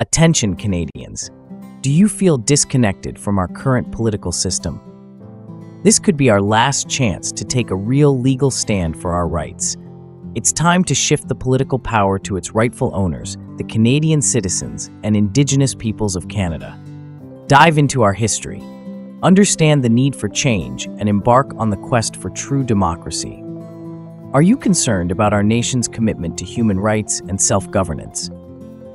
Attention, Canadians. Do you feel disconnected from our current political system? This could be our last chance to take a real legal stand for our rights. It's time to shift the political power to its rightful owners, the Canadian citizens and Indigenous peoples of Canada. Dive into our history, understand the need for change, and embark on the quest for true democracy. Are you concerned about our nation's commitment to human rights and self-governance?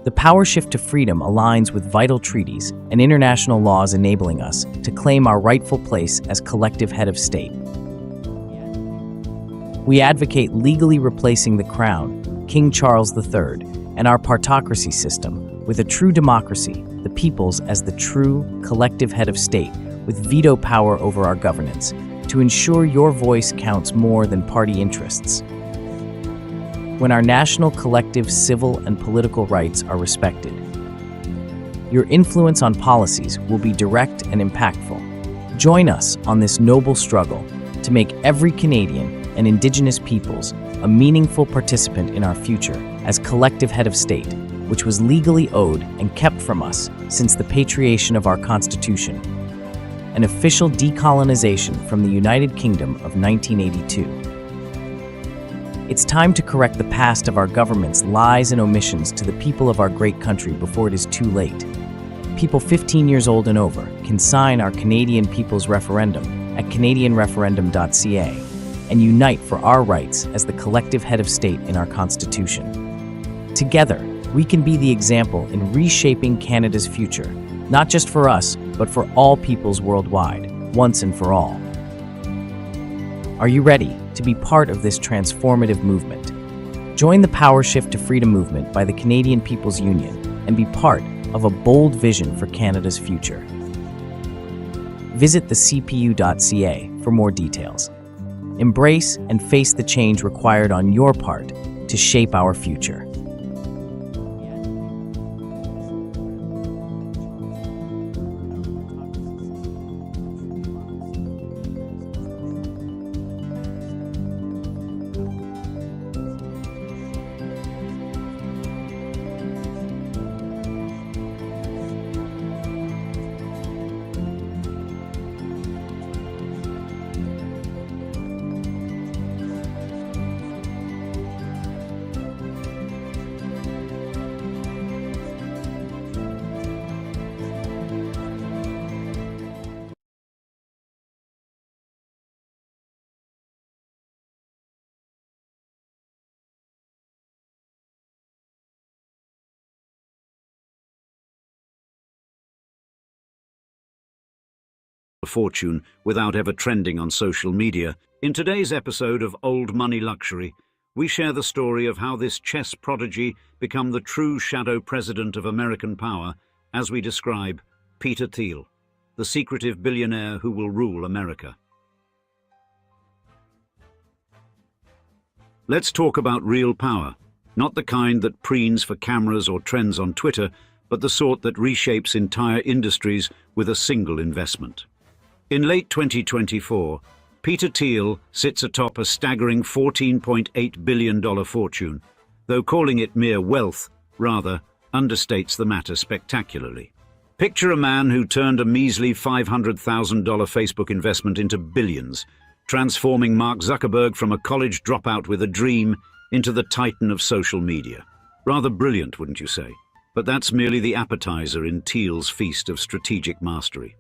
The power shift to freedom aligns with vital treaties and international laws enabling us to claim our rightful place as collective head of state. We advocate legally replacing the Crown, King Charles III, and our partocracy system with a true democracy, the peoples as the true collective head of state with veto power over our governance, to ensure your voice counts more than party interests. When our national collective civil and political rights are respected, your influence on policies will be direct and impactful. Join us on this noble struggle to make every Canadian and Indigenous peoples a meaningful participant in our future as collective head of state, which was legally owed and kept from us since the patriation of our Constitution, an official decolonization from the United Kingdom of 1982. It's time to correct the past of our government's lies and omissions to the people of our great country before it is too late. People 15 years old and over can sign our Canadian People's Referendum at canadianreferendum.ca and unite for our rights as the collective head of state in our Constitution. Together, we can be the example in reshaping Canada's future, not just for us, but for all peoples worldwide, once and for all. Are you ready to be part of this transformative movement? Join the Power Shift to Freedom movement by the Canadian People's Union and be part of a bold vision for Canada's future. Visit thecpu.ca for more details. Embrace and face the change required on your part to shape our future. Fortune without ever trending on social media. In today's episode of Old Money Luxury, we share the story of how this chess prodigy became the true shadow president of American power, as we describe Peter Thiel, the secretive billionaire who will rule America. Let's talk about real power, not the kind that preens for cameras or trends on Twitter, but the sort that reshapes entire industries with a single investment. In late 2024, Peter Thiel sits atop a staggering $14.8 billion fortune, though calling it mere wealth, rather, understates the matter spectacularly. Picture a man who turned a measly $500,000 Facebook investment into billions, transforming Mark Zuckerberg from a college dropout with a dream into the titan of social media. Rather brilliant, wouldn't you say? But that's merely the appetizer in Thiel's feast of strategic mastery.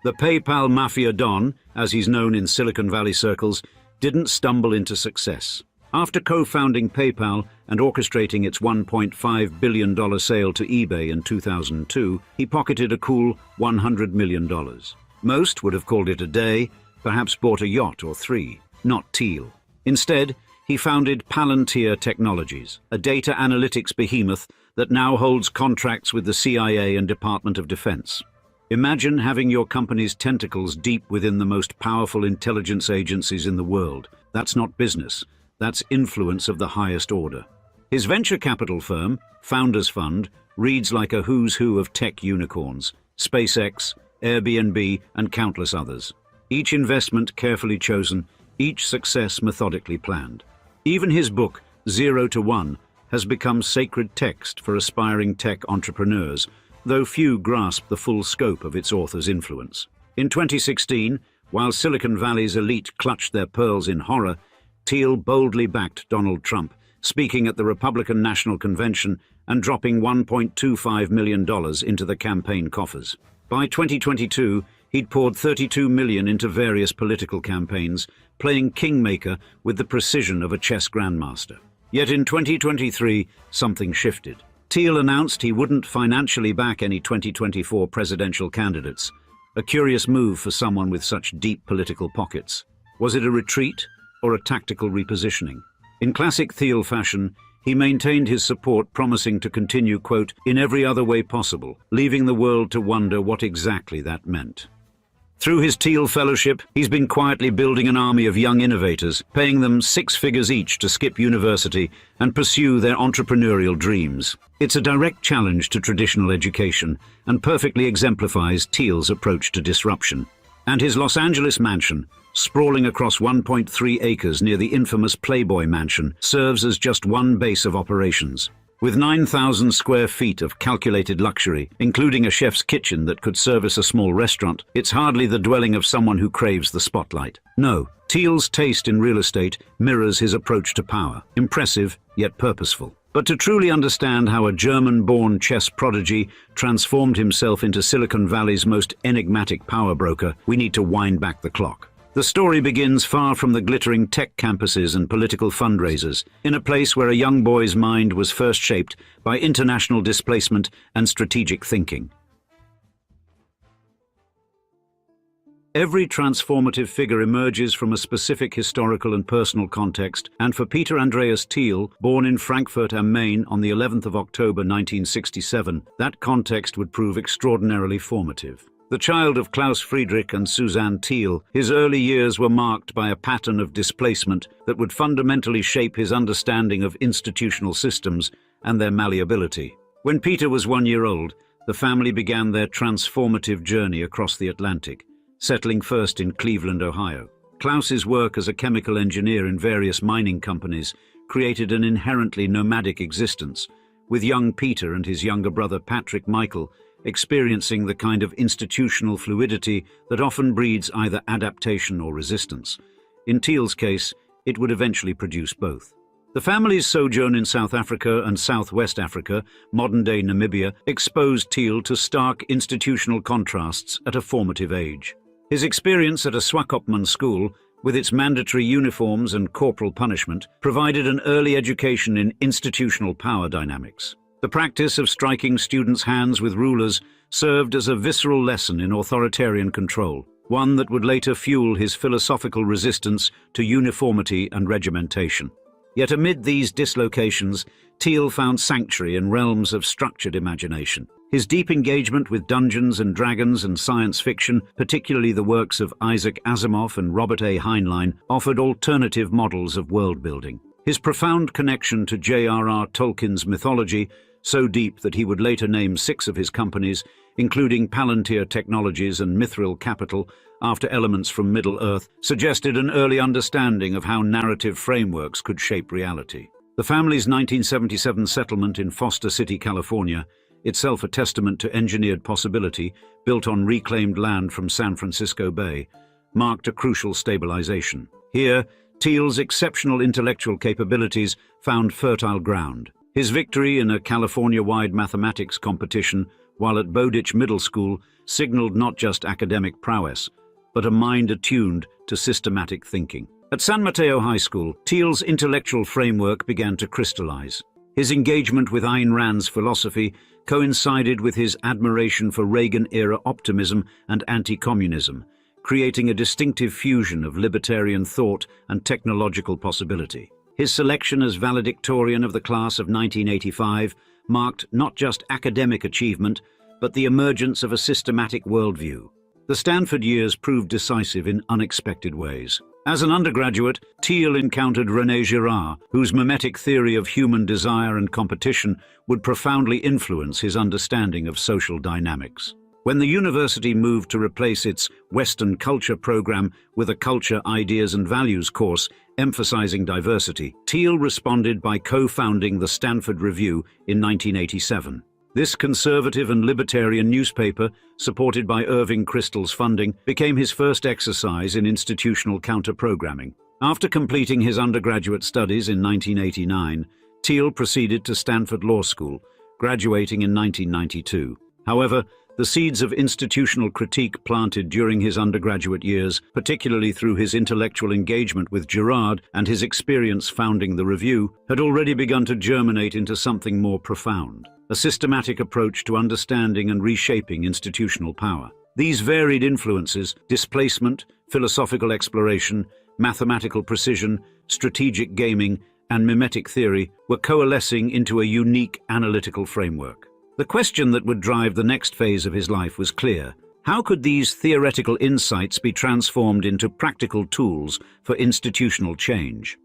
The PayPal mafia don, as he's known in Silicon Valley circles, didn't stumble into success. After co-founding PayPal and orchestrating its $1.5 billion sale to eBay in 2002, he pocketed a cool $100 million. Most would have called it a day, perhaps bought a yacht or three, not Thiel. Instead, he founded Palantir Technologies, a data analytics behemoth that now holds contracts with the CIA and Department of Defense. Imagine having your company's tentacles deep within the most powerful intelligence agencies in the world. That's not business. That's influence of the highest order. His venture capital firm, Founders Fund, reads like a who's who of tech unicorns, SpaceX, Airbnb, and countless others. Each investment carefully chosen, each success methodically planned. Even his book, 0 to 1, has become sacred text for aspiring tech entrepreneurs, though few grasp the full scope of its author's influence. In 2016, while Silicon Valley's elite clutched their pearls in horror, Thiel boldly backed Donald Trump, speaking at the Republican National Convention and dropping $1.25 million into the campaign coffers. By 2022, he'd poured $32 million into various political campaigns, playing kingmaker with the precision of a chess grandmaster. Yet in 2023, something shifted. Thiel announced he wouldn't financially back any 2024 presidential candidates, a curious move for someone with such deep political pockets. Was it a retreat or a tactical repositioning? In classic Thiel fashion, he maintained his support, promising to continue, quote, in every other way possible, leaving the world to wonder what exactly that meant. Through his Thiel Fellowship, he's been quietly building an army of young innovators, paying them 6 figures each to skip university and pursue their entrepreneurial dreams. It's a direct challenge to traditional education and perfectly exemplifies Thiel's approach to disruption. And his Los Angeles mansion, sprawling across 1.3 acres near the infamous Playboy Mansion, serves as just one base of operations. With 9,000 square feet of calculated luxury, including a chef's kitchen that could service a small restaurant, it's hardly the dwelling of someone who craves the spotlight. No, Thiel's taste in real estate mirrors his approach to power, impressive yet purposeful. But to truly understand how a German-born chess prodigy transformed himself into Silicon Valley's most enigmatic power broker, we need to wind back the clock. The story begins far from the glittering tech campuses and political fundraisers, in a place where a young boy's mind was first shaped by international displacement and strategic thinking. Every transformative figure emerges from a specific historical and personal context, and for Peter Andreas Thiel, born in Frankfurt am Main on the 11th of October 1967, that context would prove extraordinarily formative. The child of Klaus Friedrich and Suzanne Thiel, his early years were marked by a pattern of displacement that would fundamentally shape his understanding of institutional systems and their malleability. When Peter was 1 year old, the family began their transformative journey across the Atlantic, settling first in Cleveland, Ohio. Klaus's work as a chemical engineer in various mining companies created an inherently nomadic existence, with young Peter and his younger brother Patrick Michael experiencing the kind of institutional fluidity that often breeds either adaptation or resistance. In Thiel's case, it would eventually produce both. The family's sojourn in South Africa and Southwest Africa, modern-day Namibia, exposed Thiel to stark institutional contrasts at a formative age. His experience at a Swakopmund school, with its mandatory uniforms and corporal punishment, provided an early education in institutional power dynamics. The practice of striking students' hands with rulers served as a visceral lesson in authoritarian control, one that would later fuel his philosophical resistance to uniformity and regimentation. Yet amid these dislocations, Thiel found sanctuary in realms of structured imagination. His deep engagement with Dungeons and Dragons and science fiction, particularly the works of Isaac Asimov and Robert A. Heinlein, offered alternative models of world-building. His profound connection to J.R.R. Tolkien's mythology, so deep that he would later name 6 of his companies, including Palantir Technologies and Mithril Capital, after elements from Middle-earth, suggested an early understanding of how narrative frameworks could shape reality. The family's 1977 settlement in Foster City, California, itself a testament to engineered possibility, built on reclaimed land from San Francisco Bay, marked a crucial stabilization. Here, Thiel's exceptional intellectual capabilities found fertile ground. His victory in a California-wide mathematics competition while at Bowditch Middle School signaled not just academic prowess, but a mind attuned to systematic thinking. At San Mateo High School, Thiel's intellectual framework began to crystallize. His engagement with Ayn Rand's philosophy coincided with his admiration for Reagan-era optimism and anti-communism, creating a distinctive fusion of libertarian thought and technological possibility. His selection as valedictorian of the class of 1985 marked not just academic achievement, but the emergence of a systematic worldview. The Stanford years proved decisive in unexpected ways. As an undergraduate, Thiel encountered René Girard, whose mimetic theory of human desire and competition would profoundly influence his understanding of social dynamics. When the university moved to replace its Western culture program with a culture, ideas and values course emphasizing diversity, Thiel responded by co-founding the Stanford Review in 1987. This conservative and libertarian newspaper, supported by Irving Kristol's funding, became his first exercise in institutional counter-programming. After completing his undergraduate studies in 1989, Thiel proceeded to Stanford Law School, graduating in 1992. However, the seeds of institutional critique planted during his undergraduate years, particularly through his intellectual engagement with Girard and his experience founding the Review, had already begun to germinate into something more profound, a systematic approach to understanding and reshaping institutional power. These varied influences, displacement, philosophical exploration, mathematical precision, strategic gaming, and mimetic theory, were coalescing into a unique analytical framework. The question that would drive the next phase of his life was clear. How could these theoretical insights be transformed into practical tools for institutional change?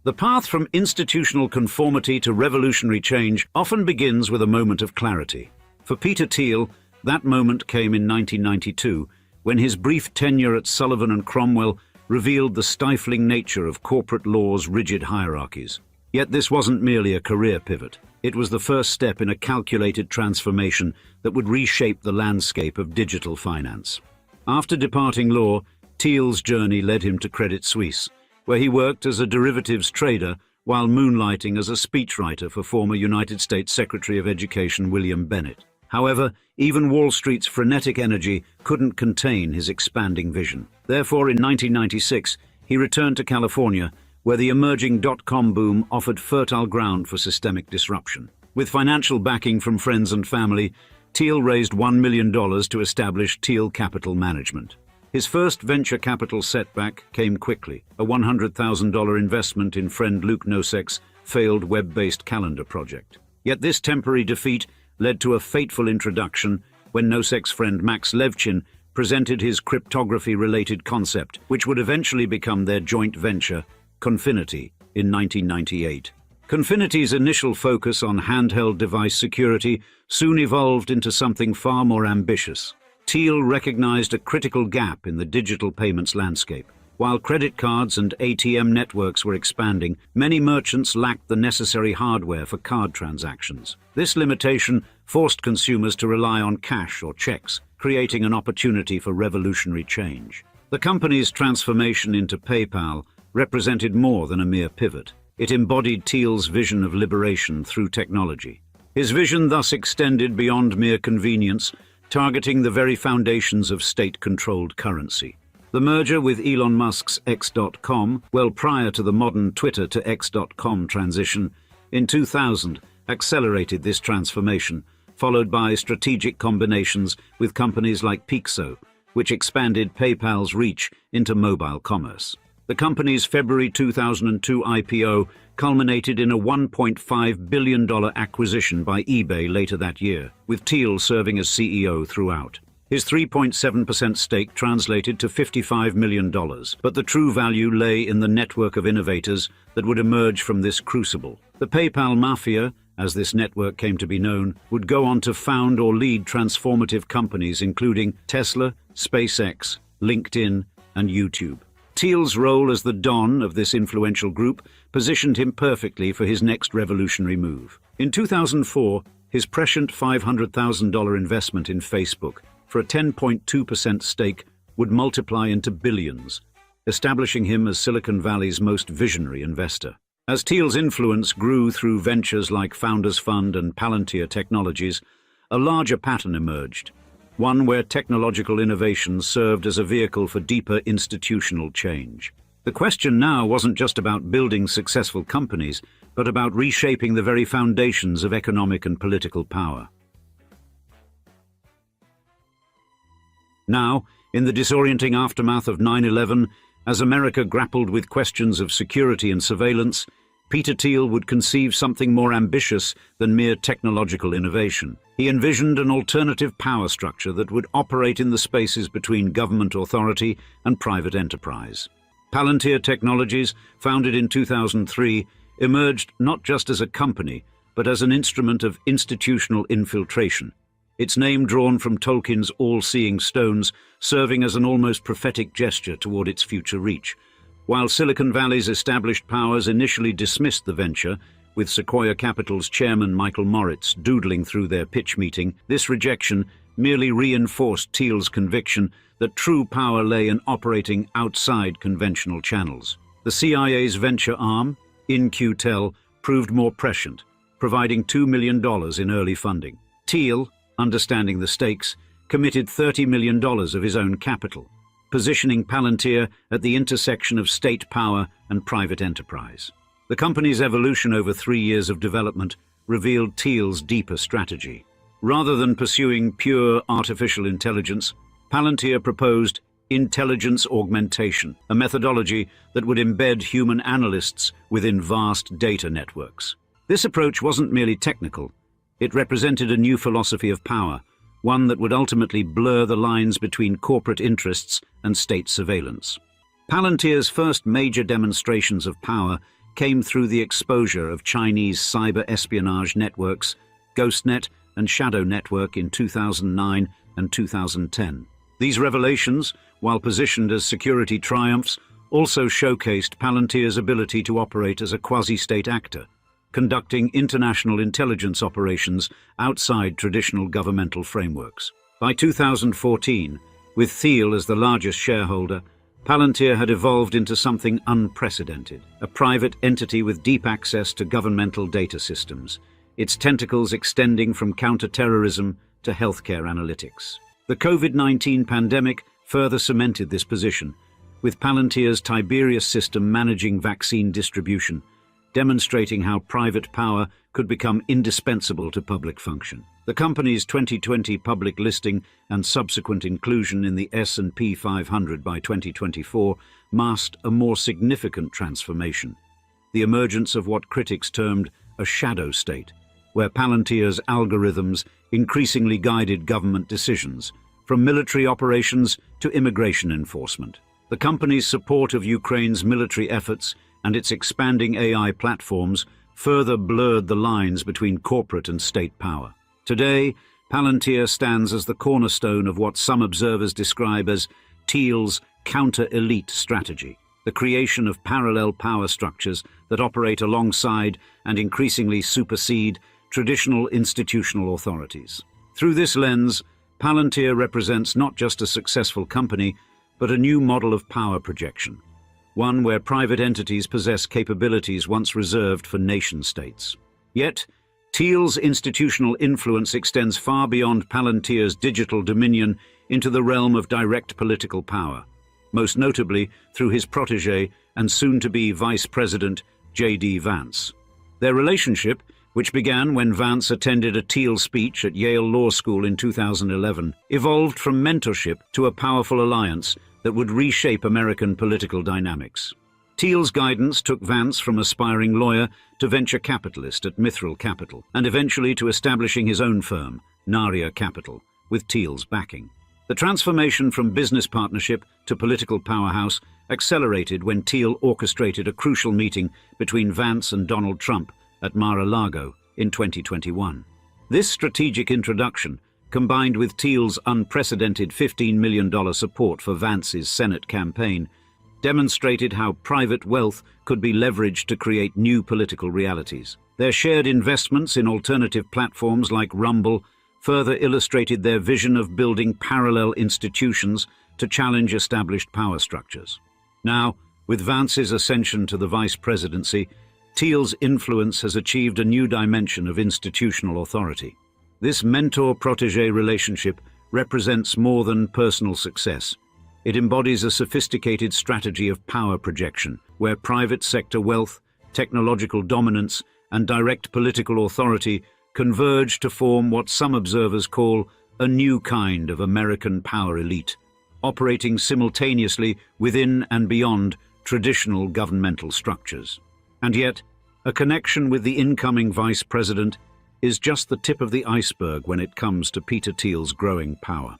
The path from institutional conformity to revolutionary change often begins with a moment of clarity. For Peter Thiel, that moment came in 1992, when his brief tenure at Sullivan and Cromwell revealed the stifling nature of corporate law's rigid hierarchies. Yet this wasn't merely a career pivot. It was the first step in a calculated transformation that would reshape the landscape of digital finance. After departing law, Thiel's journey led him to Credit Suisse, where he worked as a derivatives trader while moonlighting as a speechwriter for former United States Secretary of Education William Bennett. However, even Wall Street's frenetic energy couldn't contain his expanding vision. Therefore, in 1996, he returned to California, where the emerging dot-com boom offered fertile ground for systemic disruption. With financial backing from friends and family, Thiel raised $1 million to establish Thiel Capital Management. His first venture capital setback came quickly, a $100,000 investment in friend Luke Nosek's failed web-based calendar project. Yet this temporary defeat led to a fateful introduction when Nosek's friend Max Levchin presented his cryptography-related concept, which would eventually become their joint venture, Confinity, in 1998. Confinity's initial focus on handheld device security soon evolved into something far more ambitious. Thiel recognized a critical gap in the digital payments landscape. While credit cards and ATM networks were expanding, many merchants lacked the necessary hardware for card transactions. This limitation forced consumers to rely on cash or checks, creating an opportunity for revolutionary change. The company's transformation into PayPal represented more than a mere pivot. It embodied Thiel's vision of liberation through technology. His vision thus extended beyond mere convenience, targeting the very foundations of state-controlled currency. The merger with Elon Musk's X.com, well prior to the modern Twitter to X.com transition, in 2000 accelerated this transformation, followed by strategic combinations with companies like Pixo, which expanded PayPal's reach into mobile commerce. The company's February 2002 IPO culminated in a $1.5 billion acquisition by eBay later that year, with Thiel serving as CEO throughout. His 3.7% stake translated to $55 million, but the true value lay in the network of innovators that would emerge from this crucible. The PayPal Mafia, as this network came to be known, would go on to found or lead transformative companies including Tesla, SpaceX, LinkedIn, and YouTube. Thiel's role as the Don of this influential group positioned him perfectly for his next revolutionary move. In 2004, his prescient $500,000 investment in Facebook for a 10.2% stake would multiply into billions, establishing him as Silicon Valley's most visionary investor. As Thiel's influence grew through ventures like Founders Fund and Palantir Technologies, a larger pattern emerged, one where technological innovation served as a vehicle for deeper institutional change. The question now wasn't just about building successful companies, but about reshaping the very foundations of economic and political power. Now, in the disorienting aftermath of 9/11, as America grappled with questions of security and surveillance, Peter Thiel would conceive something more ambitious than mere technological innovation. He envisioned an alternative power structure that would operate in the spaces between government authority and private enterprise. Palantir Technologies, founded in 2003, emerged not just as a company, but as an instrument of institutional infiltration. its name drawn from Tolkien's all-seeing stones, serving as an almost prophetic gesture toward its future reach. While Silicon Valley's established powers initially dismissed the venture, with Sequoia Capital's chairman Michael Moritz doodling through their pitch meeting, this rejection merely reinforced Thiel's conviction that true power lay in operating outside conventional channels. The CIA's venture arm, In-Q-Tel, proved more prescient, providing $2 million in early funding. Thiel, understanding the stakes, committed $30 million of his own capital, positioning Palantir at the intersection of state power and private enterprise. The company's evolution over 3 years of development revealed Thiel's deeper strategy. Rather than pursuing pure artificial intelligence, Palantir proposed intelligence augmentation, a methodology that would embed human analysts within vast data networks. This approach wasn't merely technical. It represented a new philosophy of power, one that would ultimately blur the lines between corporate interests and state surveillance. Palantir's first major demonstrations of power came through the exposure of Chinese cyber espionage networks, GhostNet and Shadow Network in 2009 and 2010. These revelations, while positioned as security triumphs, also showcased Palantir's ability to operate as a quasi-state actor, conducting international intelligence operations outside traditional governmental frameworks. By 2014, with Thiel as the largest shareholder, Palantir had evolved into something unprecedented, a private entity with deep access to governmental data systems, its tentacles extending from counter-terrorism to healthcare analytics. The COVID-19 pandemic further cemented this position, with Palantir's Tiberius system managing vaccine distribution, demonstrating how private power could become indispensable to public function. The company's 2020 public listing and subsequent inclusion in the S&P 500 by 2024 masked a more significant transformation, the emergence of what critics termed a shadow state, where Palantir's algorithms increasingly guided government decisions, from military operations to immigration enforcement. The company's support of Ukraine's military efforts and its expanding AI platforms further blurred the lines between corporate and state power. Today, Palantir stands as the cornerstone of what some observers describe as Thiel's counter-elite strategy, the creation of parallel power structures that operate alongside and increasingly supersede traditional institutional authorities. Through this lens, Palantir represents not just a successful company, but a new model of power projection, one where private entities possess capabilities once reserved for nation-states. Yet, Thiel's institutional influence extends far beyond Palantir's digital dominion into the realm of direct political power, most notably through his protege and soon-to-be Vice President J.D. Vance. Their relationship, which began when Vance attended a Thiel speech at Yale Law School in 2011, evolved from mentorship to a powerful alliance that would reshape American political dynamics. Thiel's guidance took Vance from aspiring lawyer to venture capitalist at Mithril Capital, and eventually to establishing his own firm, Naria Capital, with Thiel's backing. The transformation from business partnership to political powerhouse accelerated when Thiel orchestrated a crucial meeting between Vance and Donald Trump at Mar-a-Lago in 2021. This strategic introduction, combined with Thiel's unprecedented $15 million support for Vance's Senate campaign, demonstrated how private wealth could be leveraged to create new political realities. Their shared investments in alternative platforms like Rumble further illustrated their vision of building parallel institutions to challenge established power structures. Now, with Vance's ascension to the vice presidency, Thiel's influence has achieved a new dimension of institutional authority. This mentor-protege relationship represents more than personal success. It embodies a sophisticated strategy of power projection, where private sector wealth, technological dominance, and direct political authority converge to form what some observers call a new kind of American power elite, operating simultaneously within and beyond traditional governmental structures. And yet, a connection with the incoming vice president is just the tip of the iceberg when it comes to Peter Thiel's growing power.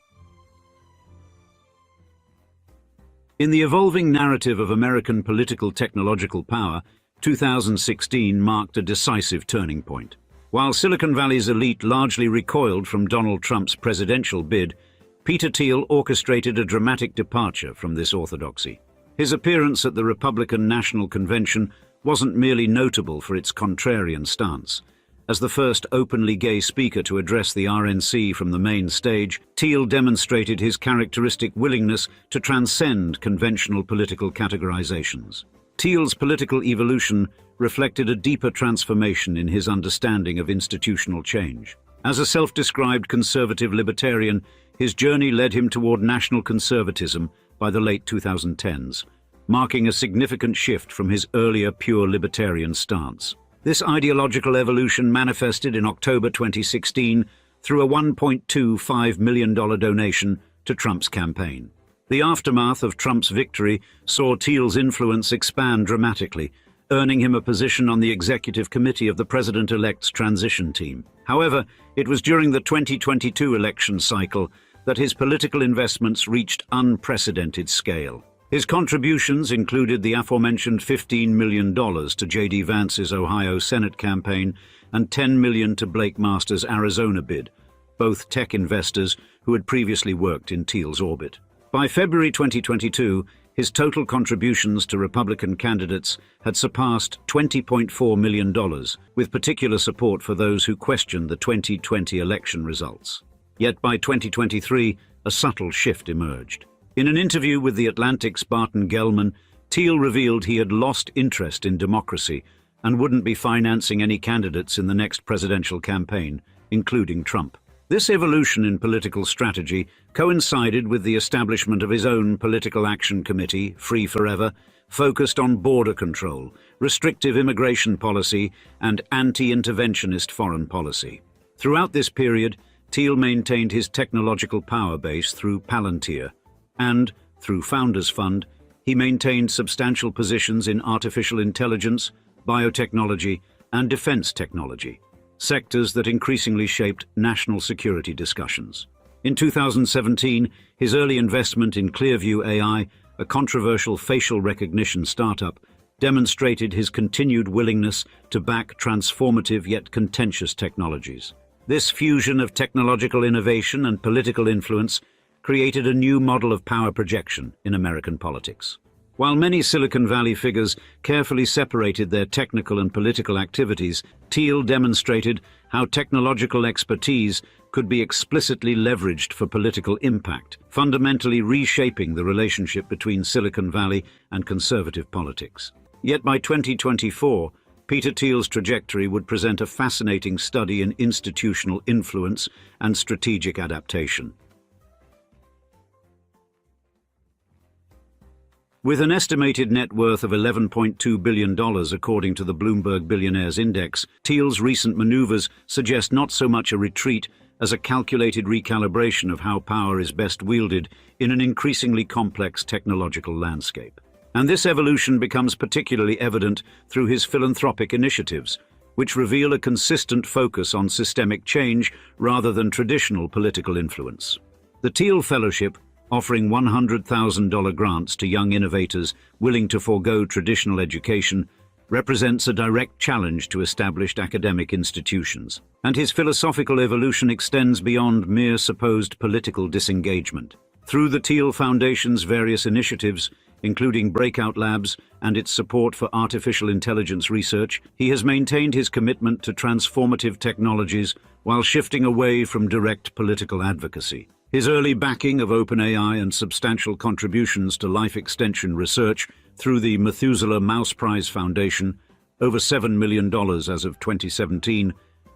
In the evolving narrative of American political technological power, 2016 marked a decisive turning point. While Silicon Valley's elite largely recoiled from Donald Trump's presidential bid, Peter Thiel orchestrated a dramatic departure from this orthodoxy. His appearance at the Republican National Convention wasn't merely notable for its contrarian stance. As the first openly gay speaker to address the RNC from the main stage, Thiel demonstrated his characteristic willingness to transcend conventional political categorizations. Thiel's political evolution reflected a deeper transformation in his understanding of institutional change. As a self-described conservative libertarian, his journey led him toward national conservatism by the late 2010s, marking a significant shift from his earlier pure libertarian stance. This ideological evolution manifested in October 2016 through a $1.25 million donation to Trump's campaign. The aftermath of Trump's victory saw Thiel's influence expand dramatically, earning him a position on the executive committee of the president-elect's transition team. However, it was during the 2022 election cycle that his political investments reached unprecedented scale. His contributions included the aforementioned $15 million to J.D. Vance's Ohio Senate campaign and $10 million to Blake Masters' Arizona bid, both tech investors who had previously worked in Thiel's orbit. By February 2022, his total contributions to Republican candidates had surpassed $20.4 million, with particular support for those who questioned the 2020 election results. Yet by 2023, a subtle shift emerged. In an interview with The Atlantic's Barton Gellman, Thiel revealed he had lost interest in democracy and wouldn't be financing any candidates in the next presidential campaign, including Trump. This evolution in political strategy coincided with the establishment of his own political action committee, Free Forever, focused on border control, restrictive immigration policy, and anti-interventionist foreign policy. Throughout this period, Thiel maintained his technological power base through Palantir, and, through Founders Fund, he maintained substantial positions in artificial intelligence, biotechnology, and defense technology, sectors that increasingly shaped national security discussions. In 2017, his early investment in Clearview AI, a controversial facial recognition startup, demonstrated his continued willingness to back transformative yet contentious technologies. This fusion of technological innovation and political influence created a new model of power projection in American politics. While many Silicon Valley figures carefully separated their technical and political activities, Thiel demonstrated how technological expertise could be explicitly leveraged for political impact, fundamentally reshaping the relationship between Silicon Valley and conservative politics. Yet by 2024, Peter Thiel's trajectory would present a fascinating study in institutional influence and strategic adaptation. With an estimated net worth of $11.2 billion according to the Bloomberg Billionaires Index, Thiel's recent maneuvers suggest not so much a retreat as a calculated recalibration of how power is best wielded in an increasingly complex technological landscape. And this evolution becomes particularly evident through his philanthropic initiatives, which reveal a consistent focus on systemic change rather than traditional political influence. The Thiel Fellowship, offering $100,000 grants to young innovators willing to forego traditional education, represents a direct challenge to established academic institutions. And his philosophical evolution extends beyond mere supposed political disengagement. Through the Thiel Foundation's various initiatives, including breakout labs and its support for artificial intelligence research, he has maintained his commitment to transformative technologies while shifting away from direct political advocacy. His early backing of OpenAI and substantial contributions to life extension research through the Methuselah Mouse Prize Foundation, over $7 million as of 2017,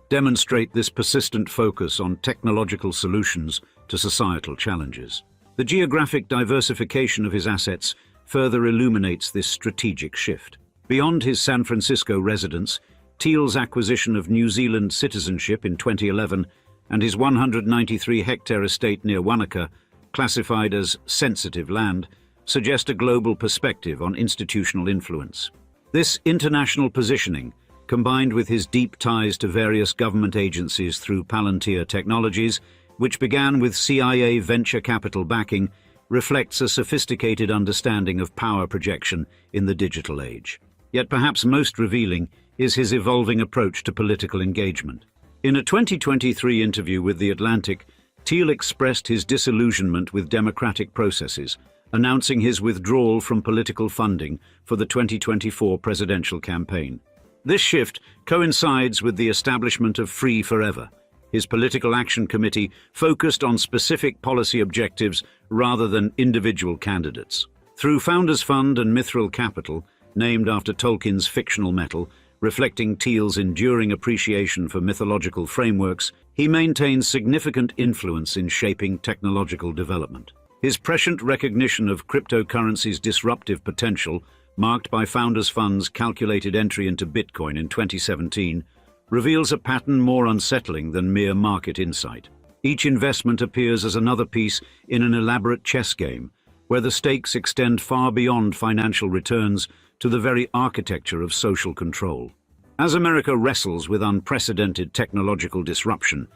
demonstrate this persistent focus on technological solutions to societal challenges. The geographic diversification of his assets further illuminates this strategic shift. Beyond his San Francisco residence, Thiel's acquisition of New Zealand citizenship in 2011 and his 193-hectare estate near Wanaka, classified as sensitive land, suggest a global perspective on institutional influence. This international positioning, combined with his deep ties to various government agencies through Palantir Technologies, which began with CIA venture capital backing, reflects a sophisticated understanding of power projection in the digital age. Yet perhaps most revealing, is his evolving approach to political engagement. In a 2023 interview with The Atlantic, Thiel expressed his disillusionment with democratic processes, announcing his withdrawal from political funding for the 2024 presidential campaign. This shift coincides with the establishment of Free Forever, his political action committee focused on specific policy objectives rather than individual candidates. Through Founders Fund and Mithril Capital, named after Tolkien's fictional metal, reflecting Thiel's enduring appreciation for mythological frameworks, he maintains significant influence in shaping technological development. His prescient recognition of cryptocurrency's disruptive potential, marked by Founders Fund's calculated entry into Bitcoin in 2017, reveals a pattern more unsettling than mere market insight. Each investment appears as another piece in an elaborate chess game, where the stakes extend far beyond financial returns to the very architecture of social control. As America wrestles with unprecedented technological disruption,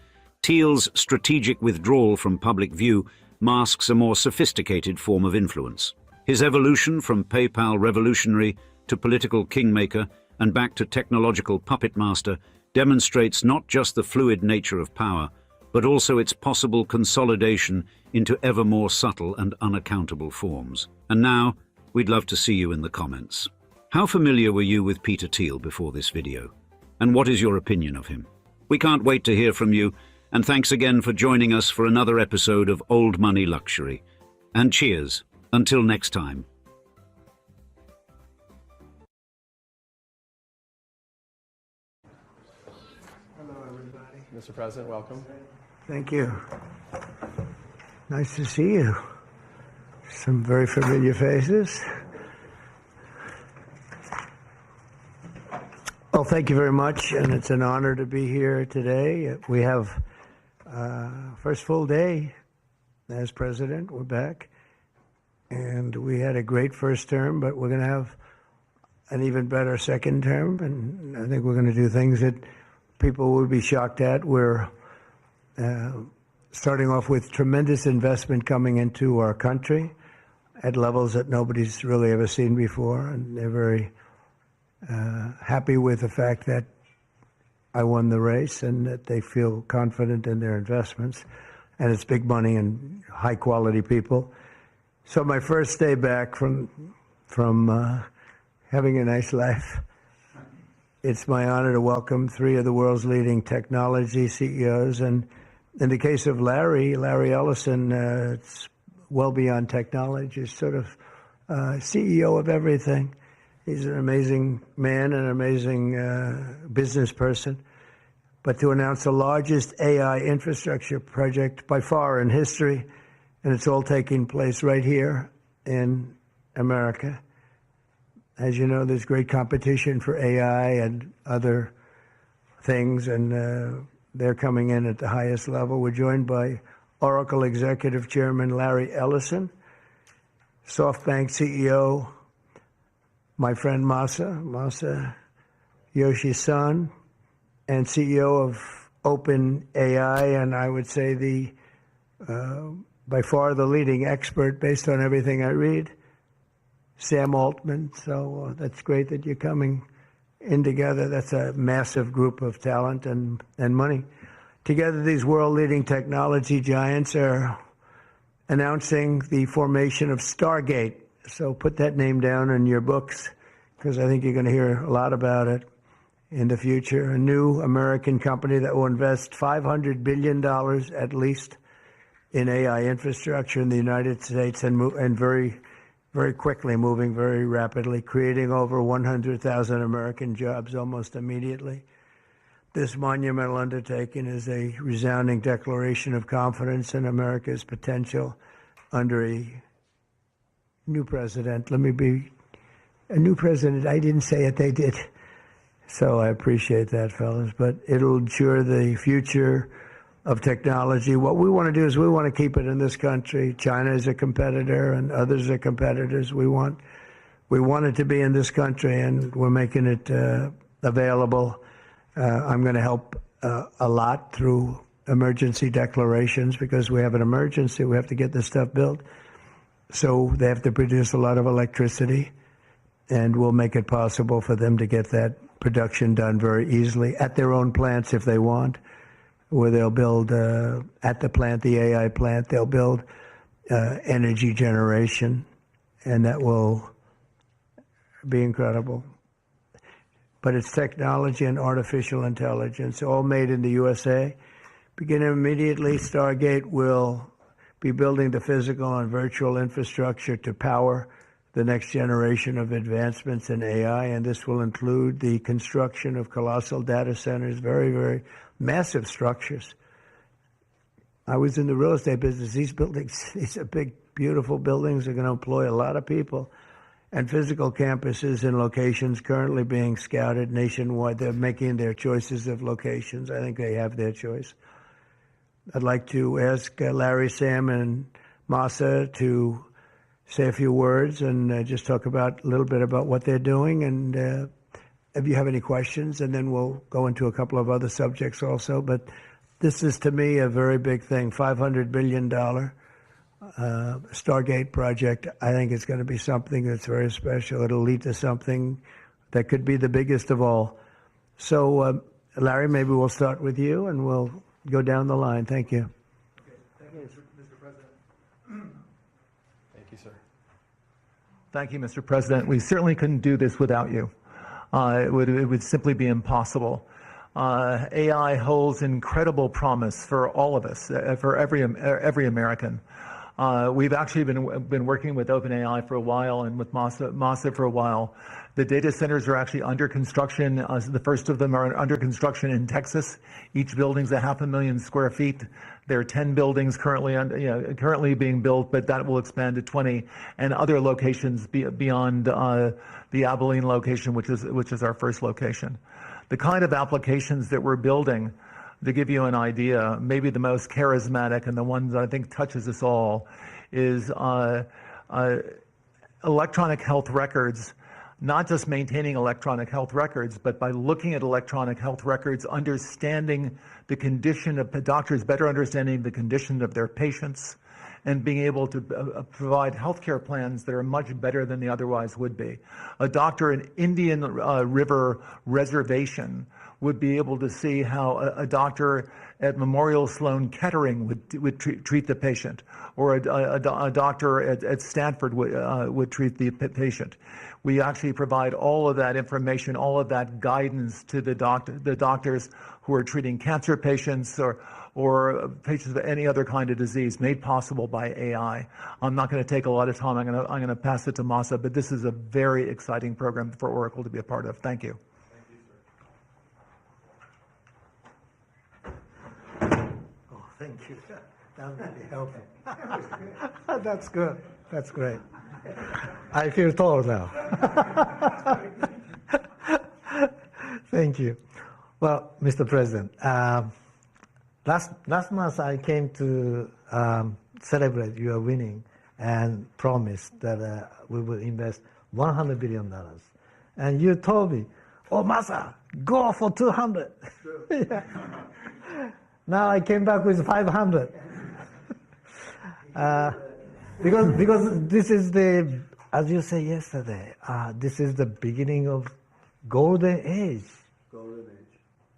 Thiel's strategic withdrawal from public view masks a more sophisticated form of influence. His evolution from PayPal revolutionary to political kingmaker and back to technological puppet master demonstrates not just the fluid nature of power, but also its possible consolidation into ever more subtle and unaccountable forms. And now, we'd love to see you in the comments. How familiar were you with Peter Thiel before this video? And what is your opinion of him? We can't wait to hear from you, and thanks again for joining us for another episode of Old Money Luxury. And cheers, until next time. Hello, everybody. Mr. President, welcome. Thank you. Nice to see you. Some very familiar faces. Well, thank you very much, and it's an honor to be here today. We have first full day as president. We're back, and we had a great first term, but we're going to have an even better second term, and I think we're going to do things that people will be shocked at. We're starting off with tremendous investment coming into our country at levels that nobody's really ever seen before, and they're very happy with the fact that I won the race and that they feel confident in their investments. And it's big money and high quality people. So my first day back from having a nice life, it's my honor to welcome three of the world's leading technology CEOs. And in the case of Larry Ellison, it's well beyond technology. He's sort of CEO of everything. He's an amazing man, an amazing business person. But to announce the largest AI infrastructure project by far in history, and it's all taking place right here in America. As you know, there's great competition for AI and other things, and they're coming in at the highest level. We're joined by Oracle Executive Chairman Larry Ellison, SoftBank CEO, my friend Masa Yoshi-san, and CEO of OpenAI, and I would say the by far the leading expert based on everything I read, Sam Altman. So that's great that you're coming in together. That's a massive group of talent and money. Together, these world-leading technology giants are announcing the formation of Stargate. So put that name down in your books, because I think you're going to hear a lot about it in the future. A new American company that will invest $500 billion at least in AI infrastructure in the United States, and very, very quickly, moving very rapidly, creating over 100,000 American jobs almost immediately. This monumental undertaking is a resounding declaration of confidence in America's potential under a new president. Let me be a new president. I didn't say it, they did. So I appreciate that, fellas. But it'll ensure the future of technology. What we want to do is we want to keep it in this country. China is a competitor and others are competitors. We want it to be in this country, and we're making it available. I'm going to help a lot through emergency declarations, because we have an emergency. We have to get this stuff built. So they have to produce a lot of electricity. and we'll make it possible for them to get that production done very easily at their own plants if they want, where they'll build at the plant, the AI plant, they'll build energy generation, and that will be incredible. But it's technology and artificial intelligence, all made in the USA. Beginning immediately, Stargate will be building the physical and virtual infrastructure to power the next generation of advancements in AI, and this will include the construction of colossal data centers, very, very massive structures. I was in the real estate business. These buildings, these are big, beautiful buildings, are going to employ a lot of people. And physical campuses in locations currently being scouted nationwide. They're making their choices of locations. I think they have their choice. I'd like to ask Larry, Sam, and Masa to say a few words and just talk about a little bit about what they're doing. And if you have any questions, and then we'll go into a couple of other subjects also. But this is, to me, a very big thing, $500 billion Stargate project. I think it's going to be something that's very special. It'll lead to something that could be the biggest of all. So, Larry, maybe we'll start with you, and we'll go down the line. Thank you. Okay. Thank you, Mr. President. Thank you, sir. Thank you, Mr. President. We certainly couldn't do this without you. It would simply be impossible. AI holds incredible promise for all of us, for every American. We've actually been working with OpenAI for a while and with Masa for a while. The data centers are actually under construction. The first of them are under construction in Texas. Each building's 500,000 square feet. There are 10 buildings currently being built, but that will expand to 20, and other locations beyond the Abilene location, which is our first location. The kind of applications that we're building, to give you an idea, maybe the most charismatic and the one that I think touches us all is electronic health records. Not just maintaining electronic health records, but by looking at electronic health records, understanding the condition of the doctors, better understanding the condition of their patients, and being able to provide healthcare plans that are much better than they otherwise would be. A doctor in Indian River Reservation would be able to see how a doctor at Memorial Sloan Kettering would treat the patient, or a doctor at Stanford would treat the patient. We actually provide all of that information, all of that guidance to the doctors who are treating cancer patients or patients with any other kind of disease, made possible by AI. I'm not going to take a lot of time. I'm going to pass it to Masa, but this is a very exciting program for Oracle to be a part of. Thank you. Thank you. That would be helpful. That's good. That's great. I feel tall now. Thank you. Well, Mr. President, last month I came to celebrate your winning and promised that we will invest $100 billion. And you told me, oh, Masa, go for 200. Yeah. Now I came back with 500. Because this is the, as you said yesterday, this is the beginning of golden age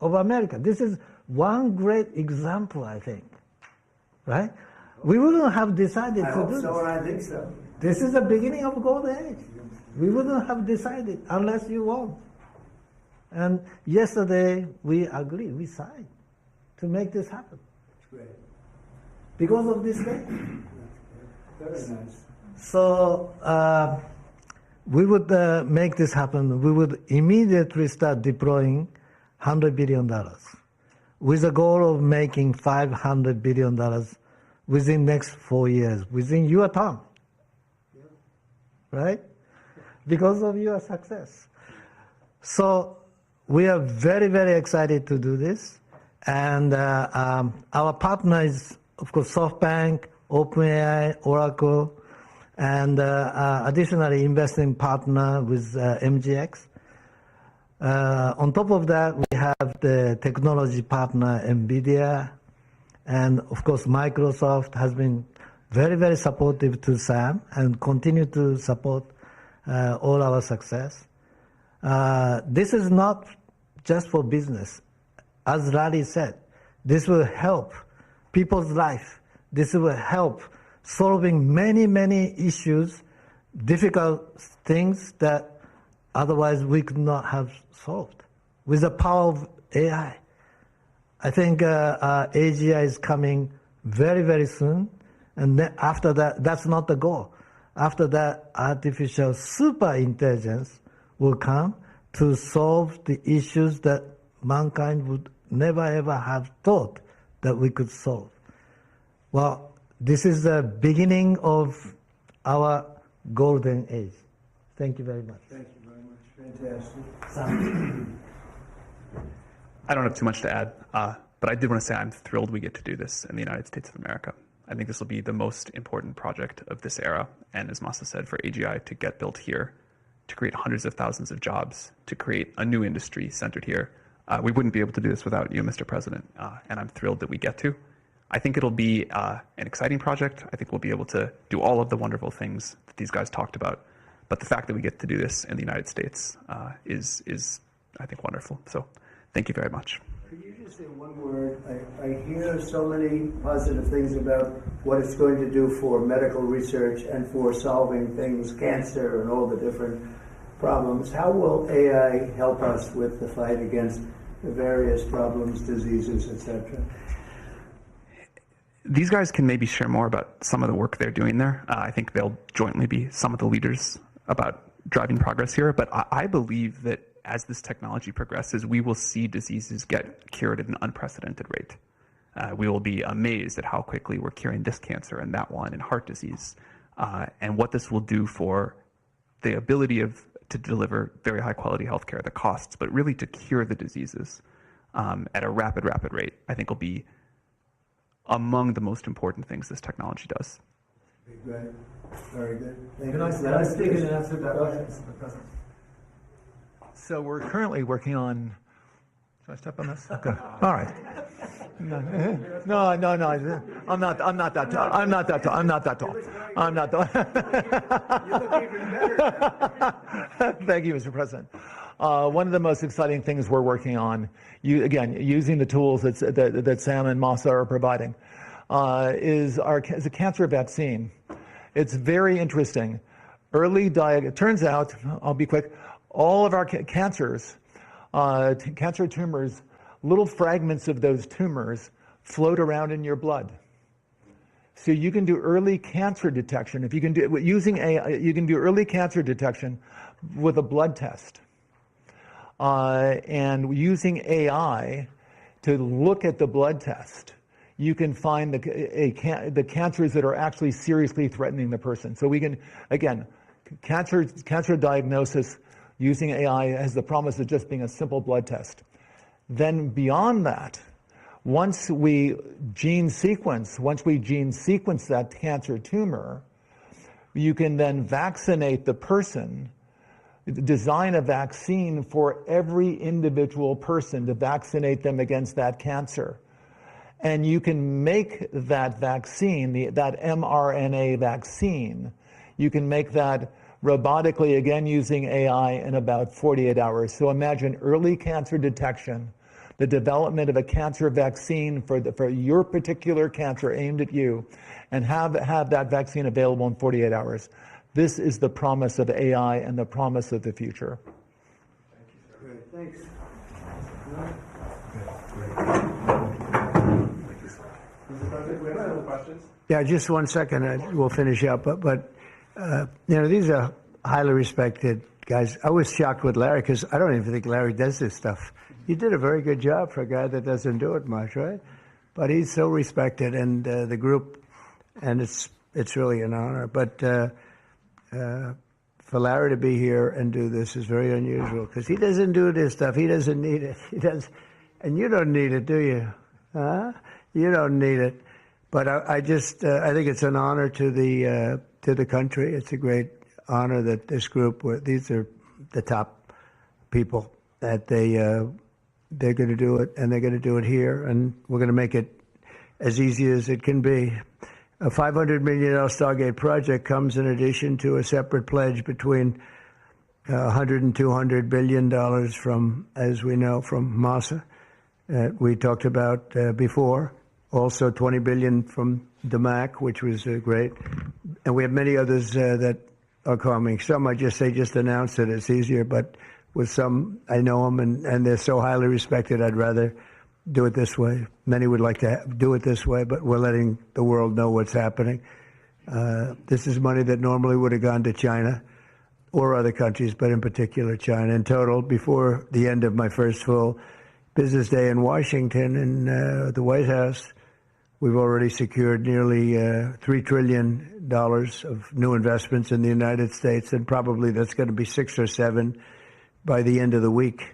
of America. This is one great example, I think, right? We wouldn't have decided to do this. I think so. This is the beginning of golden age. We wouldn't have decided unless you won. And yesterday we agreed, we signed to make this happen. That's great. Because of this day. Very nice. So we would make this happen. We would immediately start deploying $100 billion with the goal of making $500 billion within next 4 years, within your term. Yeah. Right? Because of your success. So we are very, very excited to do this. And our partner is, of course, SoftBank, OpenAI, Oracle, and additionally investing partner with MGX. On top of that, we have the technology partner NVIDIA, and of course Microsoft has been very, very supportive to Sam and continue to support all our success. This is not just for business. As Larry said, this will help people's life. This will help solving many, many issues, difficult things that otherwise we could not have solved with the power of AI. I think AGI is coming very, very soon. And then after that, that's not the goal. After that, artificial super intelligence will come to solve the issues that mankind would never ever have thought that we could solve. Well, this is the beginning of our golden age. Thank you very much. Thank you very much. Fantastic. I don't have too much to add, but I did want to say I'm thrilled we get to do this in the United States of America. I think this will be the most important project of this era, and as Masa said, for AGI to get built here, to create hundreds of thousands of jobs, to create a new industry centered here. We wouldn't be able to do this without you, Mr. President, and I'm thrilled that we get to. I think it'll be an exciting project. I think we'll be able to do all of the wonderful things that these guys talked about, but the fact that we get to do this in the United States is, I think, wonderful. So thank you very much. Could you just say one word? I hear so many positive things about what it's going to do for medical research and for solving things, cancer and all the different problems. How will AI help us with the fight against the various problems, diseases, etc.? These guys can maybe share more about some of the work they're doing there. I think they'll jointly be some of the leaders about driving progress here, but I believe that as this technology progresses, we will see diseases get cured at an unprecedented rate. We will be amazed at how quickly we're curing this cancer and that one and heart disease, and what this will do for the ability to deliver very high quality healthcare, the costs, but really to cure the diseases at a rapid rate, I think will be among the most important things this technology does. Great. Very good. Can I speak and answer that question, Mr. President? So we're currently working on. Should I step on this? Okay. All right. No. I'm not that tall. I'm not that tall. You look even better. Thank you, Mr. President. One of the most exciting things we're working on, using the tools that Sam and Masa are providing, is a cancer vaccine. It's very interesting. It turns out, I'll be quick, all of our cancers, cancer tumors, little fragments of those tumors float around in your blood. So you can do early cancer detection. If you can do using AI, you can do early cancer detection with a blood test. And using AI to look at the blood test, you can find the cancers that are actually seriously threatening the person. So we can, again, cancer diagnosis using AI has the promise of just being a simple blood test. Then beyond that, once we gene sequence that cancer tumor, you can then vaccinate the person, design a vaccine for every individual person to vaccinate them against that cancer. And you can make that vaccine, that mRNA vaccine, you can make that robotically, again using AI, in about 48 hours. So imagine early cancer detection, the development of a cancer vaccine for your particular cancer aimed at you, and have that vaccine available in 48 hours. This is the promise of AI and the promise of the future. Great. Thanks. Yeah, just 1 second. We'll finish up. But these are highly respected guys. I was shocked with Larry because I don't even think Larry does this stuff. You did a very good job for a guy that doesn't do it much, right? But he's so respected, and the group, and it's really an honor. But for Larry to be here and do this is very unusual because he doesn't do this stuff. He doesn't need it. He does, and you don't need it, do you? Huh? You don't need it. But I think it's an honor to the country. It's a great honor that this group, these are the top people, that they're going to do it, and they're going to do it here, and we're going to make it as easy as it can be. A $500 million Stargate project comes in addition to a separate pledge between 100 and $200 billion from, as we know, from Massa. We talked about before. Also 20 billion from DMAC, which was great. And we have many others that are coming. Some I just announce it. It's easier, but with some, I know them and they're so highly respected, I'd rather do it this way. Many would like to do it this way, but we're letting the world know what's happening. This is money that normally would have gone to China or other countries, but in particular China. In total, before the end of my first full business day in Washington in the White House, we've already secured nearly $3 trillion of new investments in the United States, and probably that's going to be 6 or 7 by the end of the week.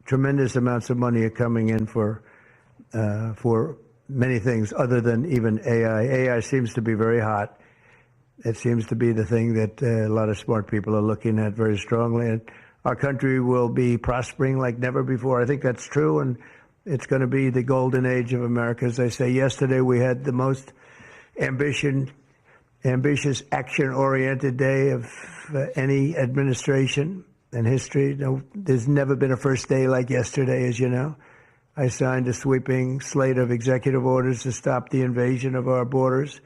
Tremendous amounts of money are coming in for many things other than even AI. AI seems to be very hot. It seems to be the thing that a lot of smart people are looking at very strongly. And our country will be prospering like never before. I think that's true, and it's going to be the golden age of America. As I say, yesterday we had the most ambitious, action-oriented day of any administration in history. No, there's never been a first day like yesterday, as you know. I signed a sweeping slate of executive orders to stop the invasion of our borders.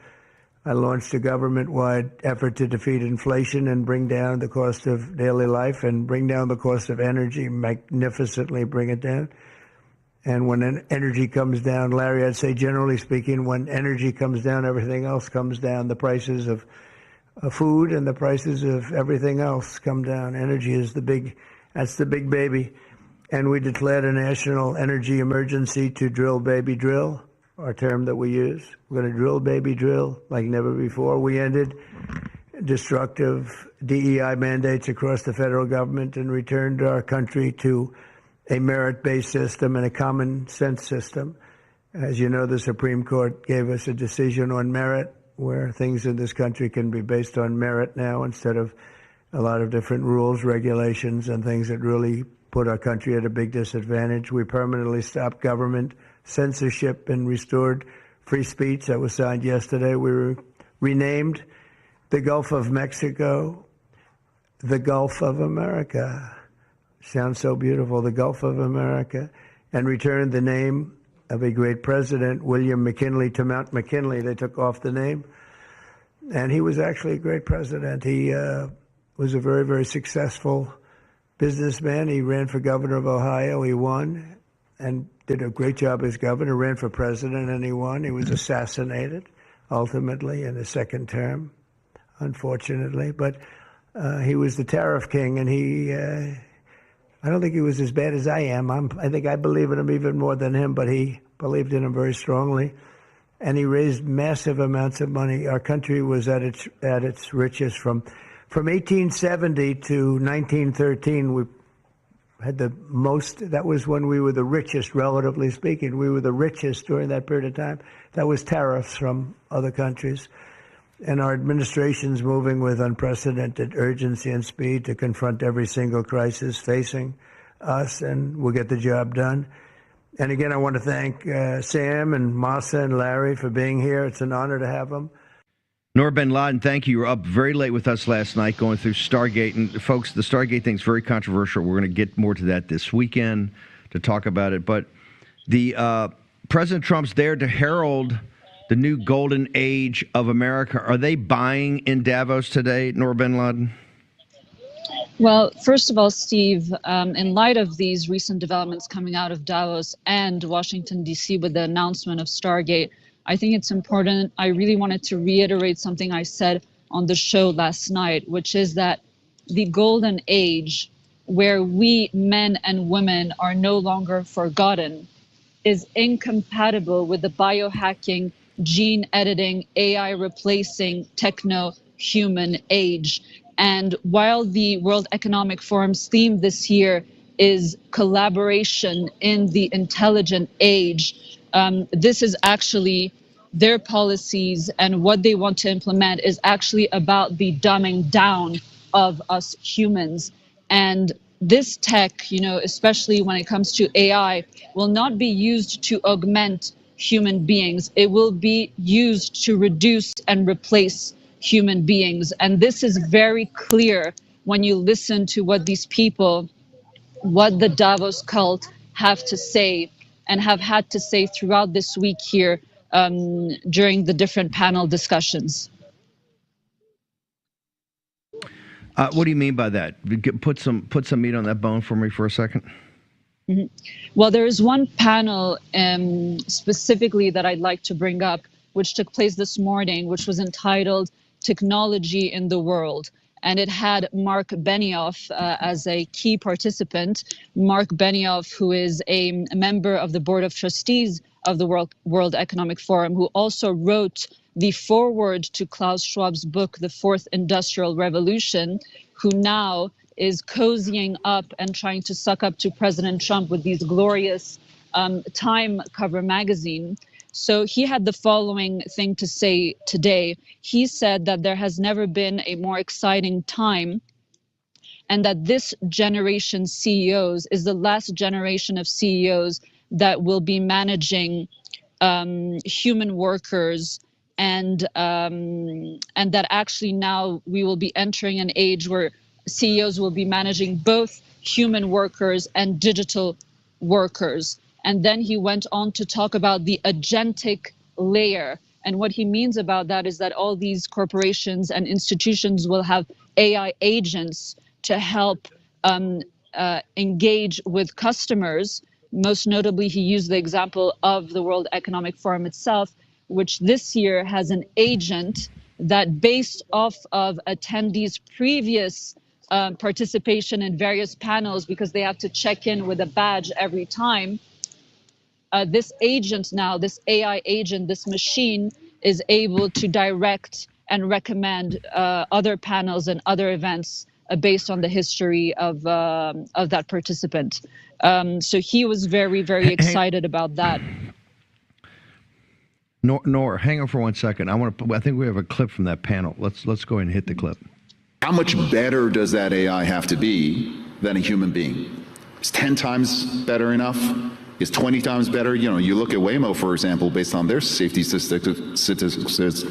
I launched a government-wide effort to defeat inflation and bring down the cost of daily life and bring down the cost of energy, magnificently bring it down. And when energy comes down, Larry, I'd say generally speaking, when energy comes down, everything else comes down. The prices of food and the prices of everything else come down. Energy is that's the big baby. And we declared a national energy emergency to drill, baby, drill, our term that we use. We're going to drill, baby, drill like never before. We ended destructive DEI mandates across the federal government and returned our country to a merit-based system and a common sense system. As you know, the Supreme Court gave us a decision on merit, where things in this country can be based on merit now instead of a lot of different rules, regulations, and things that really put our country at a big disadvantage. We permanently stopped government censorship and restored free speech. That was signed yesterday. We renamed the Gulf of Mexico the Gulf of America. Sounds so beautiful, the Gulf of America, and returned the name of a great president, William McKinley, to Mount McKinley. They took off the name, and he was actually a great president. He was a very, very successful businessman. He ran for governor of Ohio. He won and did a great job as governor, ran for president, and he won. He was assassinated, ultimately, in his second term, unfortunately. But he was the tariff king, and I don't think he was as bad as I am. I think I believe in him even more than him, but he believed in him very strongly. And he raised massive amounts of money. Our country was at its richest from 1870 to 1913. We had the most. That was when we were the richest, relatively speaking. We were the richest during that period of time. That was tariffs from other countries. And our administration's moving with unprecedented urgency and speed to confront every single crisis facing us, and we'll get the job done. And again, I want to thank Sam and Massa and Larry for being here. It's an honor to have them. Noor bin Laden, thank you. You were up very late with us last night going through Stargate. And folks, the Stargate thing's very controversial. We're going to get more to that this weekend to talk about it. But the President Trump's there to herald the new golden age of America. Are they buying in Davos today, Noor bin Laden? Well, first of all, Steve, in light of these recent developments coming out of Davos and Washington, D.C. with the announcement of Stargate, I think it's important. I really wanted to reiterate something I said on the show last night, which is that the golden age, where we men and women are no longer forgotten, is incompatible with the biohacking, gene editing, AI replacing techno-human age. And while the World Economic Forum's theme this year is collaboration in the intelligent age, this is actually their policies, and what they want to implement is actually about the dumbing down of us humans. And this tech, especially when it comes to AI, will not be used to augment human beings. It will be used to reduce and replace human beings. And this is very clear when you listen to what these people, what the Davos cult have to say and have had to say throughout this week here during the different panel discussions. What do you mean by that? Put some meat on that bone for me for a second. Mm-hmm. Well, there is one panel specifically that I'd like to bring up, which took place this morning, which was entitled Technology in the World. And it had Mark Benioff as a key participant. Mark Benioff, who is a member of the Board of Trustees of the World Economic Forum, who also wrote the foreword to Klaus Schwab's book, The Fourth Industrial Revolution, who now is cozying up and trying to suck up to President Trump with these glorious Time cover magazine. So he had the following thing to say today. He said that there has never been a more exciting time, and that this generation CEOs is the last generation of CEOs that will be managing human workers, and that actually now we will be entering an age where CEOs will be managing both human workers and digital workers. And then he went on to talk about the agentic layer. And what he means about that is that all these corporations and institutions will have AI agents to help engage with customers. Most notably, he used the example of the World Economic Forum itself, which this year has an agent that, based off of attendees' previous participation in various panels, because they have to check in with a badge every time, this agent now, this AI agent, this machine is able to direct and recommend other panels and other events based on the history of that participant. So he was very, very excited about that. Nor, hang on for 1 second. I think we have a clip from that panel. Let's go ahead and hit the clip. How much better does that AI have to be than a human being? Is 10 times better enough? Is 20 times better? You know, you look at Waymo, for example, based on their safety statistics.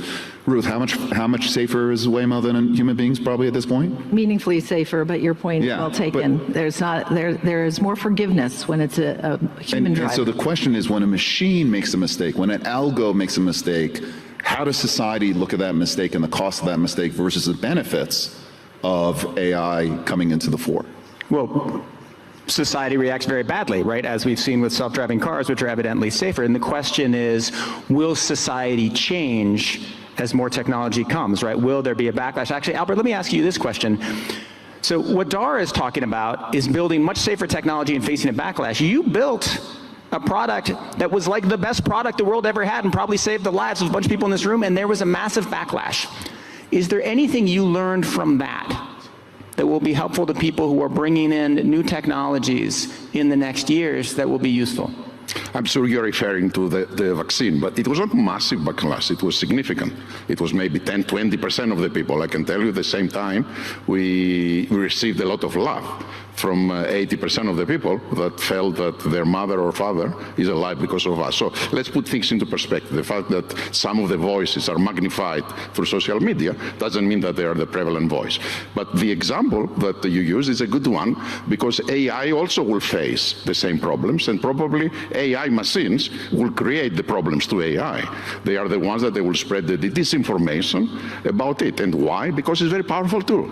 Ruth, how much safer is Waymo than human beings probably at this point? Meaningfully safer, but your point is well taken. There is more forgiveness when it's a human driver. And so the question is, when a machine makes a mistake, when an algo makes a mistake, how does society look at that mistake and the cost of that mistake versus the benefits of AI coming into the fore? Well, society reacts very badly, right? As we've seen with self-driving cars, which are evidently safer. And the question is, will society change as more technology comes, right? Will there be a backlash? Actually, Albert, let me ask you this question. So what Dara is talking about is building much safer technology and facing a backlash. You built a product that was like the best product the world ever had and probably saved the lives of a bunch of people in this room, and there was a massive backlash. Is there anything you learned from that that will be helpful to people who are bringing in new technologies in the next years that will be useful? I'm sure you're referring to the vaccine, but it was not massive backlash. It was significant. It was maybe 10, 20% of the people. I can tell you at the same time, we received a lot of love from 80% of the people that felt that their mother or father is alive because of us. So let's put things into perspective. The fact that some of the voices are magnified through social media doesn't mean that they are the prevalent voice. But the example that you use is a good one, because AI also will face the same problems, and probably AI machines will create the problems to AI. They are the ones that they will spread the disinformation about it. And why? Because it's a very powerful tool.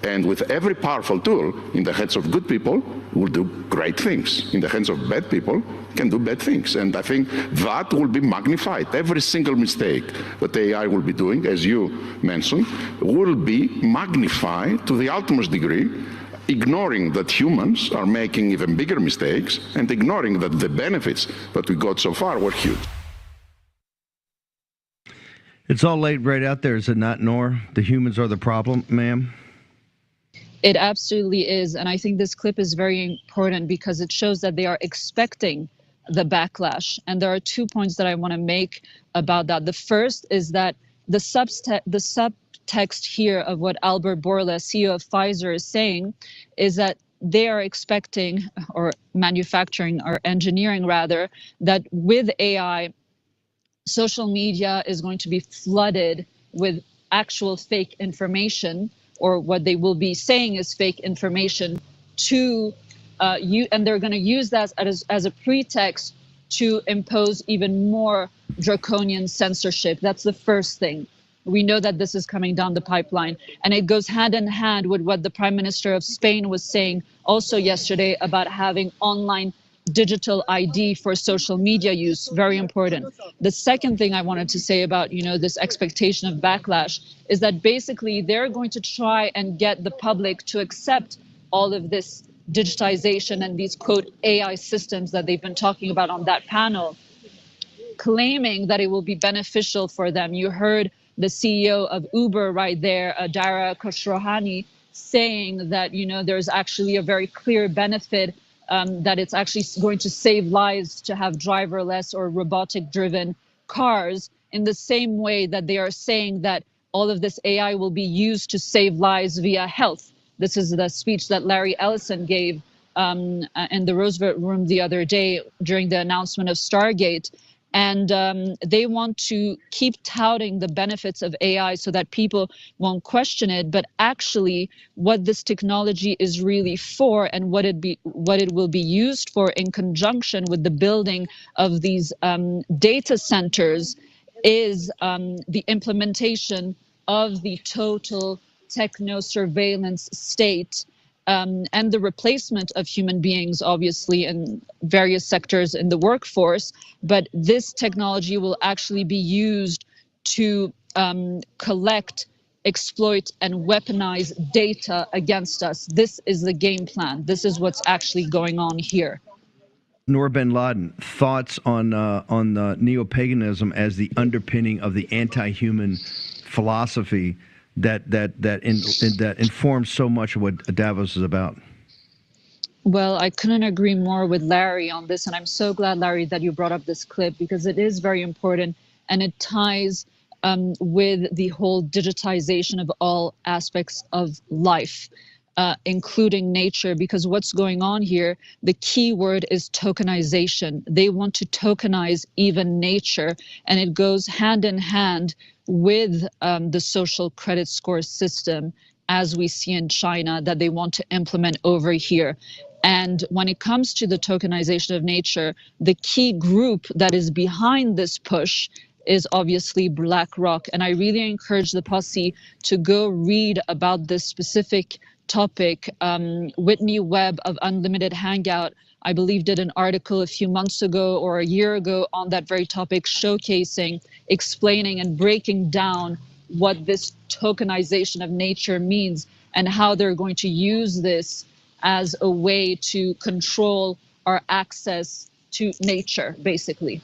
And with every powerful tool in the hands of good people will do great things. In the hands of bad people can do bad things. And I think that will be magnified. Every single mistake that AI will be doing, as you mentioned, will be magnified to the utmost degree, ignoring that humans are making even bigger mistakes and ignoring that the benefits that we got so far were huge. It's all laid right out there, is it not, Nor? The humans are the problem, ma'am? It absolutely is. And I think this clip is very important because it shows that they are expecting the backlash. And there are 2 points that I want to make about that. The first is that the subtext here of what Albert Bourla, CEO of Pfizer, is saying is that they are expecting, or manufacturing or engineering rather, that with AI, social media is going to be flooded with actual fake information, or what they will be saying is fake information to you, and they're going to use that as a pretext to impose even more draconian censorship. That's the first thing. We know that this is coming down the pipeline, and it goes hand in hand with what the Prime Minister of Spain was saying also yesterday about having online digital ID for social media use. Very important. The second thing I wanted to say about, this expectation of backlash is that basically they're going to try and get the public to accept all of this digitization and these, quote, AI systems that they've been talking about on that panel, claiming that it will be beneficial for them. You heard the CEO of Uber right there, Dara Khosrowshahi, saying that, there's actually a very clear benefit, that it's actually going to save lives to have driverless or robotic-driven cars, in the same way that they are saying that all of this AI will be used to save lives via health. This is the speech that Larry Ellison gave in the Roosevelt Room the other day during the announcement of Stargate. And they want to keep touting the benefits of AI so that people won't question it. But actually, what this technology is really for, and what it will be used for in conjunction with the building of these data centers, is the implementation of the total techno-surveillance state, and the replacement of human beings, obviously, in various sectors in the workforce. But this technology will actually be used to collect, exploit, and weaponize data against us. This is the game plan. This is what's actually going on here. Noor bin Laden, thoughts on neo-paganism as the underpinning of the anti-human philosophy that informs so much of what Davos is about? Well, I couldn't agree more with Larry on this, and I'm so glad, Larry, that you brought up this clip, because it is very important, and it ties with the whole digitization of all aspects of life, including nature, because what's going on here, the key word is tokenization. They want to tokenize even nature, and it goes hand in hand with the social credit score system, as we see in China, that they want to implement over here. And when it comes to the tokenization of nature, the key group that is behind this push is obviously BlackRock. And I really encourage the posse to go read about this specific topic. Whitney Webb of Unlimited Hangout, I believe, did an article a few months ago or a year ago on that very topic, showcasing, explaining, and breaking down what this tokenization of nature means and how they're going to use this as a way to control our access to nature, basically.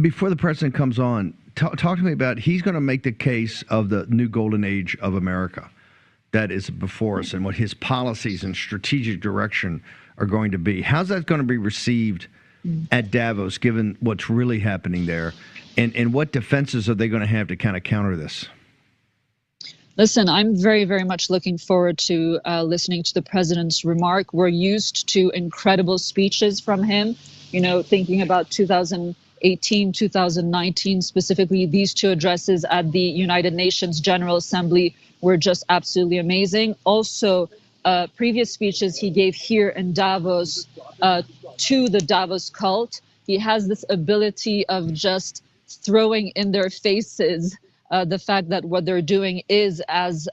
Before the president comes on, talk to me about, he's going to make the case of the new golden age of America that is before us and what his policies and strategic direction are going to be. How's that going to be received at Davos, given what's really happening there? And what defenses are they going to have to kind of counter this? Listen, I'm very, very much looking forward to listening to the president's remark. We're used to incredible speeches from him, thinking about 2018, 2019, specifically these two addresses at the United Nations General Assembly were just absolutely amazing. Also, previous speeches he gave here in Davos to the Davos cult. He has this ability of just throwing in their faces the fact that what they're doing is, as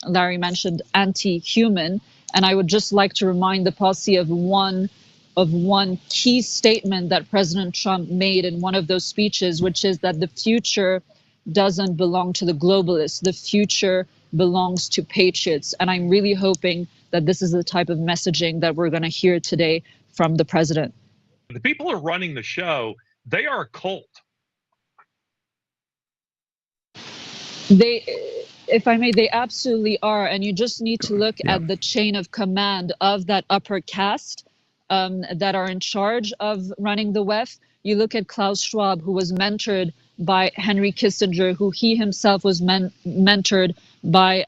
Larry mentioned, anti-human. And I would just like to remind the posse of one key statement that President Trump made in one of those speeches, which is that the future doesn't belong to the globalists. The future belongs to patriots. And I'm really hoping that this is the type of messaging that we're going to hear today from the president. The people who are running the show, they are a cult. If I may, they absolutely are. And you just need to look at the chain of command of that upper caste that are in charge of running the WEF. You look at Klaus Schwab, who was mentored by Henry Kissinger, who he himself was mentored by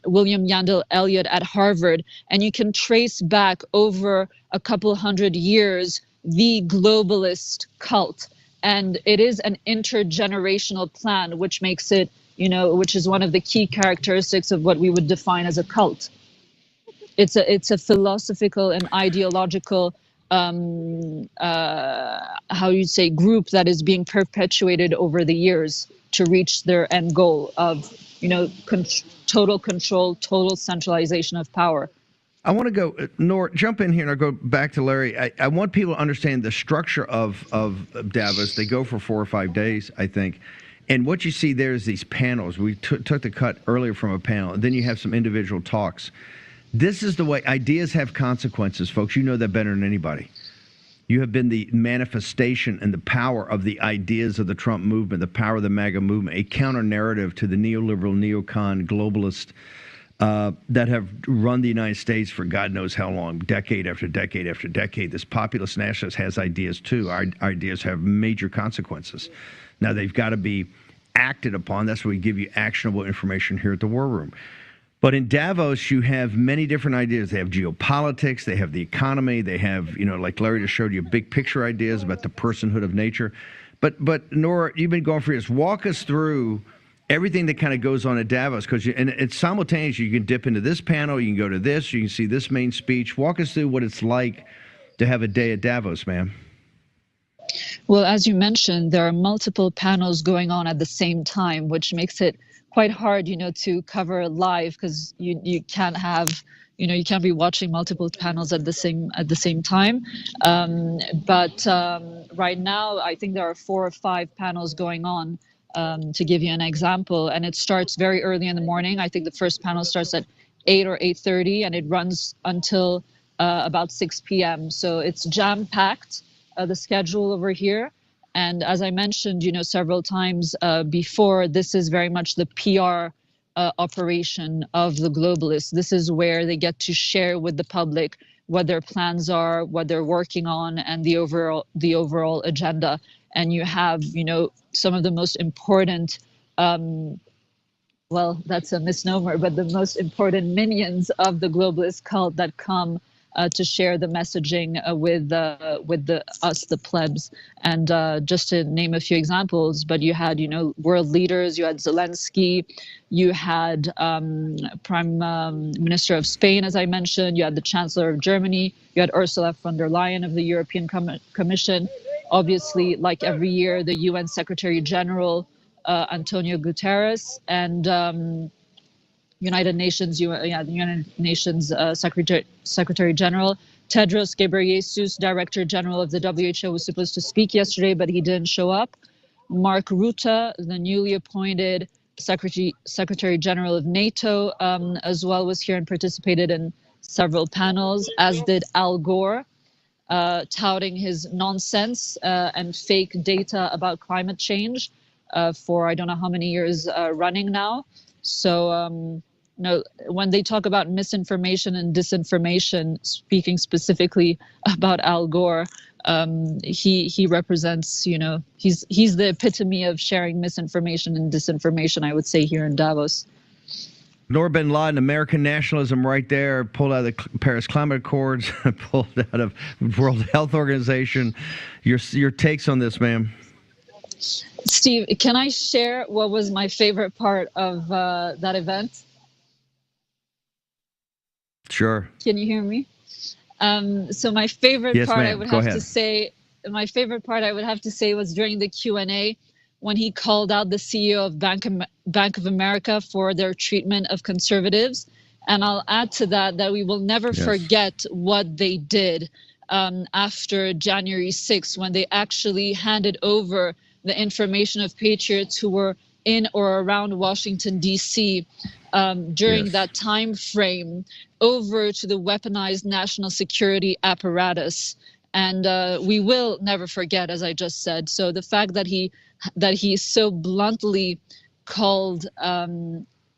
William Yandell Elliott at Harvard. And you can trace back over a couple hundred years the globalist cult. And it is an intergenerational plan, which makes it, which is one of the key characteristics of what we would define as a cult. It's a philosophical and ideological, how you say, group that is being perpetuated over the years to reach their end goal of, total control, total centralization of power. I want to go, Nor, jump in here, and I'll go back to Larry. I want people to understand the structure of Davos. They go for 4 or 5 days, I think. And what you see there is these panels. We took the cut earlier from a panel, and then you have some individual talks. This is the way ideas have consequences, folks. You know that better than anybody. You have been the manifestation and the power of the ideas of the Trump movement, the power of the MAGA movement, a counter-narrative to the neoliberal, neocon, globalist that have run the United States for God knows how long, decade after decade after decade. This populist nationalist has ideas too. Our ideas have major consequences. Now, they've got to be acted upon. That's why we give you actionable information here at the War Room. But in Davos, you have many different ideas. They have geopolitics. They have the economy. They have, like Larry just showed you, big picture ideas about the personhood of nature. But Nora, you've been going for years. Walk us through everything that kind of goes on at Davos, and it's simultaneous. You can dip into this panel. You can go to this. You can see this main speech. Walk us through what it's like to have a day at Davos, ma'am. Well, as you mentioned, there are multiple panels going on at the same time, which makes it quite hard, to cover live, because you can't have, you can't be watching multiple panels at the same time. But right now, I think there are 4 or 5 panels going on. To give you an example, and it starts very early in the morning. I think the first panel starts at 8 or 8:30, and it runs until about 6 p.m. So it's jam-packed, the schedule over here. And as I mentioned, several times before, this is very much the PR operation of the globalists. This is where they get to share with the public what their plans are, what they're working on, and the overall agenda. And you have, some of the most important, well, that's a misnomer, but the most important minions of the globalist cult that come to share the messaging with us, the plebs. And just to name a few examples, but you had, world leaders, you had Zelensky, you had Prime Minister of Spain, as I mentioned, you had the Chancellor of Germany, you had Ursula von der Leyen of the European Commission. Obviously, like every year, the UN Secretary General, Antonio Guterres, and United Nations Secretary General Tedros Ghebreyesus, Director General of the WHO, was supposed to speak yesterday, but he didn't show up. Mark Rutte, the newly appointed Secretary General of NATO, as well, was here and participated in several panels, as did Al Gore, touting his nonsense and fake data about climate change for I don't know how many years running now. So, when they talk about misinformation and disinformation, speaking specifically about Al Gore, he represents, he's the epitome of sharing misinformation and disinformation, I would say, here in Davos. Noor bin Laden, American nationalism right there, pulled out of the Paris Climate Accords, pulled out of World Health Organization. Your takes on this, ma'am? Steve, can I share what was my favorite part of that event? Sure. Can you hear me? So my favorite yes, part ma'am. I would Go have ahead. to say, was during the Q&A, when he called out the CEO of Bank of America for their treatment of conservatives. And I'll add to that we will never forget what they did after January 6th, when they actually handed over the information of patriots who were in or around Washington, D.C. During that time frame over to the weaponized national security apparatus. And we will never forget, as I just said. So the fact that he so bluntly called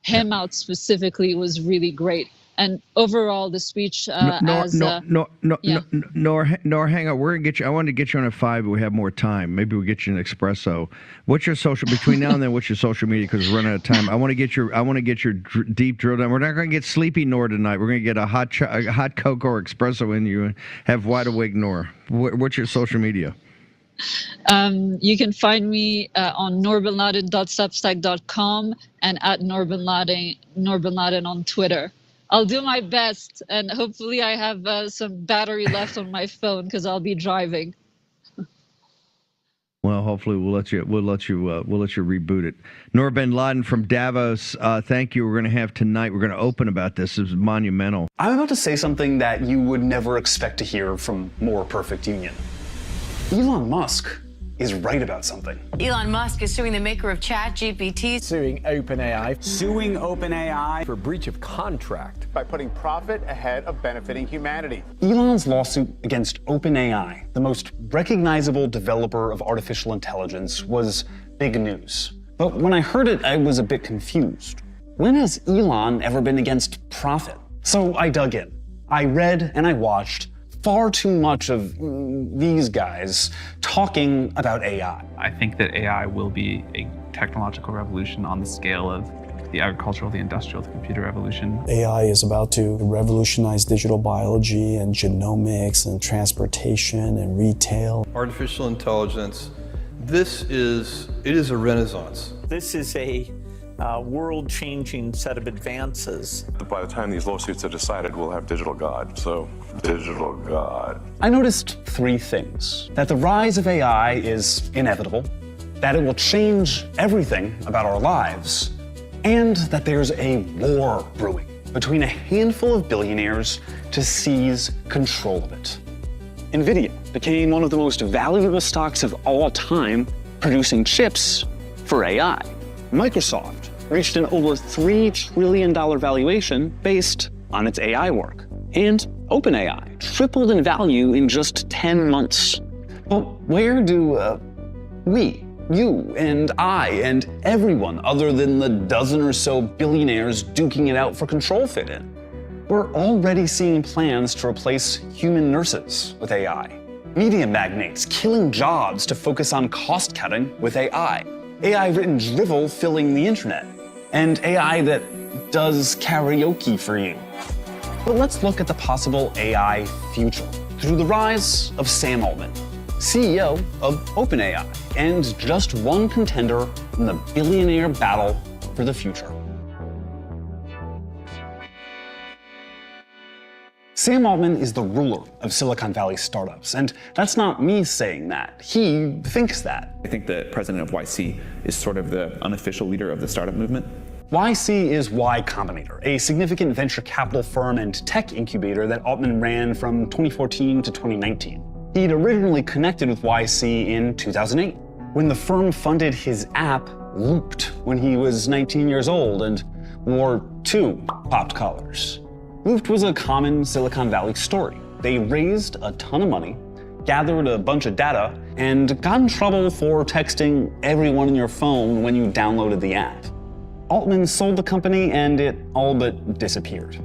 him out specifically was really great. And overall, the speech Nor, hang on. We're gonna get you. I wanted to get you on at 5, but we have more time. Maybe we'll get you an espresso. What's your social between now and then? What's your social media? Because we're running out of time. I want to get your deep drill down. We're not going to get sleepy Nor tonight. We're going to get a hot cocoa or espresso in you and have wide awake Nor. What's your social media? You can find me on norbinladen.substack.com and at Norbin on Twitter. I'll do my best, and hopefully I have some battery left on my phone because I'll be driving. Well, hopefully we'll let you reboot it. Noor bin Laden from Davos, thank you. We're going to have tonight. We're going to open about this. This is monumental. I'm about to say something that you would never expect to hear from More Perfect Union. Elon Musk is right about something. Elon Musk is suing the maker of ChatGPT. Suing OpenAI for breach of contract by putting profit ahead of benefiting humanity. Elon's lawsuit against OpenAI, the most recognizable developer of artificial intelligence, was big news. But when I heard it, I was a bit confused. When has Elon ever been against profit? So I dug in. I read and I watched far too much of these guys talking about AI. I think that AI will be a technological revolution on the scale of the agricultural, the industrial, the computer revolution. AI is about to revolutionize digital biology and genomics and transportation and retail. Artificial intelligence, it is a renaissance. This is a world-changing set of advances. By the time these lawsuits are decided, we'll have digital God. So, digital God. I noticed three things. That the rise of AI is inevitable, that it will change everything about our lives, and that there's a war brewing between a handful of billionaires to seize control of it. NVIDIA became one of the most valuable stocks of all time, producing chips for AI. Microsoft reached an over $3 trillion valuation based on its AI work. And OpenAI tripled in value in just 10 months. But where do we, you and I, and everyone other than the dozen or so billionaires duking it out for control fit in? We're already seeing plans to replace human nurses with AI. Media magnates killing jobs to focus on cost cutting with AI. AI-written drivel filling the internet. And AI that does karaoke for you. But let's look at the possible AI future through the rise of Sam Altman, CEO of OpenAI, and just one contender in the billionaire battle for the future. Sam Altman is the ruler of Silicon Valley startups, and that's not me saying that. He thinks that. I think the president of YC is sort of the unofficial leader of the startup movement. YC is Y Combinator, a significant venture capital firm and tech incubator that Altman ran from 2014 to 2019. He'd originally connected with YC in 2008, when the firm funded his app, Looped, when he was 19 years old and wore 2 popped collars. Looped was a common Silicon Valley story. They raised a ton of money, gathered a bunch of data, and got in trouble for texting everyone in your phone when you downloaded the app. Altman sold the company and it all but disappeared.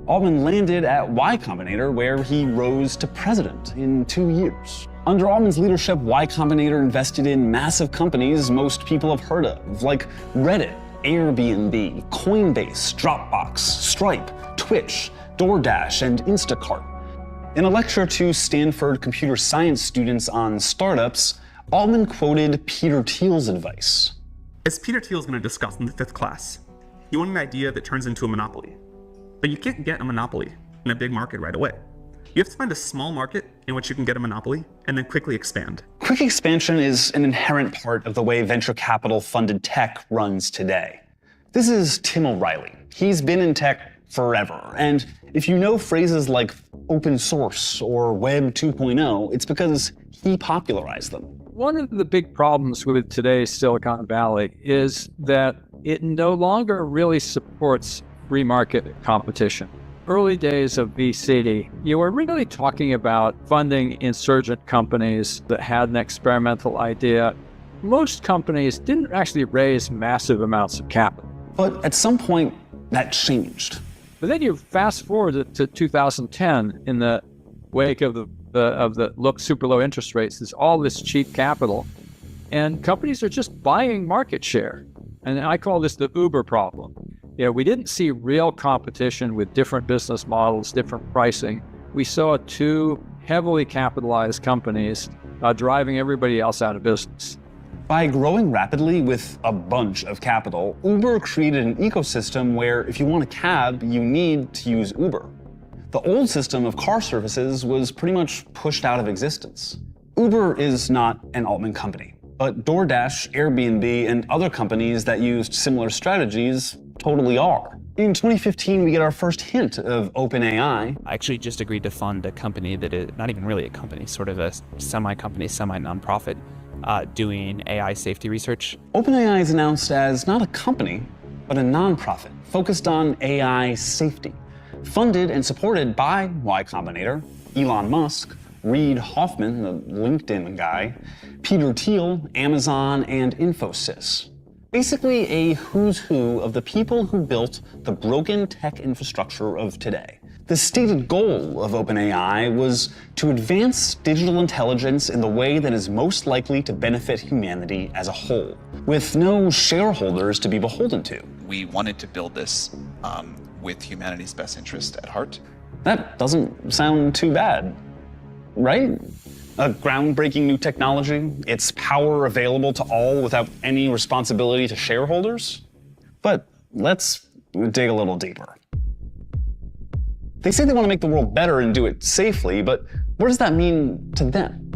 Altman landed at Y Combinator, where he rose to president in 2 years. Under Altman's leadership, Y Combinator invested in massive companies most people have heard of, like Reddit, Airbnb, Coinbase, Dropbox, Stripe, Twitch, DoorDash, and Instacart. In a lecture to Stanford computer science students on startups, Altman quoted Peter Thiel's advice. As Peter Thiel is going to discuss in the 5th class, you want an idea that turns into a monopoly. But you can't get a monopoly in a big market right away. You have to find a small market in which you can get a monopoly and then quickly expand. Quick expansion is an inherent part of the way venture capital funded tech runs today. This is Tim O'Reilly. He's been in tech forever. And if you know phrases like open source or Web 2.0, it's because he popularized them. One of the big problems with today's Silicon Valley is that it no longer really supports free market competition. Early days of VC, you were really talking about funding insurgent companies that had an experimental idea. Most companies didn't actually raise massive amounts of capital. But at some point, that changed. But then you fast forward to 2010, in the wake of the super low interest rates, there's all this cheap capital, and companies are just buying market share. And I call this the Uber problem. We didn't see real competition with different business models, different pricing. We saw 2 heavily capitalized companies driving everybody else out of business. By growing rapidly with a bunch of capital, Uber created an ecosystem where if you want a cab, you need to use Uber. The old system of car services was pretty much pushed out of existence. Uber is not an Altman company, but DoorDash, Airbnb, and other companies that used similar strategies totally are. In 2015, we get our first hint of OpenAI. I actually just agreed to fund a company that is not even really a company, sort of a semi-company, semi-nonprofit, doing AI safety research. OpenAI is announced as not a company, but a nonprofit focused on AI safety, funded and supported by Y Combinator, Elon Musk, Reid Hoffman, the LinkedIn guy, Peter Thiel, Amazon, and Infosys. Basically a who's who of the people who built the broken tech infrastructure of today. The stated goal of OpenAI was to advance digital intelligence in the way that is most likely to benefit humanity as a whole, with no shareholders to be beholden to. We wanted to build this with humanity's best interest at heart. That doesn't sound too bad, right? A groundbreaking new technology, its power available to all without any responsibility to shareholders? But let's dig a little deeper. They say they want to make the world better and do it safely, but what does that mean to them?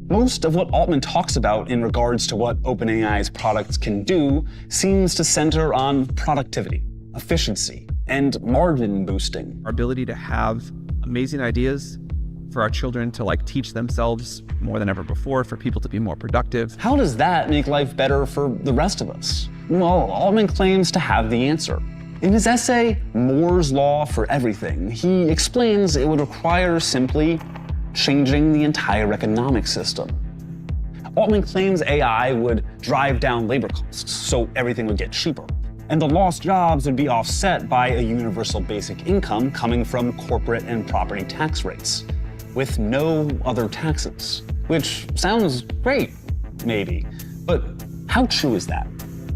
Most of what Altman talks about in regards to what OpenAI's products can do seems to center on productivity, efficiency, and margin boosting. Our ability to have amazing ideas for our children to teach themselves more than ever before, for people to be more productive. How does that make life better for the rest of us? Well, Altman claims to have the answer. In his essay, Moore's Law for Everything, he explains it would require simply changing the entire economic system. Altman claims AI would drive down labor costs, so everything would get cheaper. And the lost jobs would be offset by a universal basic income coming from corporate and property tax rates, with no other taxes. Which sounds great, maybe, but how true is that?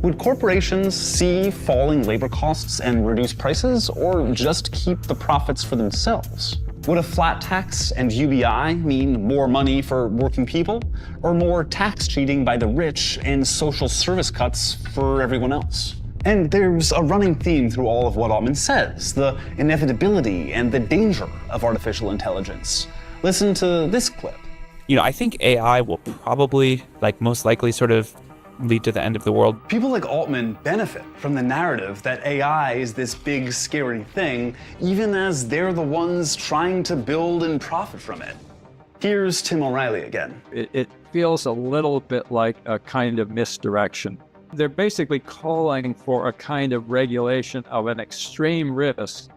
Would corporations see falling labor costs and reduce prices, or just keep the profits for themselves? Would a flat tax and UBI mean more money for working people, or more tax cheating by the rich and social service cuts for everyone else? And there's a running theme through all of what Altman says, the inevitability and the danger of artificial intelligence. Listen to this clip. I think AI will probably, most likely, sort of lead to the end of the world. People like Altman benefit from the narrative that AI is this big, scary thing, even as they're the ones trying to build and profit from it. Here's Tim O'Reilly again. It feels a little bit like a kind of misdirection. They're basically calling for a kind of regulation of an extreme risk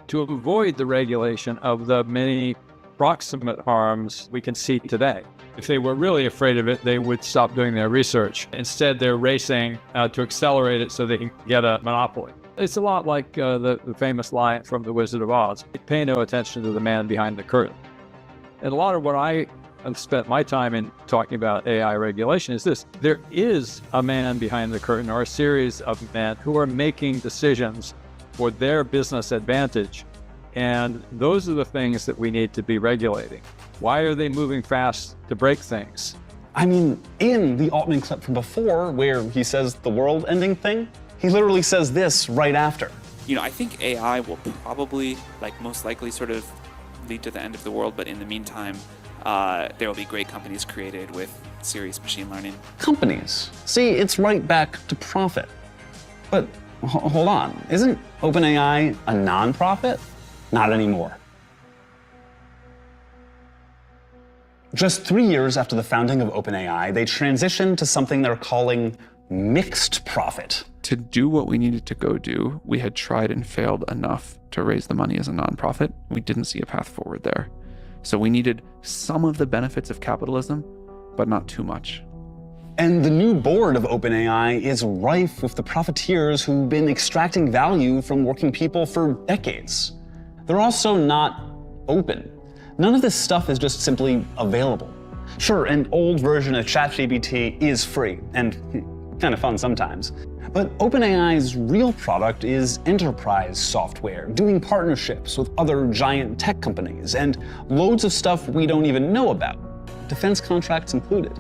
to avoid the regulation of the many proximate harms we can see today. If they were really afraid of it, they would stop doing their research. Instead, they're racing to accelerate it so they can get a monopoly. It's a lot like the famous line from The Wizard of Oz. Pay no attention to the man behind the curtain. And a lot of what I have spent my time in talking about AI regulation is this. There is a man behind the curtain, or a series of men who are making decisions for their business advantage. And those are the things that we need to be regulating. Why are they moving fast to break things? I mean, in the Altman clip from before, where he says the world-ending thing, he literally says this right after. I think AI will probably, most likely, sort of lead to the end of the world, but in the meantime, there will be great companies created with serious machine learning. Companies. See, it's right back to profit. But hold on, isn't OpenAI a non-profit? Not anymore. Just 3 years after the founding of OpenAI, they transitioned to something they're calling mixed profit. To do what we needed to go do, we had tried and failed enough to raise the money as a nonprofit. We didn't see a path forward there. So we needed some of the benefits of capitalism, but not too much. And the new board of OpenAI is rife with the profiteers who've been extracting value from working people for decades. They're also not open. None of this stuff is just simply available. Sure, an old version of ChatGPT is free and kind of fun sometimes, But OpenAI's real product is enterprise software, doing partnerships with other giant tech companies, and loads of stuff we don't even know about, defense contracts included.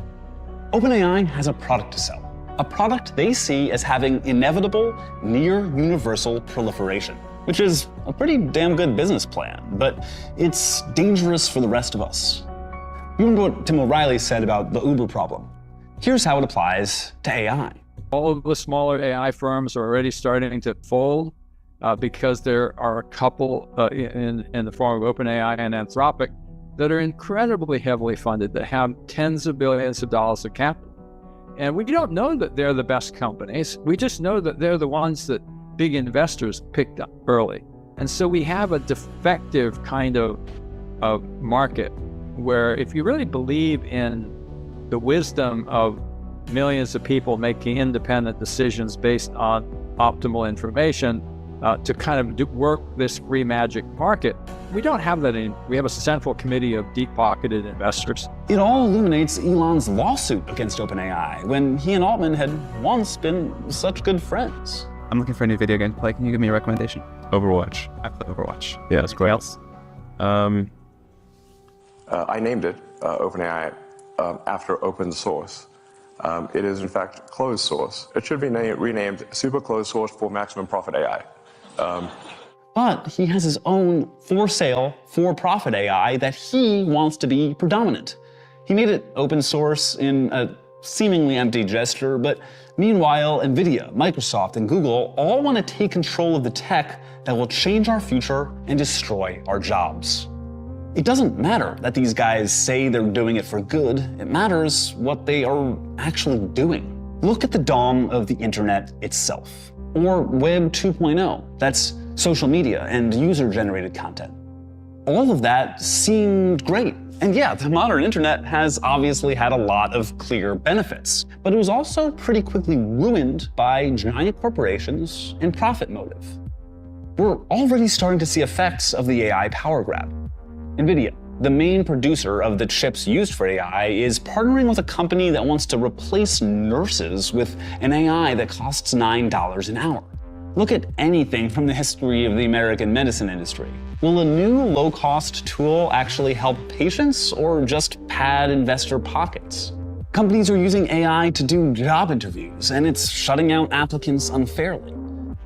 OpenAI has a product to sell, a product they see as having inevitable, near-universal proliferation, which is a pretty damn good business plan, but it's dangerous for the rest of us. You remember what Tim O'Reilly said about the Uber problem? Here's how it applies to AI. All of the smaller AI firms are already starting to fold because there are a couple in the form of OpenAI and Anthropic that are incredibly heavily funded, that have tens of billions of dollars of capital. And we don't know that they're the best companies. We just know that they're the ones that big investors picked up early. And so we have a defective kind of market where if you really believe in the wisdom of millions of people making independent decisions based on optimal information to kind of work this free magic market, we don't have that we have a central committee of deep-pocketed investors. It all illuminates Elon's lawsuit against OpenAI when he and Altman had once been such good friends. I'm looking for a new video game to play. Can you give me a recommendation? Overwatch. I play Overwatch. Yeah, it's great. Else? I named it OpenAI after open source. It is, in fact, closed source. It should be renamed Super Closed Source for Maximum Profit AI. But he has his own for-sale, for-profit AI that he wants to be predominant. He made it open source in a seemingly empty gesture, but meanwhile, NVIDIA, Microsoft, and Google all want to take control of the tech that will change our future and destroy our jobs. It doesn't matter that these guys say they're doing it for good. It matters what they are actually doing. Look at the dawn of the internet itself, or Web 2.0. That's social media and user-generated content. All of that seemed great. And yeah, the modern internet has obviously had a lot of clear benefits, but it was also pretty quickly ruined by giant corporations and profit motive. We're already starting to see effects of the AI power grab. NVIDIA, the main producer of the chips used for AI, is partnering with a company that wants to replace nurses with an AI that costs $9 an hour. Look at anything from the history of the American medicine industry. Will a new low-cost tool actually help patients or just pad investor pockets? Companies are using AI to do job interviews, and it's shutting out applicants unfairly.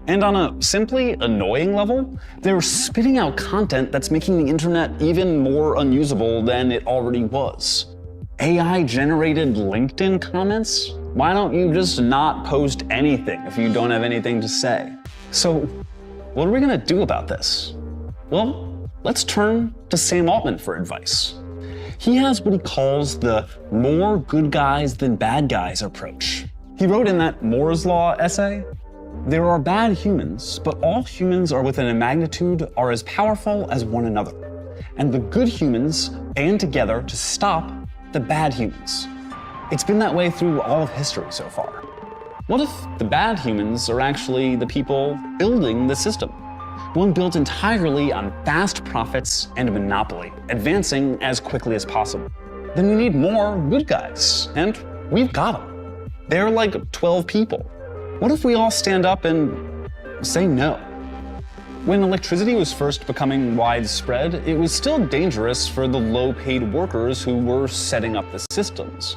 And on a simply annoying level, they're spitting out content that's making the internet even more unusable than it already was. AI-generated LinkedIn comments? Why don't you just not post anything if you don't have anything to say? So, what are we gonna do about this? Well, let's turn to Sam Altman for advice. He has what he calls the more good guys than bad guys approach. He wrote in that Moore's Law essay, "There are bad humans, but all humans are within a magnitude are as powerful as one another. And the good humans band together to stop the bad humans." It's been that way through all of history so far. What if the bad humans are actually the people building the system? One built entirely on fast profits and monopoly, advancing as quickly as possible. Then we need more good guys, and we've got them. They're like 12 people. What if we all stand up and say no? When electricity was first becoming widespread, it was still dangerous for the low-paid workers who were setting up the systems.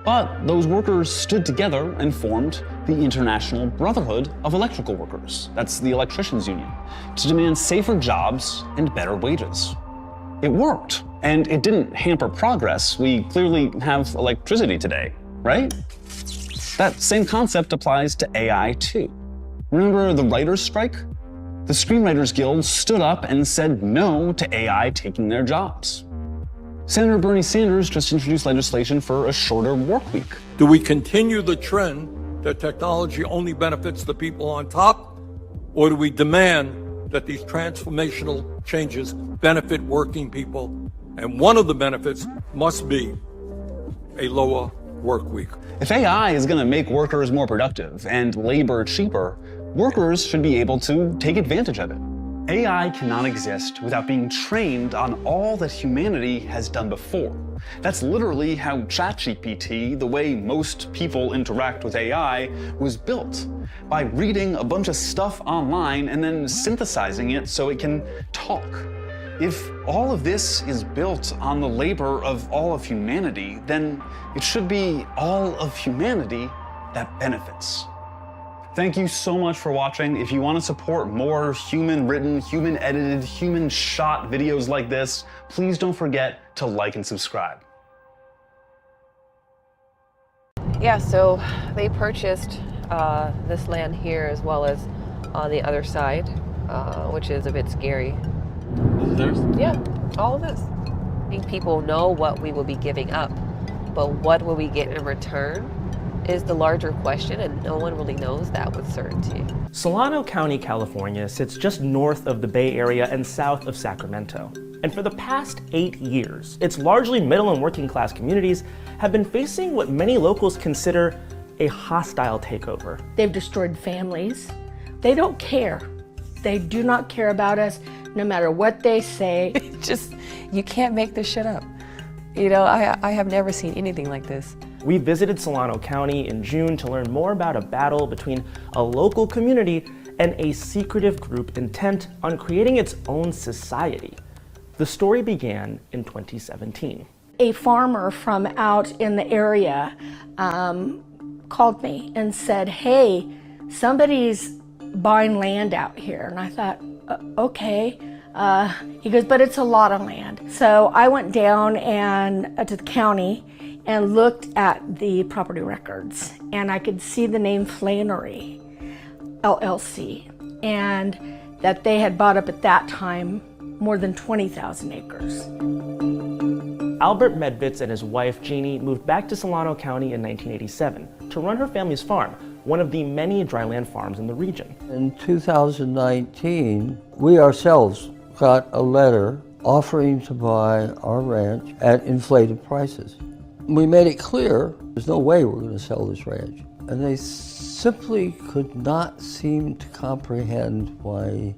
But those workers stood together and formed the International Brotherhood of Electrical Workers, that's the electricians union, to demand safer jobs and better wages. It worked, and it didn't hamper progress. We clearly have electricity today, right? That same concept applies to AI too. Remember the writers' strike? The Screenwriters Guild stood up and said no to AI taking their jobs. Senator Bernie Sanders just introduced legislation for a shorter work week. Do we continue the trend that technology only benefits the people on top, or do we demand that these transformational changes benefit working people? And one of the benefits must be a lower work week. If AI is going to make workers more productive and labor cheaper, workers should be able to take advantage of it. AI cannot exist without being trained on all that humanity has done before. That's literally how ChatGPT, the way most people interact with AI, was built. By reading a bunch of stuff online and then synthesizing it so it can talk. If all of this is built on the labor of all of humanity, then it should be all of humanity that benefits. Thank you so much for watching. If you want to support more human-written, human-edited, human-shot videos like this, please don't forget to like and subscribe. Yeah, so they purchased this land here as well as on the other side, which is a bit scary. Yeah, all of this. I think people know what we will be giving up, but what will we get in return is the larger question, and no one really knows that with certainty. Solano County, California sits just north of the Bay Area and south of Sacramento. And for the past 8 years, its largely middle and working class communities have been facing what many locals consider a hostile takeover. They've destroyed families. They don't care. They do not care about us, no matter what they say. Just, you can't make this shit up. You know, I have never seen anything like this. We visited Solano County in June to learn more about a battle between a local community and a secretive group intent on creating its own society. The story began in 2017. A farmer from out in the area called me and said, hey, somebody's buying land out here. And I thought, okay. He goes, but it's a lot of land. So I went down to the county and looked at the property records, and I could see the name Flannery, LLC, and that they had bought up at that time more than 20,000 acres. Albert Medvitz and his wife, Jeannie, moved back to Solano County in 1987 to run her family's farm, one of the many dryland farms in the region. In 2019, we ourselves got a letter offering to buy our ranch at inflated prices. We made it clear there's no way we're going to sell this ranch. And they simply could not seem to comprehend why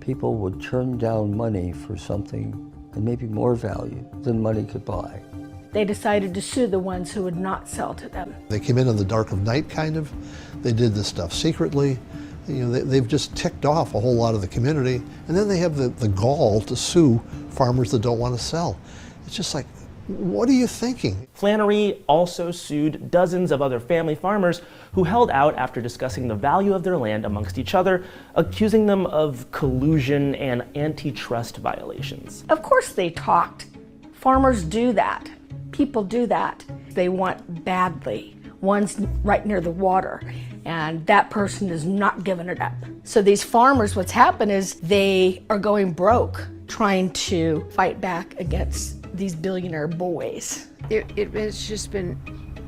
people would turn down money for something and maybe more value than money could buy. They decided to sue the ones who would not sell to them. They came in the dark of night, kind of. They did this stuff secretly. You know, they've just ticked off a whole lot of the community, and then they have the gall to sue farmers that don't want to sell. It's just like, what are you thinking? Flannery also sued dozens of other family farmers who held out after discussing the value of their land amongst each other, accusing them of collusion and antitrust violations. Of course they talked. Farmers do that. People do that. They want badly. One's right near the water, and that person is not giving it up. So these farmers, what's happened is they are going broke trying to fight back against these billionaire boys. It has just been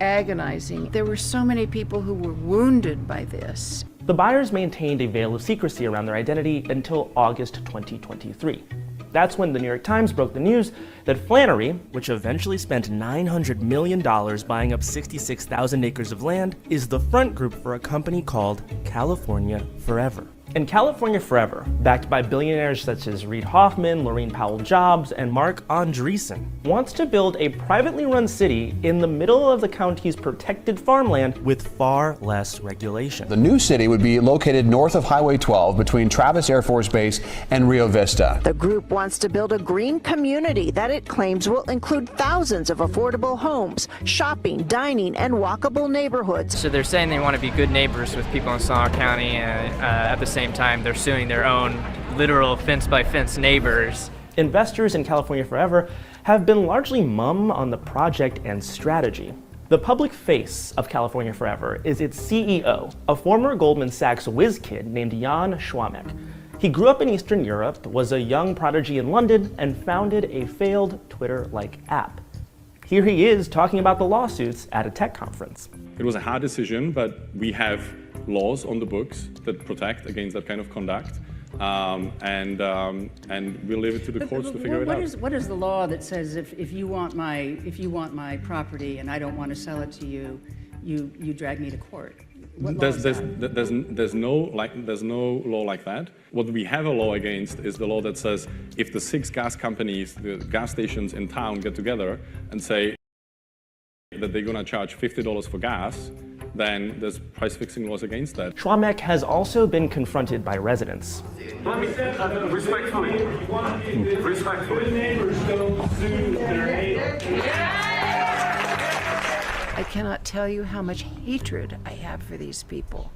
agonizing. There were so many people who were wounded by this. The buyers maintained a veil of secrecy around their identity until August 2023. That's when the New York Times broke the news that Flannery, which eventually spent $900 million buying up 66,000 acres of land, is the front group for a company called California Forever. And California Forever, backed by billionaires such as Reid Hoffman, Laurene Powell Jobs, and Mark Andreessen, wants to build a privately run city in the middle of the county's protected farmland with far less regulation. The new city would be located north of Highway 12 between Travis Air Force Base and Rio Vista. The group wants to build a green community that it claims will include thousands of affordable homes, shopping, dining, and walkable neighborhoods. So they're saying they want to be good neighbors with people in Solano County, and at the same time they're suing their own literal fence-by-fence neighbors. Investors in California Forever have been largely mum on the project and strategy. The public face of California Forever is its CEO, a former Goldman Sachs whiz kid named Jan Schwamek. He grew up in Eastern Europe, was a young prodigy in London, and founded a failed Twitter-like app. Here he is talking about the lawsuits at a tech conference. It was a hard decision, but we have laws on the books that protect against that kind of conduct, and we'll leave it to the courts to figure it out. What is the law that says if you want my property and I don't want to sell it to you, you drag me to court? There's no law like that. What we have a law against is the law that says if the 6 gas companies, the gas stations in town get together and say that they're going to charge $50 for gas, then there's price fixing laws against that. Schwamek has also been confronted by residents. Respectfully. I cannot tell you how much hatred I have for these people.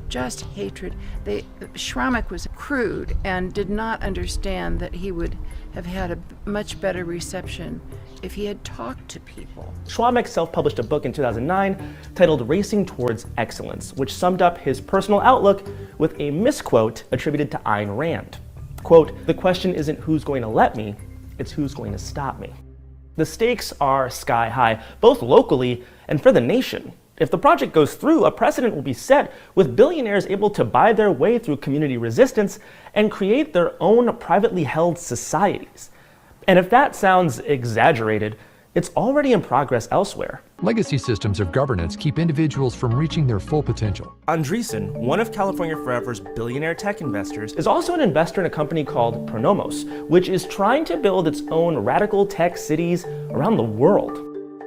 Just hatred. Schwamek was crude and did not understand that he would have had a much better reception if he had talked to people. Schwamek self-published a book in 2009 titled Racing Towards Excellence, which summed up his personal outlook with a misquote attributed to Ayn Rand. Quote, "The question isn't who's going to let me, it's who's going to stop me." The stakes are sky high, both locally and for the nation. If the project goes through, a precedent will be set with billionaires able to buy their way through community resistance and create their own privately held societies. And if that sounds exaggerated, it's already in progress elsewhere. Legacy systems of governance keep individuals from reaching their full potential. Andreessen, one of California Forever's billionaire tech investors, is also an investor in a company called Pronomos, which is trying to build its own radical tech cities around the world.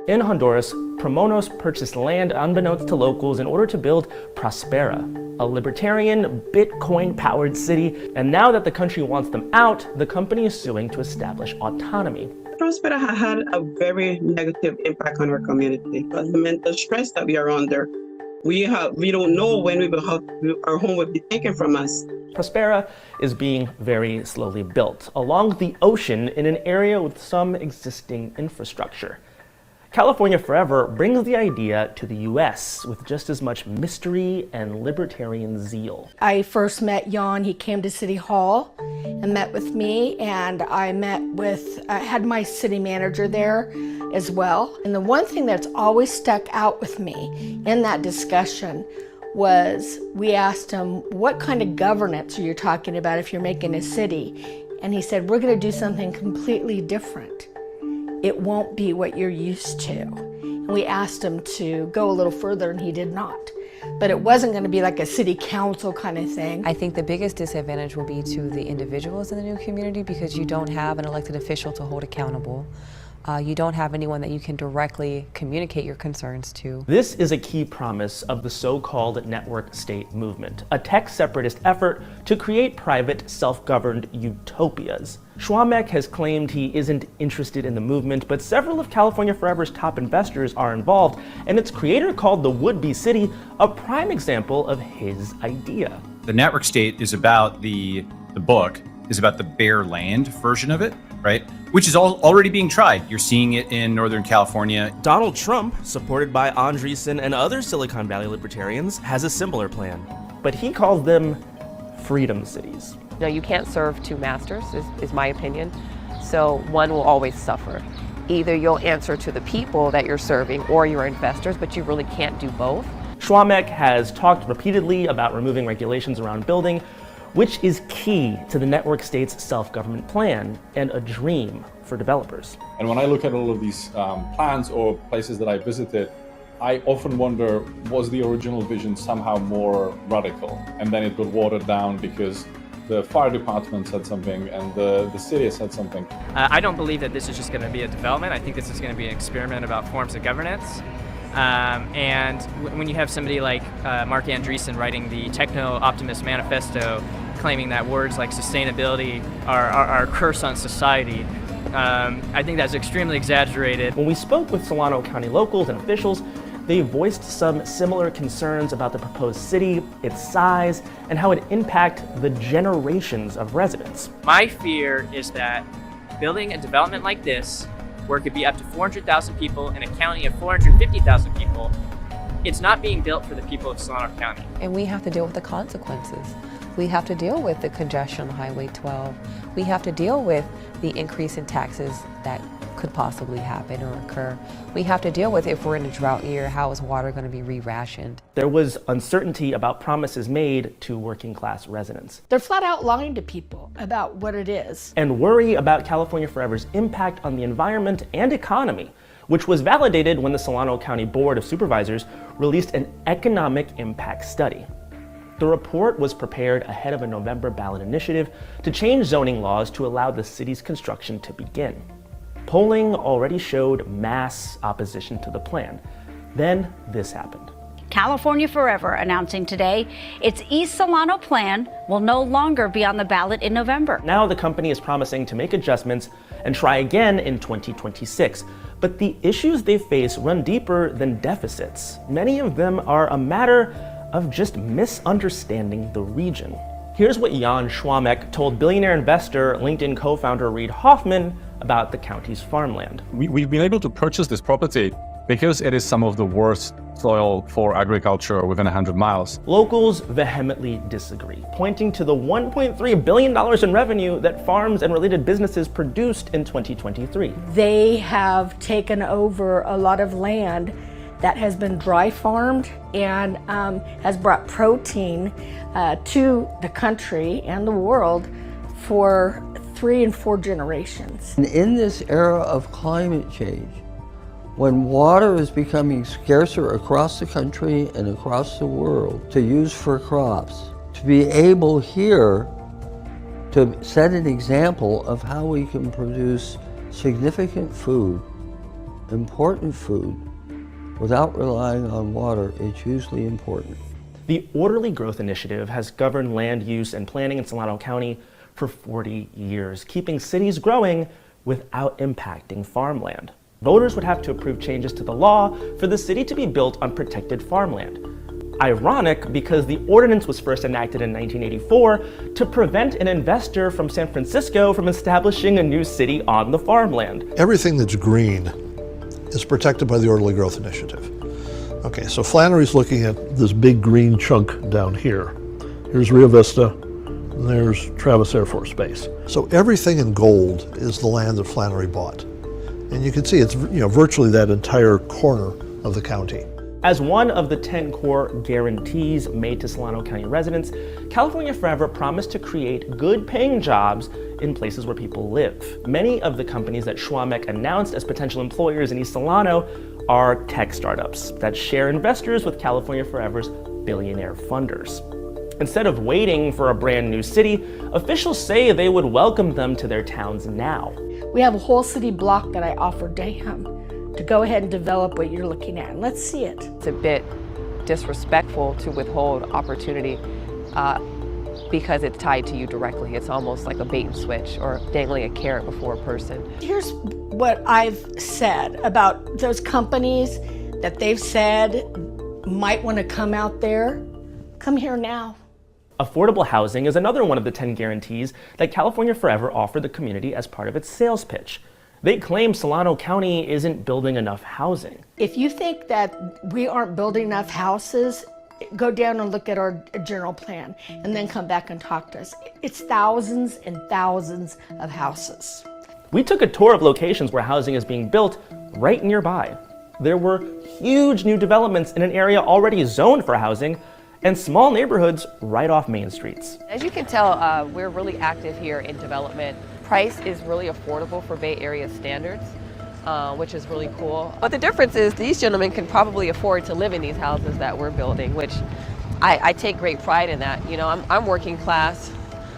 In Honduras, Pronomos purchased land unbeknownst to locals in order to build Prospera, a libertarian, Bitcoin-powered city. And now that the country wants them out, the company is suing to establish autonomy. Prospera has had a very negative impact on our community. But the mental stress that we are under, we don't know when our home will be taken from us. Prospera is being very slowly built along the ocean in an area with some existing infrastructure. California Forever brings the idea to the US with just as much mystery and libertarian zeal. I first met Jan. He came to City Hall and met with me, and I had my city manager there as well. And the one thing that's always stuck out with me in that discussion was we asked him, what kind of governance are you talking about if you're making a city? And he said, we're going to do something completely different. It won't be what you're used to. And we asked him to go a little further, and he did not. But it wasn't going to be like a city council kind of thing. I think the biggest disadvantage will be to the individuals in the new community because you don't have an elected official to hold accountable. You don't have anyone that you can directly communicate your concerns to. This is a key promise of the so-called network state movement, a tech separatist effort to create private, self-governed utopias. Schwamek has claimed he isn't interested in the movement, but several of California Forever's top investors are involved, and its creator called the would-be city a prime example of his idea. The network state is about the book, is about the bare land version of it, right? Which is already being tried. You're seeing it in Northern California. Donald Trump, supported by Andreessen and other Silicon Valley libertarians, has a similar plan, but he calls them freedom cities. No, you can't serve two masters, is my opinion. So one will always suffer. Either you'll answer to the people that you're serving or your investors, but you really can't do both. Schwamek has talked repeatedly about removing regulations around building, which is key to the network state's self-government plan and a dream for developers. And when I look at all of these plans or places that I visited, I often wonder, was the original vision somehow more radical? And then it got watered down because the fire department said something and the city said something. I don't believe that this is just going to be a development. I think this is going to be an experiment about forms of governance. And when you have somebody like Mark Andreessen writing the Techno-Optimist Manifesto, claiming that words like sustainability are a curse on society, I think that's extremely exaggerated. When we spoke with Solano County locals and officials, they voiced some similar concerns about the proposed city, its size, and how it impact the generations of residents. My fear is that building a development like this, where it could be up to 400,000 people in a county of 450,000 people, it's not being built for the people of Solano County. And we have to deal with the consequences. We have to deal with the congestion on Highway 12. We have to deal with the increase in taxes that could possibly happen or occur. We have to deal with, if we're in a drought year, how is water going to be re-rationed? There was uncertainty about promises made to working class residents. They're flat out lying to people about what it is. And worry about California Forever's impact on the environment and economy, which was validated when the Solano County Board of Supervisors released an economic impact study. The report was prepared ahead of a November ballot initiative to change zoning laws to allow the city's construction to begin. Polling already showed mass opposition to the plan. Then this happened. California Forever announcing today its East Solano plan will no longer be on the ballot in November. Now the company is promising to make adjustments and try again in 2026. But the issues they face run deeper than deficits. Many of them are a matter of just misunderstanding the region. Here's what Jan Schwamek told billionaire investor, LinkedIn co-founder Reid Hoffman about the county's farmland. We've been able to purchase this property because it is some of the worst soil for agriculture within 100 miles. Locals vehemently disagree, pointing to the $1.3 billion in revenue that farms and related businesses produced in 2023. They have taken over a lot of land that has been dry farmed and has brought protein to the country and the world for 3 and 4 generations. And in this era of climate change, when water is becoming scarcer across the country and across the world to use for crops, to be able here to set an example of how we can produce significant food, important food, without relying on water, is hugely important. The Orderly Growth Initiative has governed land use and planning in Solano County for 40 years, keeping cities growing without impacting farmland. Voters would have to approve changes to the law for the city to be built on protected farmland. Ironic, because the ordinance was first enacted in 1984 to prevent an investor from San Francisco from establishing a new city on the farmland. Everything that's green is protected by the Orderly Growth Initiative. Okay, so Flannery's looking at this big green chunk down here. Here's Rio Vista, and there's Travis Air Force Base. So everything in gold is the land that Flannery bought. And you can see it's virtually that entire corner of the county. As one of the 10 core guarantees made to Solano County residents, California Forever promised to create good-paying jobs in places where people live. Many of the companies that Schwamek announced as potential employers in East Solano are tech startups that share investors with California Forever's billionaire funders. Instead of waiting for a brand new city, officials say they would welcome them to their towns now. We have a whole city block that I offered to him to go ahead and develop what you're looking at. And let's see it. It's a bit disrespectful to withhold opportunity because it's tied to you directly. It's almost like a bait and switch or dangling a carrot before a person. Here's what I've said about those companies that they've said might want to come out there. Come here now. Affordable housing is another one of the 10 guarantees that California Forever offered the community as part of its sales pitch. They claim Solano County isn't building enough housing. If you think that we aren't building enough houses, go down and look at our general plan and then come back and talk to us. It's thousands and thousands of houses. We took a tour of locations where housing is being built right nearby. There were huge new developments in an area already zoned for housing and small neighborhoods right off main streets. As you can tell, we're really active here in development. Price is really affordable for Bay Area standards, which is really cool. But the difference is these gentlemen can probably afford to live in these houses that we're building, which I take great pride in that. You know, I'm working class,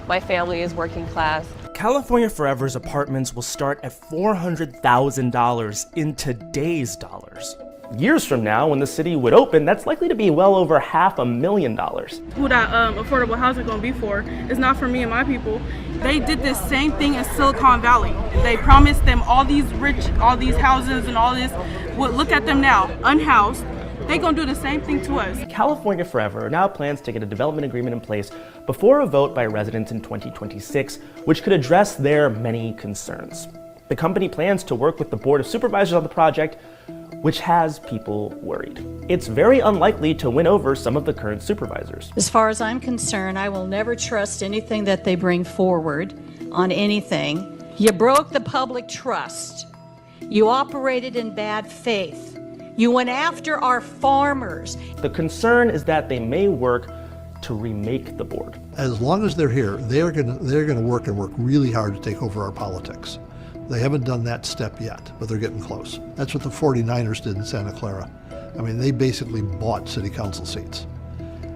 my family is working class. California Forever's apartments will start at $400,000 in today's dollars. Years from now, when the city would open, that's likely to be well over $500,000. Who that affordable housing gonna be for? It's not for me and my people. They did this same thing in Silicon Valley. They promised them all these houses and all this. Well, look at them now, unhoused. They gonna do the same thing to us. California Forever now plans to get a development agreement in place before a vote by residents in 2026, which could address their many concerns. The company plans to work with the Board of Supervisors on the project, which has people worried. It's very unlikely to win over some of the current supervisors. As far as I'm concerned, I will never trust anything that they bring forward on anything. You broke the public trust. You operated in bad faith. You went after our farmers. The concern is that they may work to remake the board. As long as they're here, they're going to work really hard to take over our politics. They haven't done that step yet, but they're getting close. That's what the 49ers did in Santa Clara. I mean, they basically bought city council seats,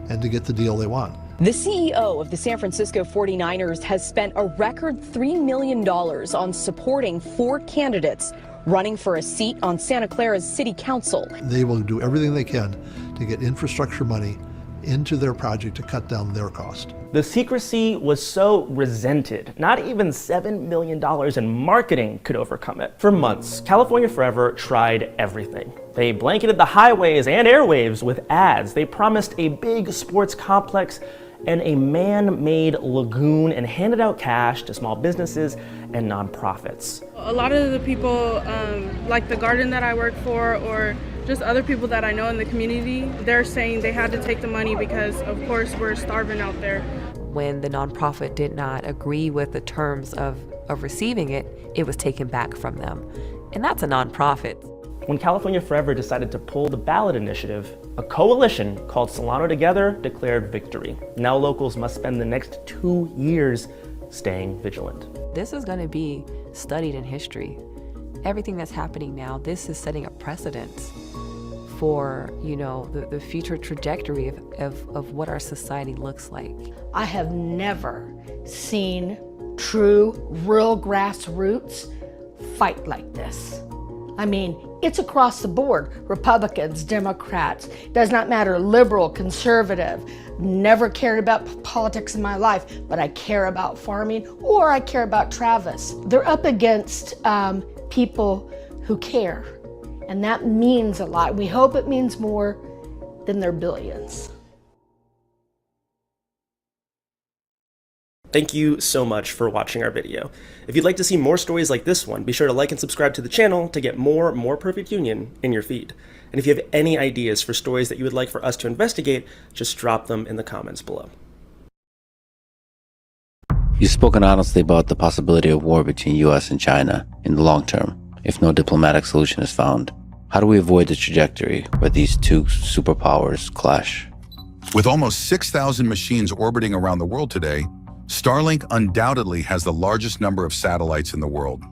and to get the deal they want. The CEO of the San Francisco 49ers has spent a record $3 million on supporting 4 candidates running for a seat on Santa Clara's city council. They will do everything they can to get infrastructure money into their project to cut down their cost. The secrecy was so resented, not even $7 million in marketing could overcome it. For months, California Forever tried everything. They blanketed the highways and airwaves with ads. They promised a big sports complex and a man-made lagoon and handed out cash to small businesses and nonprofits. A lot of the people, like the garden that I work for, or just other people that I know in the community, they're saying they had to take the money because, of course, we're starving out there. When the nonprofit did not agree with the terms of receiving it, it was taken back from them. And that's a nonprofit. When California Forever decided to pull the ballot initiative, a coalition called Solano Together declared victory. Now locals must spend the next 2 years staying vigilant. This is going to be studied in history. Everything that's happening now, this is setting a precedent for, the future trajectory of what our society looks like. I have never seen true, real grassroots fight like this. I mean, it's across the board. Republicans, Democrats, does not matter, liberal, conservative. Never cared about politics in my life, but I care about farming, or I care about Travis. They're up against people who care, and that means a lot. We hope it means more than their billions. Thank you so much for watching our video. If you'd like to see more stories like this one, be sure to like and subscribe to the channel to get more Perfect Union in your feed. And if you have any ideas for stories that you would like for us to investigate, just drop them in the comments below. You've spoken honestly about the possibility of war between US and China in the long term, if no diplomatic solution is found. How do we avoid the trajectory where these two superpowers clash? With almost 6,000 machines orbiting around the world today, Starlink undoubtedly has the largest number of satellites in the world.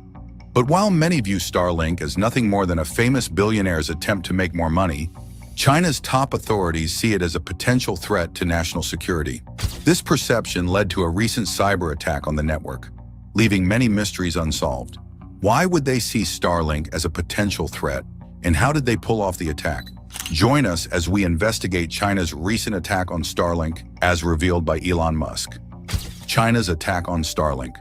But while many view Starlink as nothing more than a famous billionaire's attempt to make more money, China's top authorities see it as a potential threat to national security. This perception led to a recent cyber attack on the network, leaving many mysteries unsolved. Why would they see Starlink as a potential threat, and how did they pull off the attack? Join us as we investigate China's recent attack on Starlink as revealed by Elon Musk. China's attack on Starlink.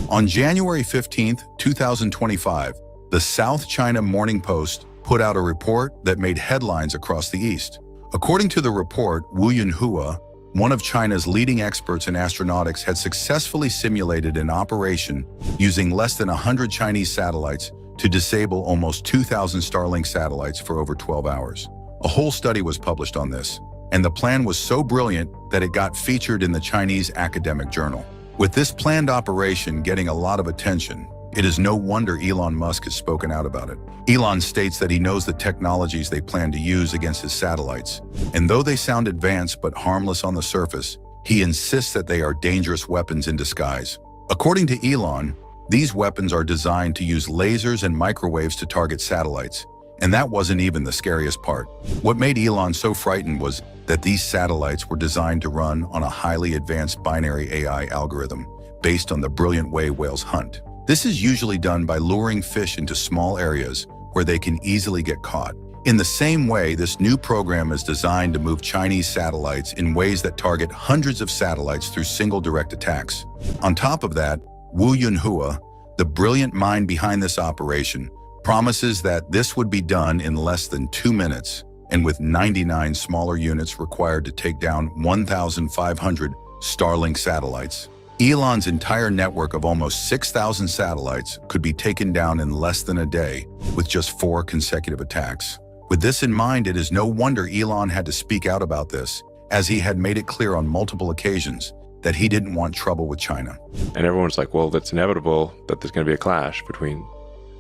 On January 15, 2025, the South China Morning Post put out a report that made headlines across the East. According to the report, Wu Yunhua, one of China's leading experts in astronautics, had successfully simulated an operation using less than 100 Chinese satellites to disable almost 2,000 Starlink satellites for over 12 hours. A whole study was published on this, and the plan was so brilliant that it got featured in the Chinese academic journal. With this planned operation getting a lot of attention, it is no wonder Elon Musk has spoken out about it. Elon states that he knows the technologies they plan to use against his satellites, and though they sound advanced but harmless on the surface, he insists that they are dangerous weapons in disguise. According to Elon, these weapons are designed to use lasers and microwaves to target satellites, and that wasn't even the scariest part. What made Elon so frightened was that these satellites were designed to run on a highly advanced binary AI algorithm based on the brilliant way whales hunt. This is usually done by luring fish into small areas where they can easily get caught. In the same way, this new program is designed to move Chinese satellites in ways that target hundreds of satellites through single direct attacks. On top of that, Wu Yunhua, the brilliant mind behind this operation, promises that this would be done in less than 2 minutes, and with 99 smaller units required to take down 1,500 Starlink satellites. Elon's entire network of almost 6,000 satellites could be taken down in less than a day with just 4 consecutive attacks. With this in mind, it is no wonder Elon had to speak out about this, as he had made it clear on multiple occasions that he didn't want trouble with China. And everyone's like, well, that's inevitable that there's going to be a clash between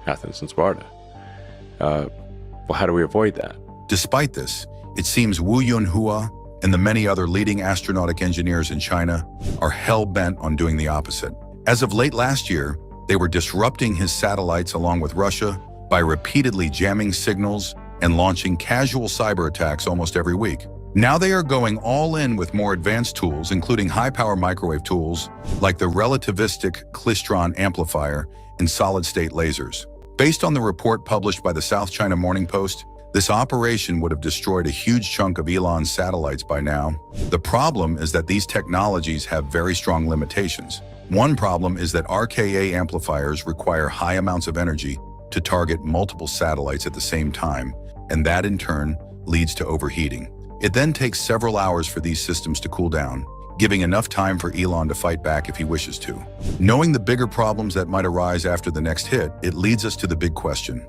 Athens and Sparta. Well, how do we avoid that? Despite this, it seems Wu Yunhua and the many other leading astronautic engineers in China are hell-bent on doing the opposite. As of late last year, They were disrupting his satellites along with Russia by repeatedly jamming signals and launching casual cyber attacks almost every week. Now they are going all in with more advanced tools, including high-power microwave tools like the relativistic klystron amplifier and solid-state lasers. Based on the report published by the South China Morning Post, this operation would have destroyed a huge chunk of Elon's satellites by now. The problem is that these technologies have very strong limitations. One problem is that RKA amplifiers require high amounts of energy to target multiple satellites at the same time, and that in turn leads to overheating. It then takes several hours for these systems to cool down, giving enough time for Elon to fight back if he wishes to. Knowing the bigger problems that might arise after the next hit, it leads us to the big question.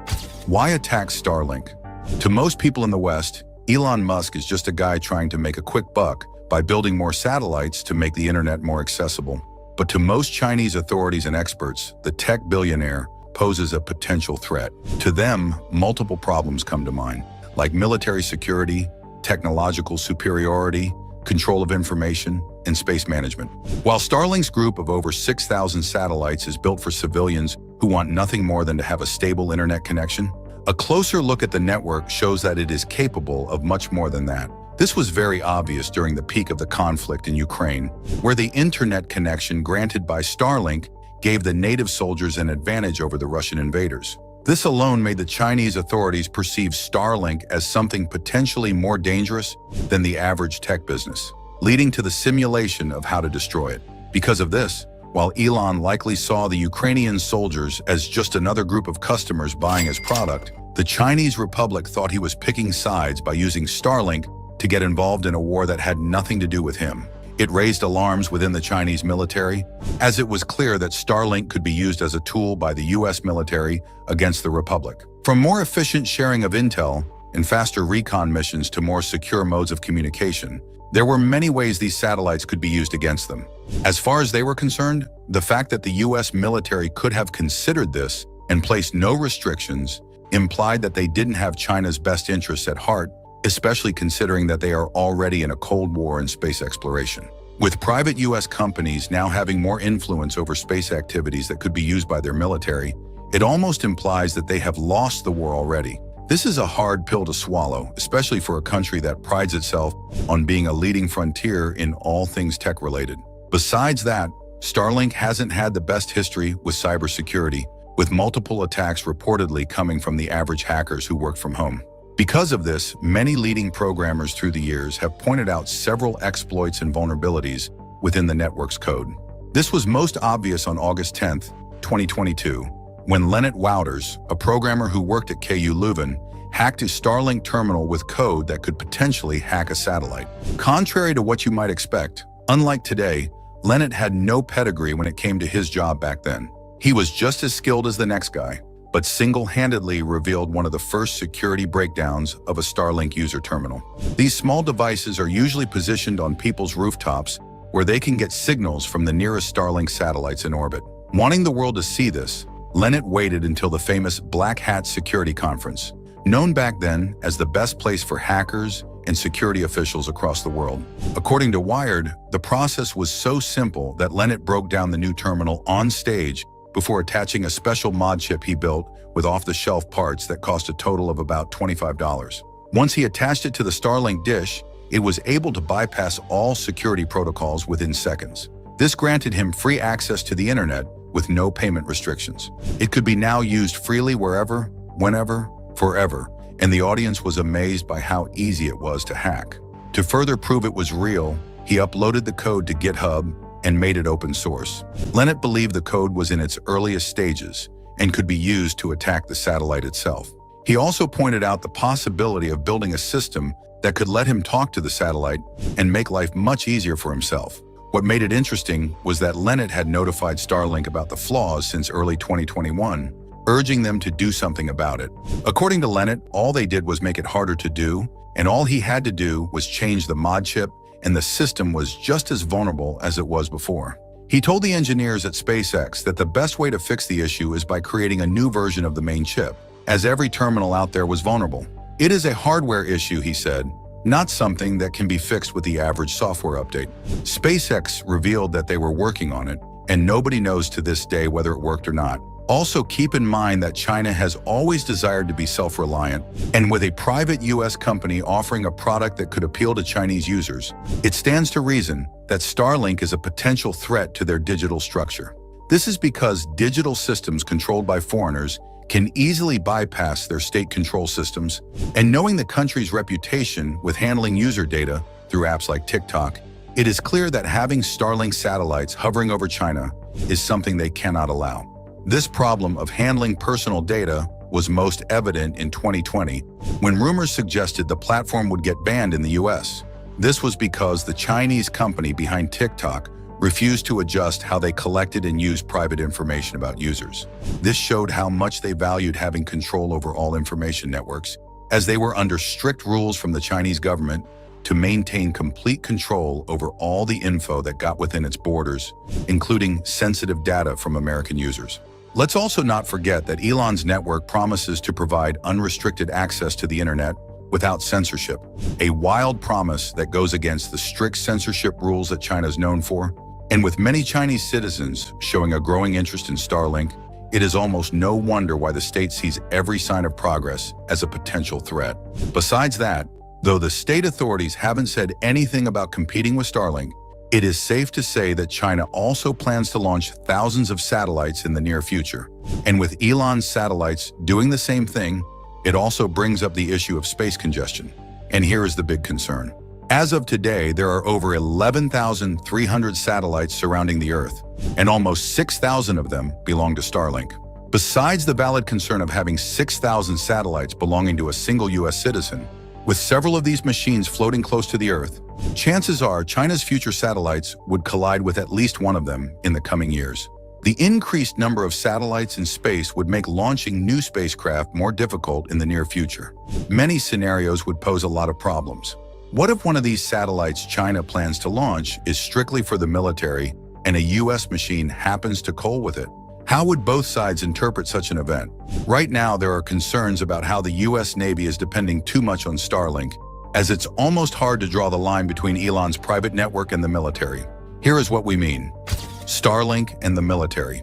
Why attack Starlink? To most people in the West, Elon Musk is just a guy trying to make a quick buck by building more satellites to make the internet more accessible. But to most Chinese authorities and experts, the tech billionaire poses a potential threat. To them, multiple problems come to mind, like military security, technological superiority, control of information, and space management. While Starlink's group of over 6,000 satellites is built for civilians who want nothing more than to have a stable internet connection, a closer look at the network shows that it is capable of much more than that. This was very obvious during the peak of the conflict in Ukraine, where the internet connection granted by Starlink gave the native soldiers an advantage over the Russian invaders. This alone made the Chinese authorities perceive Starlink as something potentially more dangerous than the average tech business, leading to the simulation of how to destroy it. Because of this, while Elon likely saw the Ukrainian soldiers as just another group of customers buying his product, the Chinese Republic thought he was picking sides by using Starlink to get involved in a war that had nothing to do with him. It raised alarms within the Chinese military, as it was clear that Starlink could be used as a tool by the US military against the Republic. From more efficient sharing of intel and faster recon missions to more secure modes of communication, there were many ways these satellites could be used against them. As far as they were concerned, the fact that the US military could have considered this and placed no restrictions implied that they didn't have China's best interests at heart, especially considering that they are already in a Cold War in space exploration. With private US companies now having more influence over space activities that could be used by their military, it almost implies that they have lost the war already. This is a hard pill to swallow, especially for a country that prides itself on being a leading frontier in all things tech-related. Besides that, Starlink hasn't had the best history with cybersecurity, with multiple attacks reportedly coming from the average hackers who work from home. Because of this, many leading programmers through the years have pointed out several exploits and vulnerabilities within the network's code. This was most obvious on August 10, 2022, when Leonard Wouters, a programmer who worked at KU Leuven, hacked his Starlink terminal with code that could potentially hack a satellite. Contrary to what you might expect, unlike today, Leonard had no pedigree when it came to his job back then. He was just as skilled as the next guy, but single-handedly revealed one of the first security breakdowns of a Starlink user terminal. These small devices are usually positioned on people's rooftops where they can get signals from the nearest Starlink satellites in orbit. Wanting the world to see this, Leonard waited until the famous Black Hat Security Conference, known back then as the best place for hackers and security officials across the world. According to Wired, the process was so simple that Leonard broke down the new terminal on stage before attaching a special mod chip he built with off-the-shelf parts that cost a total of about $25. Once he attached it to the Starlink dish, it was able to bypass all security protocols within seconds. This granted him free access to the internet with no payment restrictions. It could be now used freely wherever, whenever, forever, and the audience was amazed by how easy it was to hack. To further prove it was real, he uploaded the code to GitHub and made it open source. Leonard believed the code was in its earliest stages and could be used to attack the satellite itself. He also pointed out the possibility of building a system that could let him talk to the satellite and make life much easier for himself. What made it interesting was that Leonard had notified Starlink about the flaws since early 2021, urging them to do something about it. According to Leonard, all they did was make it harder to do, and all he had to do was change the mod chip, and the system was just as vulnerable as it was before. He told the engineers at SpaceX that the best way to fix the issue is by creating a new version of the main chip, as every terminal out there was vulnerable. It is a hardware issue, he said, not something that can be fixed with the average software update. SpaceX revealed that they were working on it, and nobody knows to this day whether it worked or not. Also, keep in mind that China has always desired to be self-reliant, and with a private U.S. company offering a product that could appeal to Chinese users, it stands to reason that Starlink is a potential threat to their digital structure. This is because digital systems controlled by foreigners can easily bypass their state control systems, and knowing the country's reputation with handling user data through apps like TikTok, it is clear that having Starlink satellites hovering over China is something they cannot allow. This problem of handling personal data was most evident in 2020 when rumors suggested the platform would get banned in the US. This was because the Chinese company behind TikTok refused to adjust how they collected and used private information about users. This showed how much they valued having control over all information networks, as they were under strict rules from the Chinese government to maintain complete control over all the info that got within its borders, including sensitive data from American users. Let's also not forget that Elon's network promises to provide unrestricted access to the internet without censorship, a wild promise that goes against the strict censorship rules that China is known for. And with many Chinese citizens showing a growing interest in Starlink, it is almost no wonder why the state sees every sign of progress as a potential threat. Besides that, though the state authorities haven't said anything about competing with Starlink, it is safe to say that China also plans to launch thousands of satellites in the near future. And with Elon's satellites doing the same thing, it also brings up the issue of space congestion. And here is the big concern. As of today, there are over 11,300 satellites surrounding the Earth, and almost 6,000 of them belong to Starlink. Besides the valid concern of having 6,000 satellites belonging to a single U.S. citizen, with several of these machines floating close to the Earth, chances are China's future satellites would collide with at least one of them in the coming years. The increased number of satellites in space would make launching new spacecraft more difficult in the near future. Many scenarios would pose a lot of problems. What if one of these satellites China plans to launch is strictly for the military and a U.S. machine happens to coal with it? How would both sides interpret such an event? Right now, there are concerns about how the U.S. Navy is depending too much on Starlink, as it's almost hard to draw the line between Elon's private network and the military. Here is what we mean. Starlink and the military.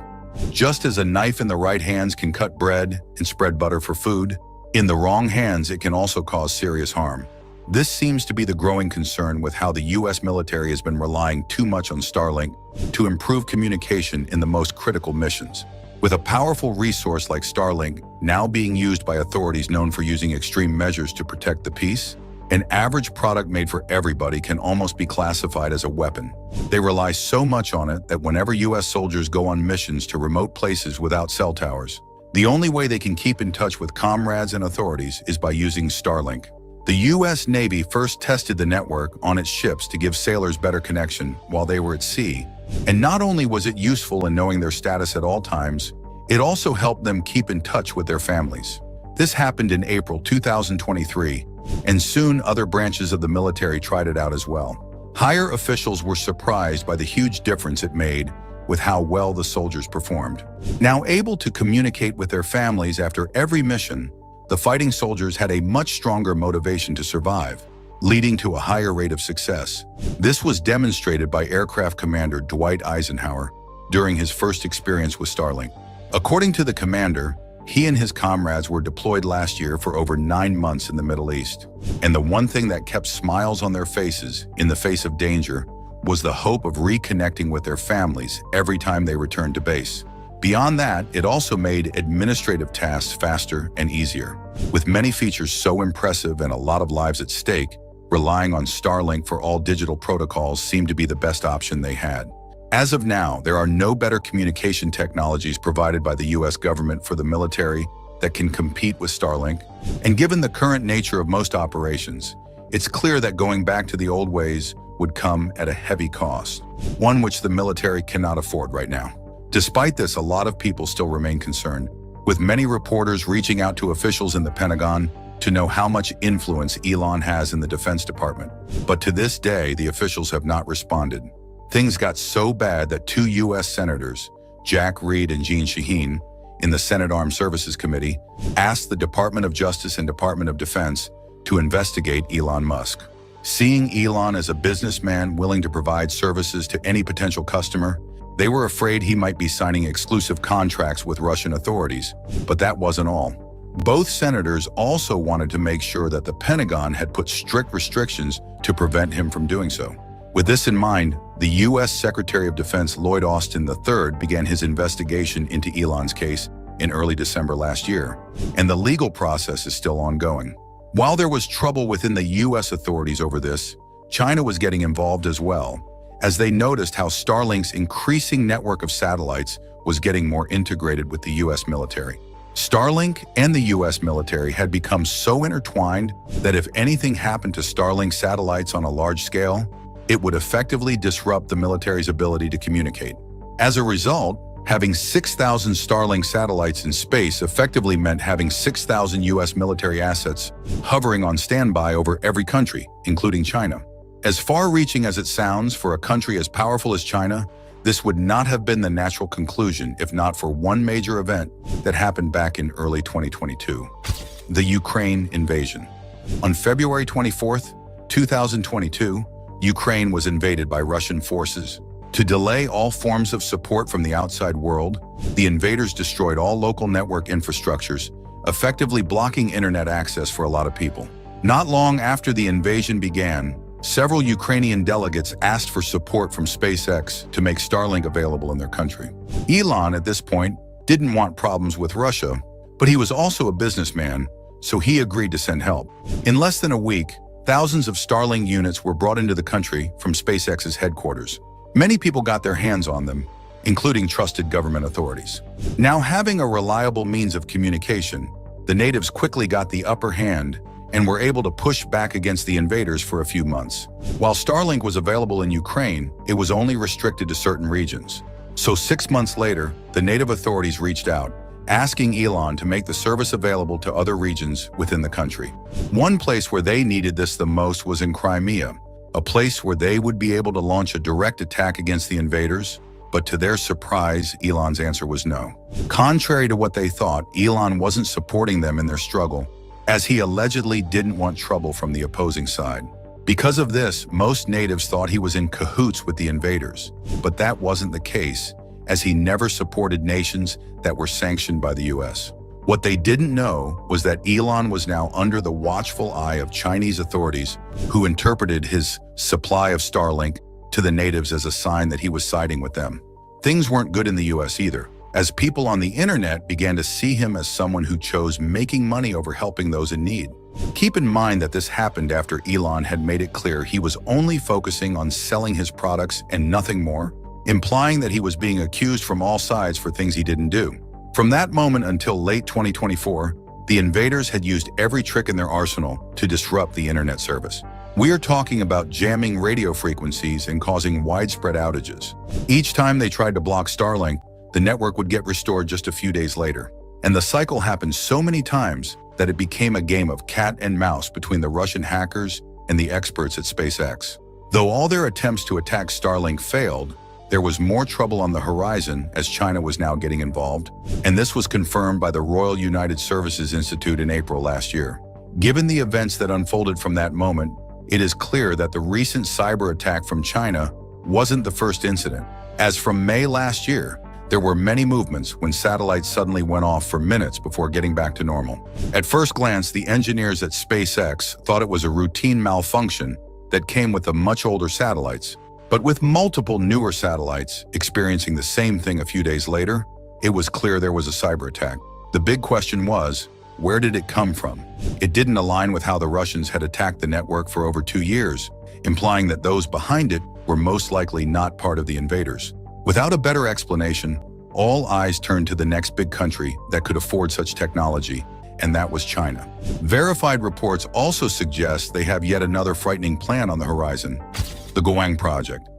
Just as a knife in the right hands can cut bread and spread butter for food, in the wrong hands it can also cause serious harm. This seems to be the growing concern with how the U.S. military has been relying too much on Starlink to improve communication in the most critical missions. With a powerful resource like Starlink now being used by authorities known for using extreme measures to protect the peace, an average product made for everybody can almost be classified as a weapon. They rely so much on it that whenever U.S. soldiers go on missions to remote places without cell towers, the only way they can keep in touch with comrades and authorities is by using Starlink. The U.S. Navy first tested the network on its ships to give sailors better connection while they were at sea. And not only was it useful in knowing their status at all times, it also helped them keep in touch with their families. This happened in April 2023, and soon other branches of the military tried it out as well. Higher officials were surprised by the huge difference it made with how well the soldiers performed. Now able to communicate with their families after every mission, the fighting soldiers had a much stronger motivation to survive, leading to a higher rate of success. This was demonstrated by Aircraft Commander Dwight Eisenhower during his first experience with Starlink. According to the commander, he and his comrades were deployed last year for over 9 months in the Middle East. And the one thing that kept smiles on their faces in the face of danger was the hope of reconnecting with their families every time they returned to base. Beyond that, it also made administrative tasks faster and easier. With many features so impressive and a lot of lives at stake, relying on Starlink for all digital protocols seemed to be the best option they had. As of now, there are no better communication technologies provided by the U.S. government for the military that can compete with Starlink. And given the current nature of most operations, it's clear that going back to the old ways would come at a heavy cost, one which the military cannot afford right now. Despite this, a lot of people still remain concerned, with many reporters reaching out to officials in the Pentagon to know how much influence Elon has in the Defense Department. But to this day, the officials have not responded. Things got so bad that 2 U.S. senators, Jack Reed and Jeanne Shaheen, in the Senate Armed Services Committee, asked the Department of Justice and Department of Defense to investigate Elon Musk. Seeing Elon as a businessman willing to provide services to any potential customer, They were afraid he might be signing exclusive contracts with Russian authorities, but that wasn't all. Both senators also wanted to make sure that the Pentagon had put strict restrictions to prevent him from doing so. With this in mind, the U.S. Secretary of Defense Lloyd Austin III began his investigation into Elon's case in early December last year, and the legal process is still ongoing. While there was trouble within the U.S. authorities over this, China was getting involved as well, as they noticed how Starlink's increasing network of satellites was getting more integrated with the U.S. military. Starlink and the U.S. military had become so intertwined that if anything happened to Starlink satellites on a large scale, it would effectively disrupt the military's ability to communicate. As a result, having 6,000 Starlink satellites in space effectively meant having 6,000 U.S. military assets hovering on standby over every country, including China. As far-reaching as it sounds for a country as powerful as China, this would not have been the natural conclusion if not for one major event that happened back in early 2022, the Ukraine invasion. On February 24th, 2022, Ukraine was invaded by Russian forces. To delay all forms of support from the outside world, the invaders destroyed all local network infrastructures, effectively blocking internet access for a lot of people. Not long after the invasion began, several Ukrainian delegates asked for support from SpaceX to make Starlink available in their country. Elon, at this point, didn't want problems with Russia, but he was also a businessman, so he agreed to send help. In less than a week, thousands of Starlink units were brought into the country from SpaceX's headquarters. Many people got their hands on them, including trusted government authorities. Now, having a reliable means of communication, the natives quickly got the upper hand and were able to push back against the invaders for a few months. While Starlink was available in Ukraine, it was only restricted to certain regions. So 6 months later, the native authorities reached out, asking Elon to make the service available to other regions within the country. One place where they needed this the most was in Crimea, a place where they would be able to launch a direct attack against the invaders, but to their surprise, Elon's answer was no. Contrary to what they thought, Elon wasn't supporting them in their struggle, as he allegedly didn't want trouble from the opposing side. Because of this, most natives thought he was in cahoots with the invaders, but that wasn't the case, as he never supported nations that were sanctioned by the US. What they didn't know was that Elon was now under the watchful eye of Chinese authorities who interpreted his supply of Starlink to the natives as a sign that he was siding with them. Things weren't good in the US either, as people on the internet began to see him as someone who chose making money over helping those in need. Keep in mind that this happened after Elon had made it clear he was only focusing on selling his products and nothing more, implying that he was being accused from all sides for things he didn't do. From that moment until late 2024, the invaders had used every trick in their arsenal to disrupt the internet service. We are talking about jamming radio frequencies and causing widespread outages. Each time they tried to block Starlink, the network would get restored just a few days later. And the cycle happened so many times that it became a game of cat and mouse between the Russian hackers and the experts at SpaceX. Though all their attempts to attack Starlink failed, there was more trouble on the horizon as China was now getting involved, and this was confirmed by the Royal United Services Institute in April last year. Given the events that unfolded from that moment, it is clear that the recent cyber attack from China wasn't the first incident, as from May last year, there were many movements when satellites suddenly went off for minutes before getting back to normal. At first glance, the engineers at SpaceX thought it was a routine malfunction that came with the much older satellites. But with multiple newer satellites experiencing the same thing a few days later, it was clear there was a cyber attack. The big question was, where did it come from? It didn't align with how the Russians had attacked the network for over 2 years, implying that those behind it were most likely not part of the invaders. Without a better explanation, all eyes turned to the next big country that could afford such technology, and that was China. Verified reports also suggest they have yet another frightening plan on the horizon, the WEF project.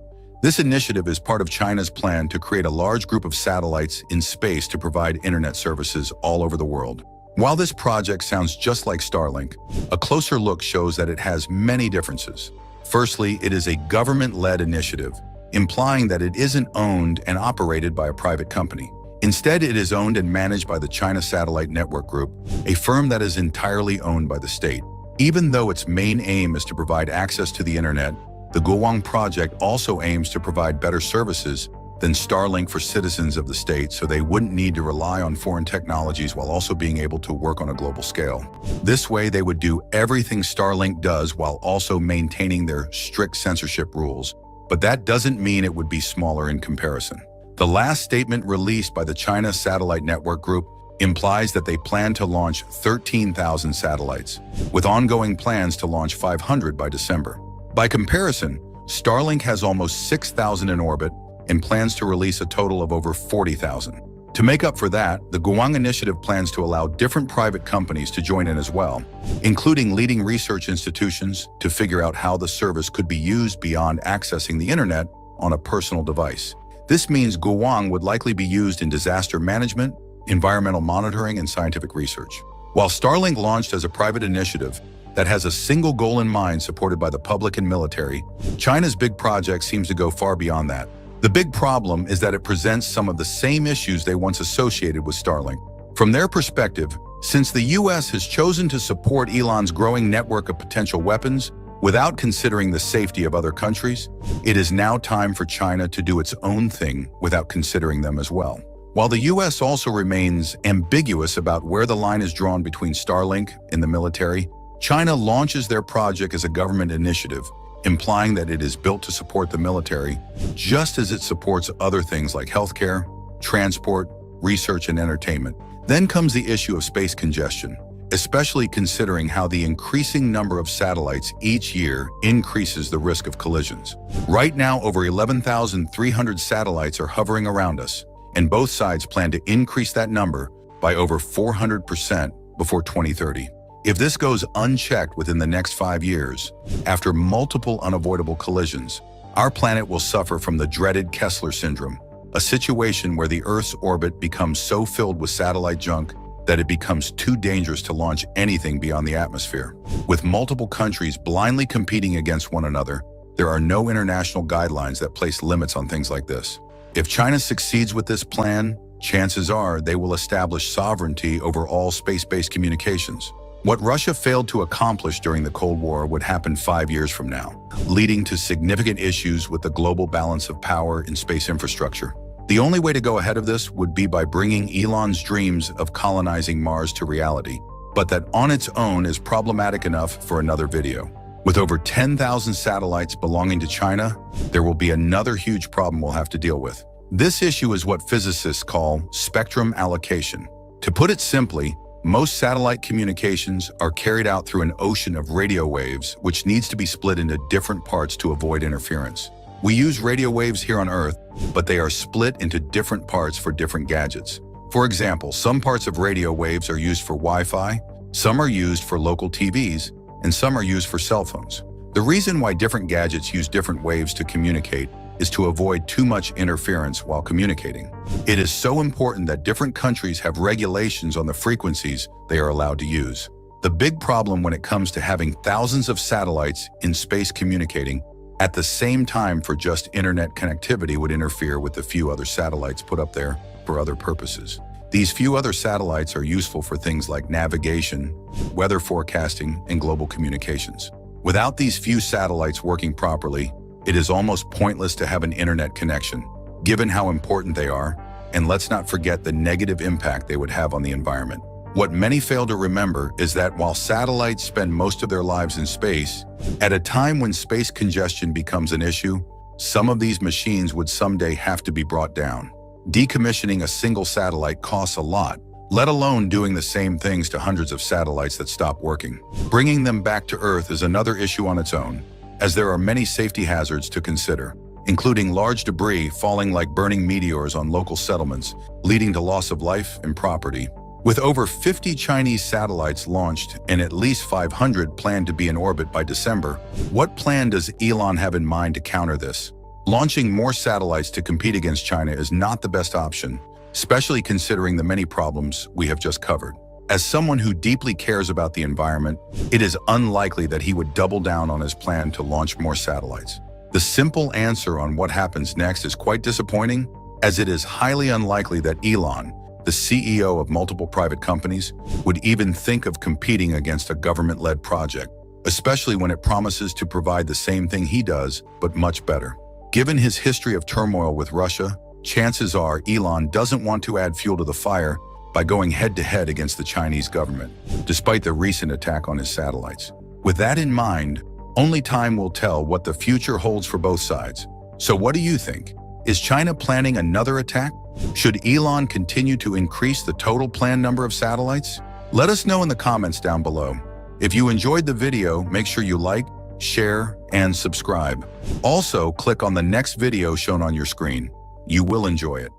This initiative is part of China's plan to create a large group of satellites in space to provide internet services all over the world. While this project sounds just like Starlink, a closer look shows that it has many differences. Firstly, it is a government-led initiative, implying that it isn't owned and operated by a private company. Instead, it is owned and managed by the China Satellite Network Group, a firm that is entirely owned by the state. Even though its main aim is to provide access to the internet, the WEF project also aims to provide better services then Starlink for citizens of the state so they wouldn't need to rely on foreign technologies while also being able to work on a global scale. This way, they would do everything Starlink does while also maintaining their strict censorship rules. But that doesn't mean it would be smaller in comparison. The last statement released by the China Satellite Network Group implies that they plan to launch 13,000 satellites, with ongoing plans to launch 500 by December. By comparison, Starlink has almost 6,000 in orbit and plans to release a total of over 40,000. To make up for that, the Guang Initiative plans to allow different private companies to join in as well, including leading research institutions to figure out how the service could be used beyond accessing the internet on a personal device. This means Guang would likely be used in disaster management, environmental monitoring, and scientific research. While Starlink launched as a private initiative that has a single goal in mind supported by the public and military, China's big project seems to go far beyond that. The big problem is that it presents some of the same issues they once associated with Starlink. From their perspective, since the US has chosen to support Elon's growing network of potential weapons without considering the safety of other countries, it is now time for China to do its own thing without considering them as well. While the US also remains ambiguous about where the line is drawn between Starlink and the military, China launches their project as a government initiative, implying that it is built to support the military, just as it supports other things like healthcare, transport, research, and entertainment. Then comes the issue of space congestion, especially considering how the increasing number of satellites each year increases the risk of collisions. Right now, over 11,300 satellites are hovering around us, and both sides plan to increase that number by over 400% before 2030. If this goes unchecked within the next 5 years, after multiple unavoidable collisions, our planet will suffer from the dreaded Kessler syndrome, a situation where the Earth's orbit becomes so filled with satellite junk that it becomes too dangerous to launch anything beyond the atmosphere. With multiple countries blindly competing against one another, there are no international guidelines that place limits on things like this. If China succeeds with this plan, chances are they will establish sovereignty over all space-based communications. What Russia failed to accomplish during the Cold War would happen 5 years from now, leading to significant issues with the global balance of power in space infrastructure. The only way to go ahead of this would be by bringing Elon's dreams of colonizing Mars to reality, but that on its own is problematic enough for another video. With over 10,000 satellites belonging to China, there will be another huge problem we'll have to deal with. This issue is what physicists call spectrum allocation. To put it simply, most satellite communications are carried out through an ocean of radio waves, which needs to be split into different parts to avoid interference. We use radio waves here on Earth, but they are split into different parts for different gadgets. For example, some parts of radio waves are used for Wi-Fi, some are used for local TVs, and some are used for cell phones. The reason why different gadgets use different waves to communicate is to avoid too much interference while communicating. It is so important that different countries have regulations on the frequencies they are allowed to use. The big problem when it comes to having thousands of satellites in space communicating at the same time for just internet connectivity would interfere with the few other satellites put up there for other purposes. These few other satellites are useful for things like navigation, weather forecasting, and global communications. Without these few satellites working properly, it is almost pointless to have an internet connection, given how important they are, and let's not forget the negative impact they would have on the environment. What many fail to remember is that while satellites spend most of their lives in space, at a time when space congestion becomes an issue, some of these machines would someday have to be brought down. Decommissioning a single satellite costs a lot, let alone doing the same things to hundreds of satellites that stop working. Bringing them back to Earth is another issue on its own, as there are many safety hazards to consider, including large debris falling like burning meteors on local settlements, leading to loss of life and property. With over 50 Chinese satellites launched and at least 500 planned to be in orbit by December, what plan does Elon have in mind to counter this? Launching more satellites to compete against China is not the best option, especially considering the many problems we have just covered. As someone who deeply cares about the environment, it is unlikely that he would double down on his plan to launch more satellites. The simple answer on what happens next is quite disappointing, as it is highly unlikely that Elon, the CEO of multiple private companies, would even think of competing against a government-led project, especially when it promises to provide the same thing he does, but much better. Given his history of turmoil with Russia, chances are Elon doesn't want to add fuel to the fire by going head-to-head against the Chinese government, despite the recent attack on his satellites. With that in mind, only time will tell what the future holds for both sides. So what do you think? Is China planning another attack? Should Elon continue to increase the total planned number of satellites? Let us know in the comments down below. If you enjoyed the video, make sure you like, share, and subscribe. Also, click on the next video shown on your screen. You will enjoy it.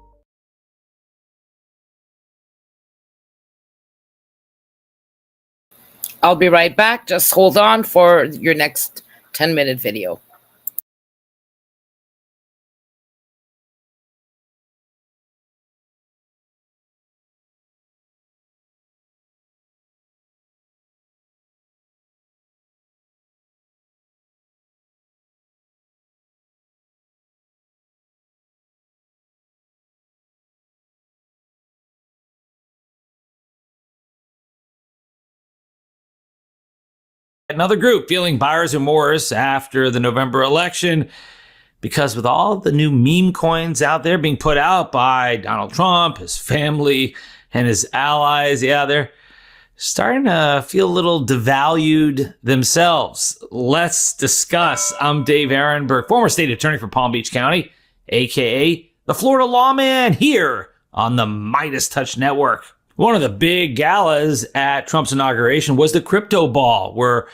I'll be right back. Just hold on for your next 10-minute video. Another group feeling buyer's remorse after the November election, because with all the new meme coins out there being put out by Donald Trump, his family, and his allies, they're starting to feel a little devalued themselves. Let's discuss. I'm Dave Ehrenberg, former state attorney for Palm Beach County, aka the Florida lawman, here on the Midas Touch Network. One of the big galas at Trump's inauguration was the crypto ball, where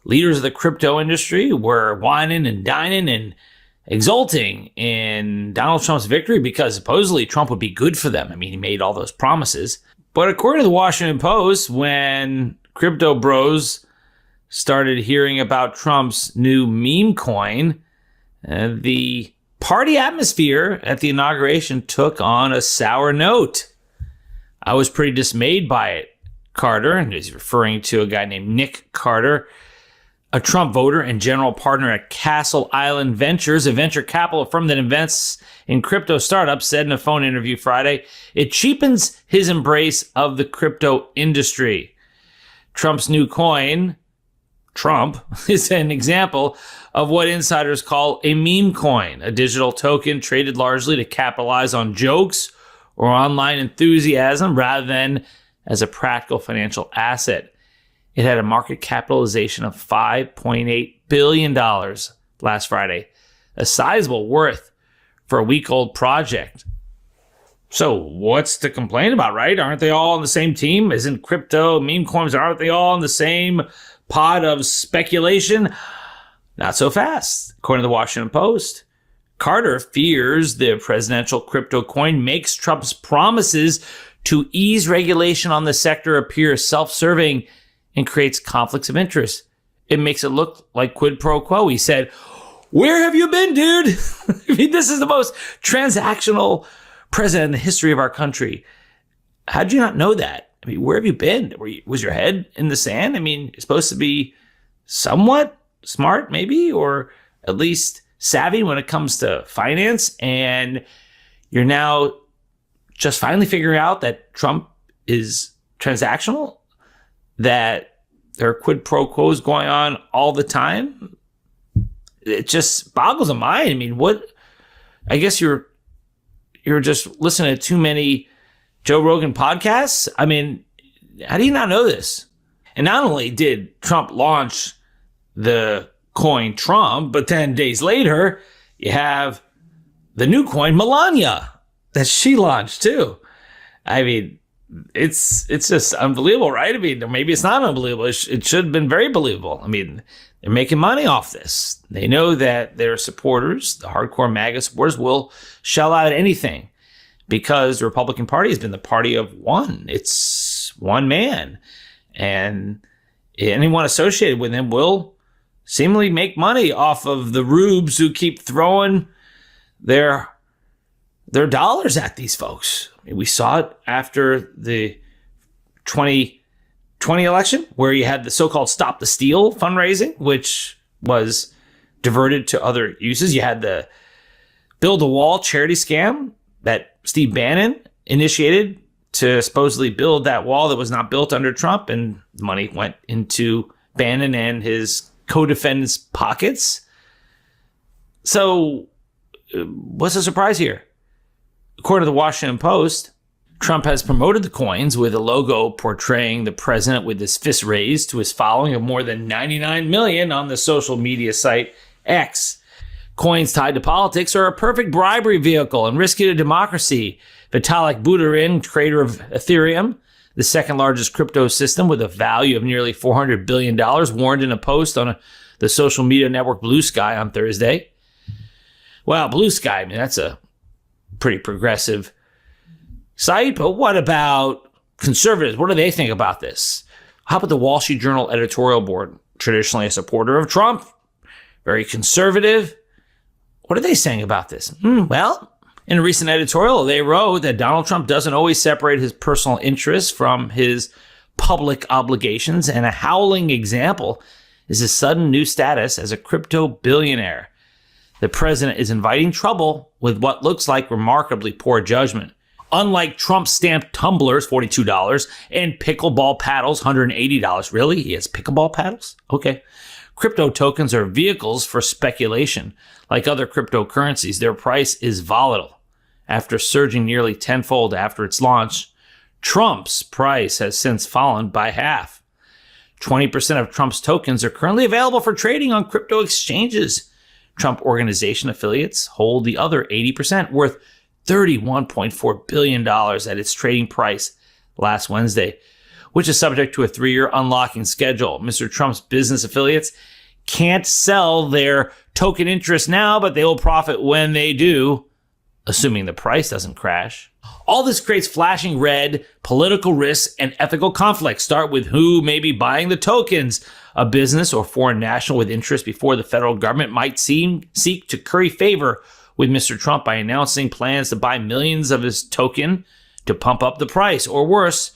leaders of the crypto industry were whining and dining and exulting in Donald Trump's victory because supposedly Trump would be good for them. I mean, he made all those promises. But according to the Washington Post, when crypto bros started hearing about Trump's new meme coin, the party atmosphere at the inauguration took on a sour note. I was pretty dismayed by it, Carter, and he's referring to a guy named Nick Carter, a Trump voter and general partner at Castle Island Ventures, a venture capital firm that invests in crypto startups, said in a phone interview Friday. It cheapens his embrace of the crypto industry. Trump's new coin, Trump, is an example of what insiders call a meme coin, a digital token traded largely to capitalize on jokes or online enthusiasm rather than as a practical financial asset. It had a market capitalization of $5.8 billion last Friday, a sizable worth for a week-old project. So what's to complain about, right? Aren't they all on the same team? Isn't crypto, meme coins, aren't they all in the same pot of speculation? Not so fast, according to the Washington Post. Carter fears the presidential crypto coin makes Trump's promises to ease regulation on the sector appear self-serving and creates conflicts of interest. It makes it look like quid pro quo. He said, "Where have you been, dude?" I mean, this is the most transactional president in the history of our country. How'd you not know that? I mean, where have you been? Was your head in the sand? I mean, you're supposed to be somewhat smart, maybe, or at least savvy when it comes to finance, and you're now just finally figuring out that Trump is transactional, that there are quid pro quos going on all the time. It just boggles the mind. I mean, what? I guess you're just listening to too many Joe Rogan podcasts. I mean, how do you not know this? And not only did Trump launch the coin Trump, but 10 days later, you have the new coin Melania that she launched too. I mean, it's just unbelievable, right? I mean, maybe it's not unbelievable. It should have been very believable. I mean, they're making money off this. They know that their supporters, the hardcore MAGA supporters, will shell out anything because the Republican Party has been the party of one. It's one man. And anyone associated with him will seemingly make money off of the rubes who keep throwing their dollars at these folks. I mean, we saw it after the 2020 election, where you had the so-called Stop the Steal fundraising, which was diverted to other uses. You had the Build a Wall charity scam that Steve Bannon initiated to supposedly build that wall that was not built under Trump, and the money went into Bannon and his co-defendants' pockets. So what's the surprise here? According to the Washington Post, Trump has promoted the coins with a logo portraying the president with his fist raised to his following of more than 99 million on the social media site X. Coins tied to politics are a perfect bribery vehicle and risky to democracy. Vitalik Buterin, creator of Ethereum, the second largest crypto system with a value of nearly $400 billion, warned in a post on the social media network Blue Sky on Thursday. Well, Blue Sky, I mean, that's a pretty progressive site, but what about conservatives? What do they think about this? How about the Wall Street Journal editorial board, traditionally a supporter of Trump, very conservative? What are they saying about this? Well, in a recent editorial, they wrote that Donald Trump doesn't always separate his personal interests from his public obligations, and a howling example is his sudden new status as a crypto billionaire. The president is inviting trouble with what looks like remarkably poor judgment. Unlike Trump-stamped tumblers, $42, and pickleball paddles, $180. Really? He has pickleball paddles? Okay. Crypto tokens are vehicles for speculation. Like other cryptocurrencies, their price is volatile. After surging nearly tenfold after its launch, Trump's price has since fallen by half. 20% of Trump's tokens are currently available for trading on crypto exchanges. Trump Organization affiliates hold the other 80%, worth $31.4 billion at its trading price last Wednesday, which is subject to a 3-year unlocking schedule. Mr. Trump's business affiliates can't sell their token interest now, but they will profit when they do, assuming the price doesn't crash. All this creates flashing red, political risks, and ethical conflicts. Start with who may be buying the tokens. A business or foreign national with interest before the federal government might seek to curry favor with Mr. Trump by announcing plans to buy millions of his token to pump up the price, or worse,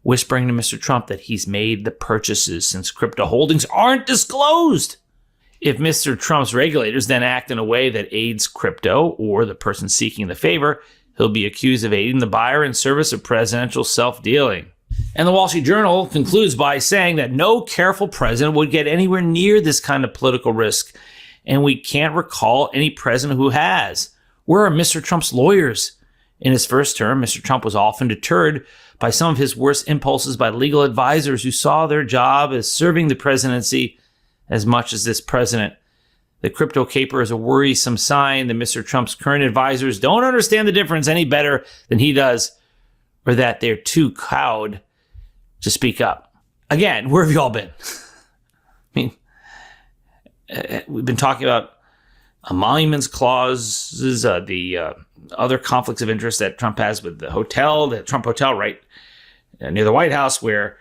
whispering to Mr. Trump that he's made the purchases since crypto holdings aren't disclosed. If Mr. Trump's regulators then act in a way that aids crypto or the person seeking the favor, he'll be accused of aiding the buyer in service of presidential self-dealing. And the Wall Street Journal concludes by saying that no careful president would get anywhere near this kind of political risk, and we can't recall any president who has. Where are Mr. Trump's lawyers? In his first term, Mr. Trump was often deterred by some of his worst impulses by legal advisors who saw their job as serving the presidency as much as this president. The crypto caper is a worrisome sign that Mr. Trump's current advisors don't understand the difference any better than he does, or that they're too cowed to speak up. Again, where have you all been? I mean, we've been talking about emoluments clauses, the other conflicts of interest that Trump has with the hotel, the Trump Hotel right near the White House, where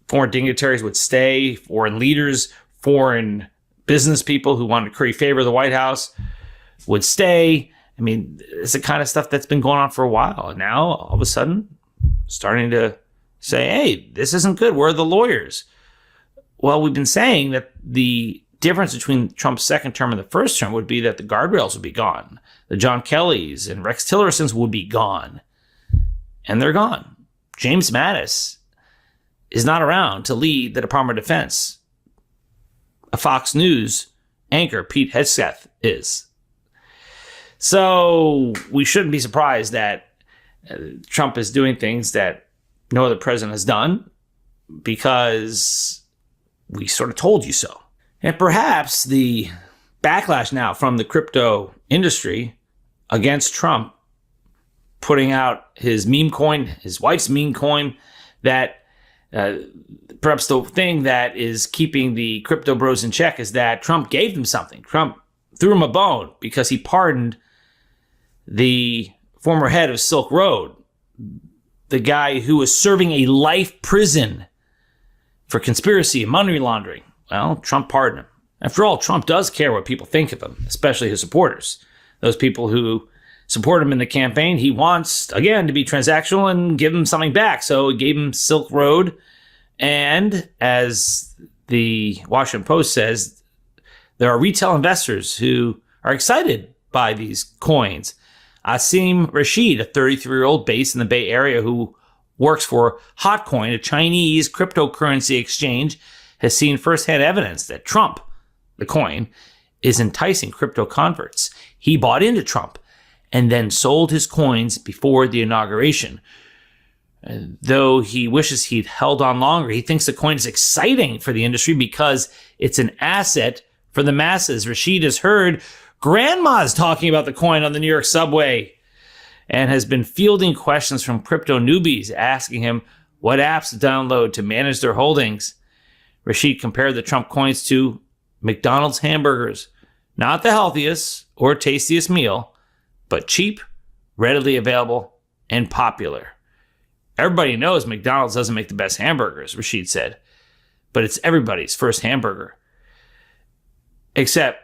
foreign dignitaries would stay, foreign leaders, foreign business people who wanted to curry favor of the White House would stay. I mean, it's the kind of stuff that's been going on for a while. And now, all of a sudden, starting to say, hey, this isn't good. Where are the lawyers? Well, we've been saying that the difference between Trump's second term and the first term would be that the guardrails would be gone. The John Kellys and Rex Tillersons would be gone. And they're gone. James Mattis is not around to lead the Department of Defense. A Fox News anchor, Pete Hegseth, is. So we shouldn't be surprised that Trump is doing things that no other president has done, because we sort of told you so. And perhaps the backlash now from the crypto industry against Trump putting out his meme coin, his wife's meme coin, that perhaps the thing that is keeping the crypto bros in check is that Trump gave them something. Trump threw him a bone because he pardoned the former head of Silk Road, the guy who was serving a life prison for conspiracy and money laundering. Well, Trump pardoned him. After all, Trump does care what people think of him, especially his supporters. Those people who support him in the campaign, he wants, again, to be transactional and give him something back. So he gave him Silk Road. And as the Washington Post says, there are retail investors who are excited by these coins. Asim Rashid, a 33-year-old based in the Bay Area who works for Hotcoin, a Chinese cryptocurrency exchange, has seen firsthand evidence that Trump, the coin, is enticing crypto converts. He bought into Trump and then sold his coins before the inauguration. Though he wishes he'd held on longer, he thinks the coin is exciting for the industry because it's an asset for the masses. Rashid has heard grandmas talking about the coin on the New York subway and has been fielding questions from crypto newbies asking him what apps to download to manage their holdings. Rashid compared the Trump coins to McDonald's hamburgers. Not the healthiest or tastiest meal, but cheap, readily available, and popular. Everybody knows McDonald's doesn't make the best hamburgers, Rashid said, but it's everybody's first hamburger. Except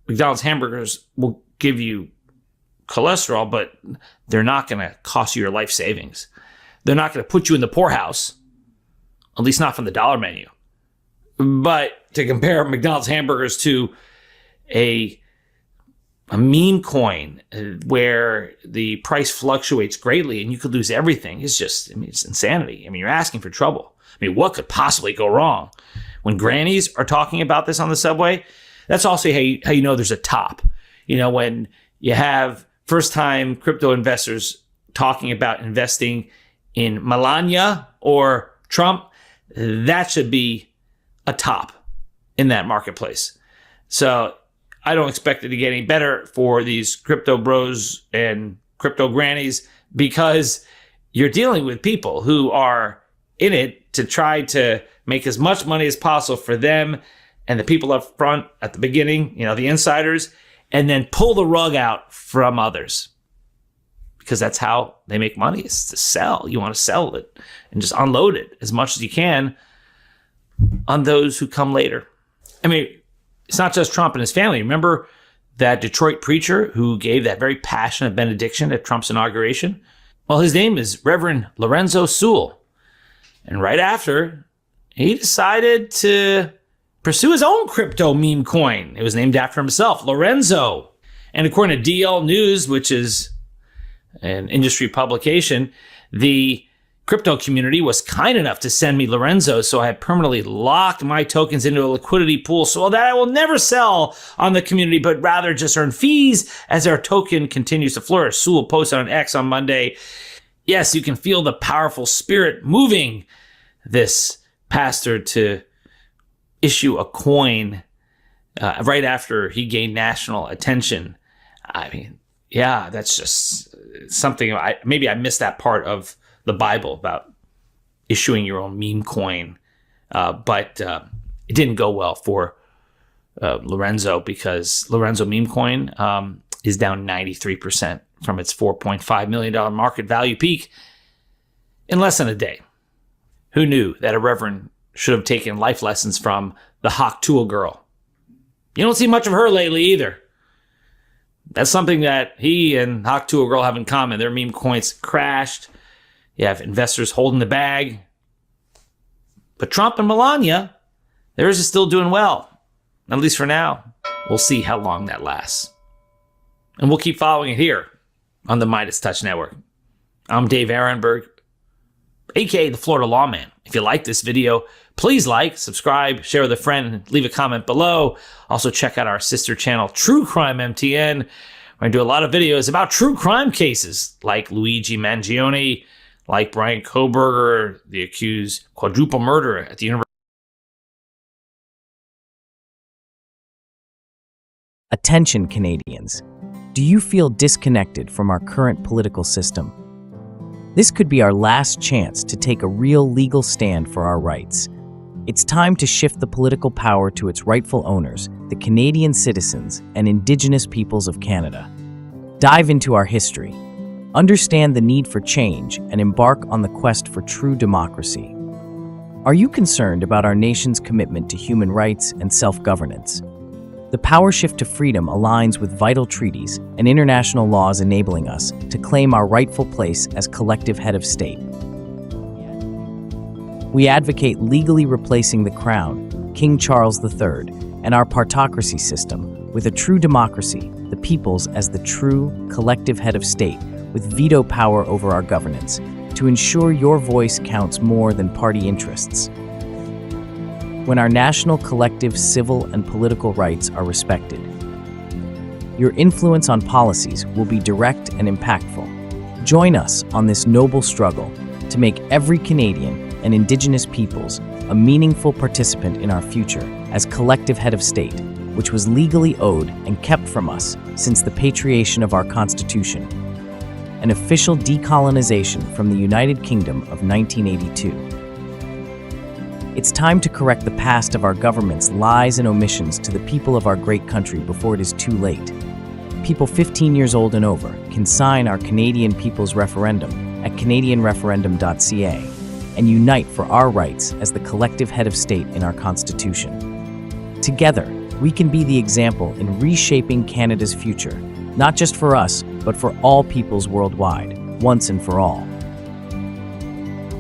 McDonald's hamburgers will give you cholesterol, but they're not going to cost you your life savings. They're not going to put you in the poorhouse, at least not from the dollar menu. But to compare McDonald's hamburgers to a meme coin where the price fluctuates greatly and you could lose everything, it's just, it's insanity. You're asking for trouble. What could possibly go wrong? When grannies are talking about this on the subway, that's also how you know there's a top. When you have first-time crypto investors talking about investing in Melania or Trump, that should be a top in that marketplace. So I don't expect it to get any better for these crypto bros and crypto grannies because you're dealing with people who are in it to try to make as much money as possible for them and the people up front at the beginning, the insiders, and then pull the rug out from others. Because that's how they make money, is to sell. You want to sell it and just unload it as much as you can on those who come later. It's not just Trump and his family. Remember that Detroit preacher who gave that very passionate benediction at Trump's inauguration? Well, his name is Reverend Lorenzo Sewell. And right after, he decided to pursue his own crypto meme coin. It was named after himself, Lorenzo. And according to DL News, which is an industry publication, the crypto community was kind enough to send me Lorenzo, so I have permanently locked my tokens into a liquidity pool so that I will never sell on the community, but rather just earn fees as our token continues to flourish. Sewell posted on X on Monday. Yes, you can feel the powerful spirit moving this pastor to issue a coin right after he gained national attention. That's just something. Maybe I missed that part of the Bible about issuing your own meme coin. But it didn't go well for Lorenzo because Lorenzo meme coin is down 93% from its $4.5 million market value peak in less than a day. Who knew that a reverend should have taken life lessons from the Hawk-Tuah girl? You don't see much of her lately either. That's something that he and Hawk-Tuah girl have in common. Their meme coins crashed. You have investors holding the bag. But Trump and Melania, theirs is still doing well. At least for now. We'll see how long that lasts. And we'll keep following it here on the Midas Touch Network. I'm Dave Ehrenberg, aka the Florida Lawman. If you like this video, please like, subscribe, share with a friend, and leave a comment below. Also check out our sister channel, True Crime MTN, where I do a lot of videos about true crime cases like Luigi Mangione, like Brian Kohberger, the accused quadruple murder at the University. Attention, Canadians. Do you feel disconnected from our current political system? This could be our last chance to take a real legal stand for our rights. It's time to shift the political power to its rightful owners, the Canadian citizens and Indigenous peoples of Canada. Dive into our history, understand the need for change, and embark on the quest for true democracy. Are you concerned about our nation's commitment to human rights and self-governance? The power shift to freedom aligns with vital treaties and international laws enabling us to claim our rightful place as collective head of state. We advocate legally replacing the Crown, King Charles III, and our partocracy system with a true democracy, the peoples as the true collective head of state with veto power over our governance, to ensure your voice counts more than party interests. When our national collective civil and political rights are respected. your influence on policies will be direct and impactful. Join us on this noble struggle to make every Canadian and Indigenous peoples a meaningful participant in our future as collective head of state, which was legally owed and kept from us since the patriation of our Constitution, an official decolonization from the United Kingdom of 1982. It's time to correct the past of our government's lies and omissions to the people of our great country before it is too late. People 15 years old and over can sign our Canadian People's Referendum at canadianreferendum.ca and unite for our rights as the collective head of state in our Constitution. Together, we can be the example in reshaping Canada's future, not just for us, but for all peoples worldwide, once and for all.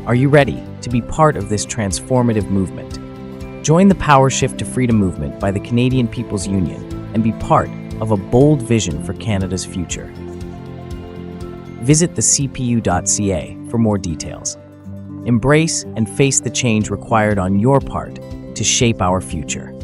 Are you ready to be part of this transformative movement? Join the Power Shift to Freedom movement by the Canadian People's Union and be part of a bold vision for Canada's future. Visit thecpu.ca for more details. Embrace and face the change required on your part to shape our future.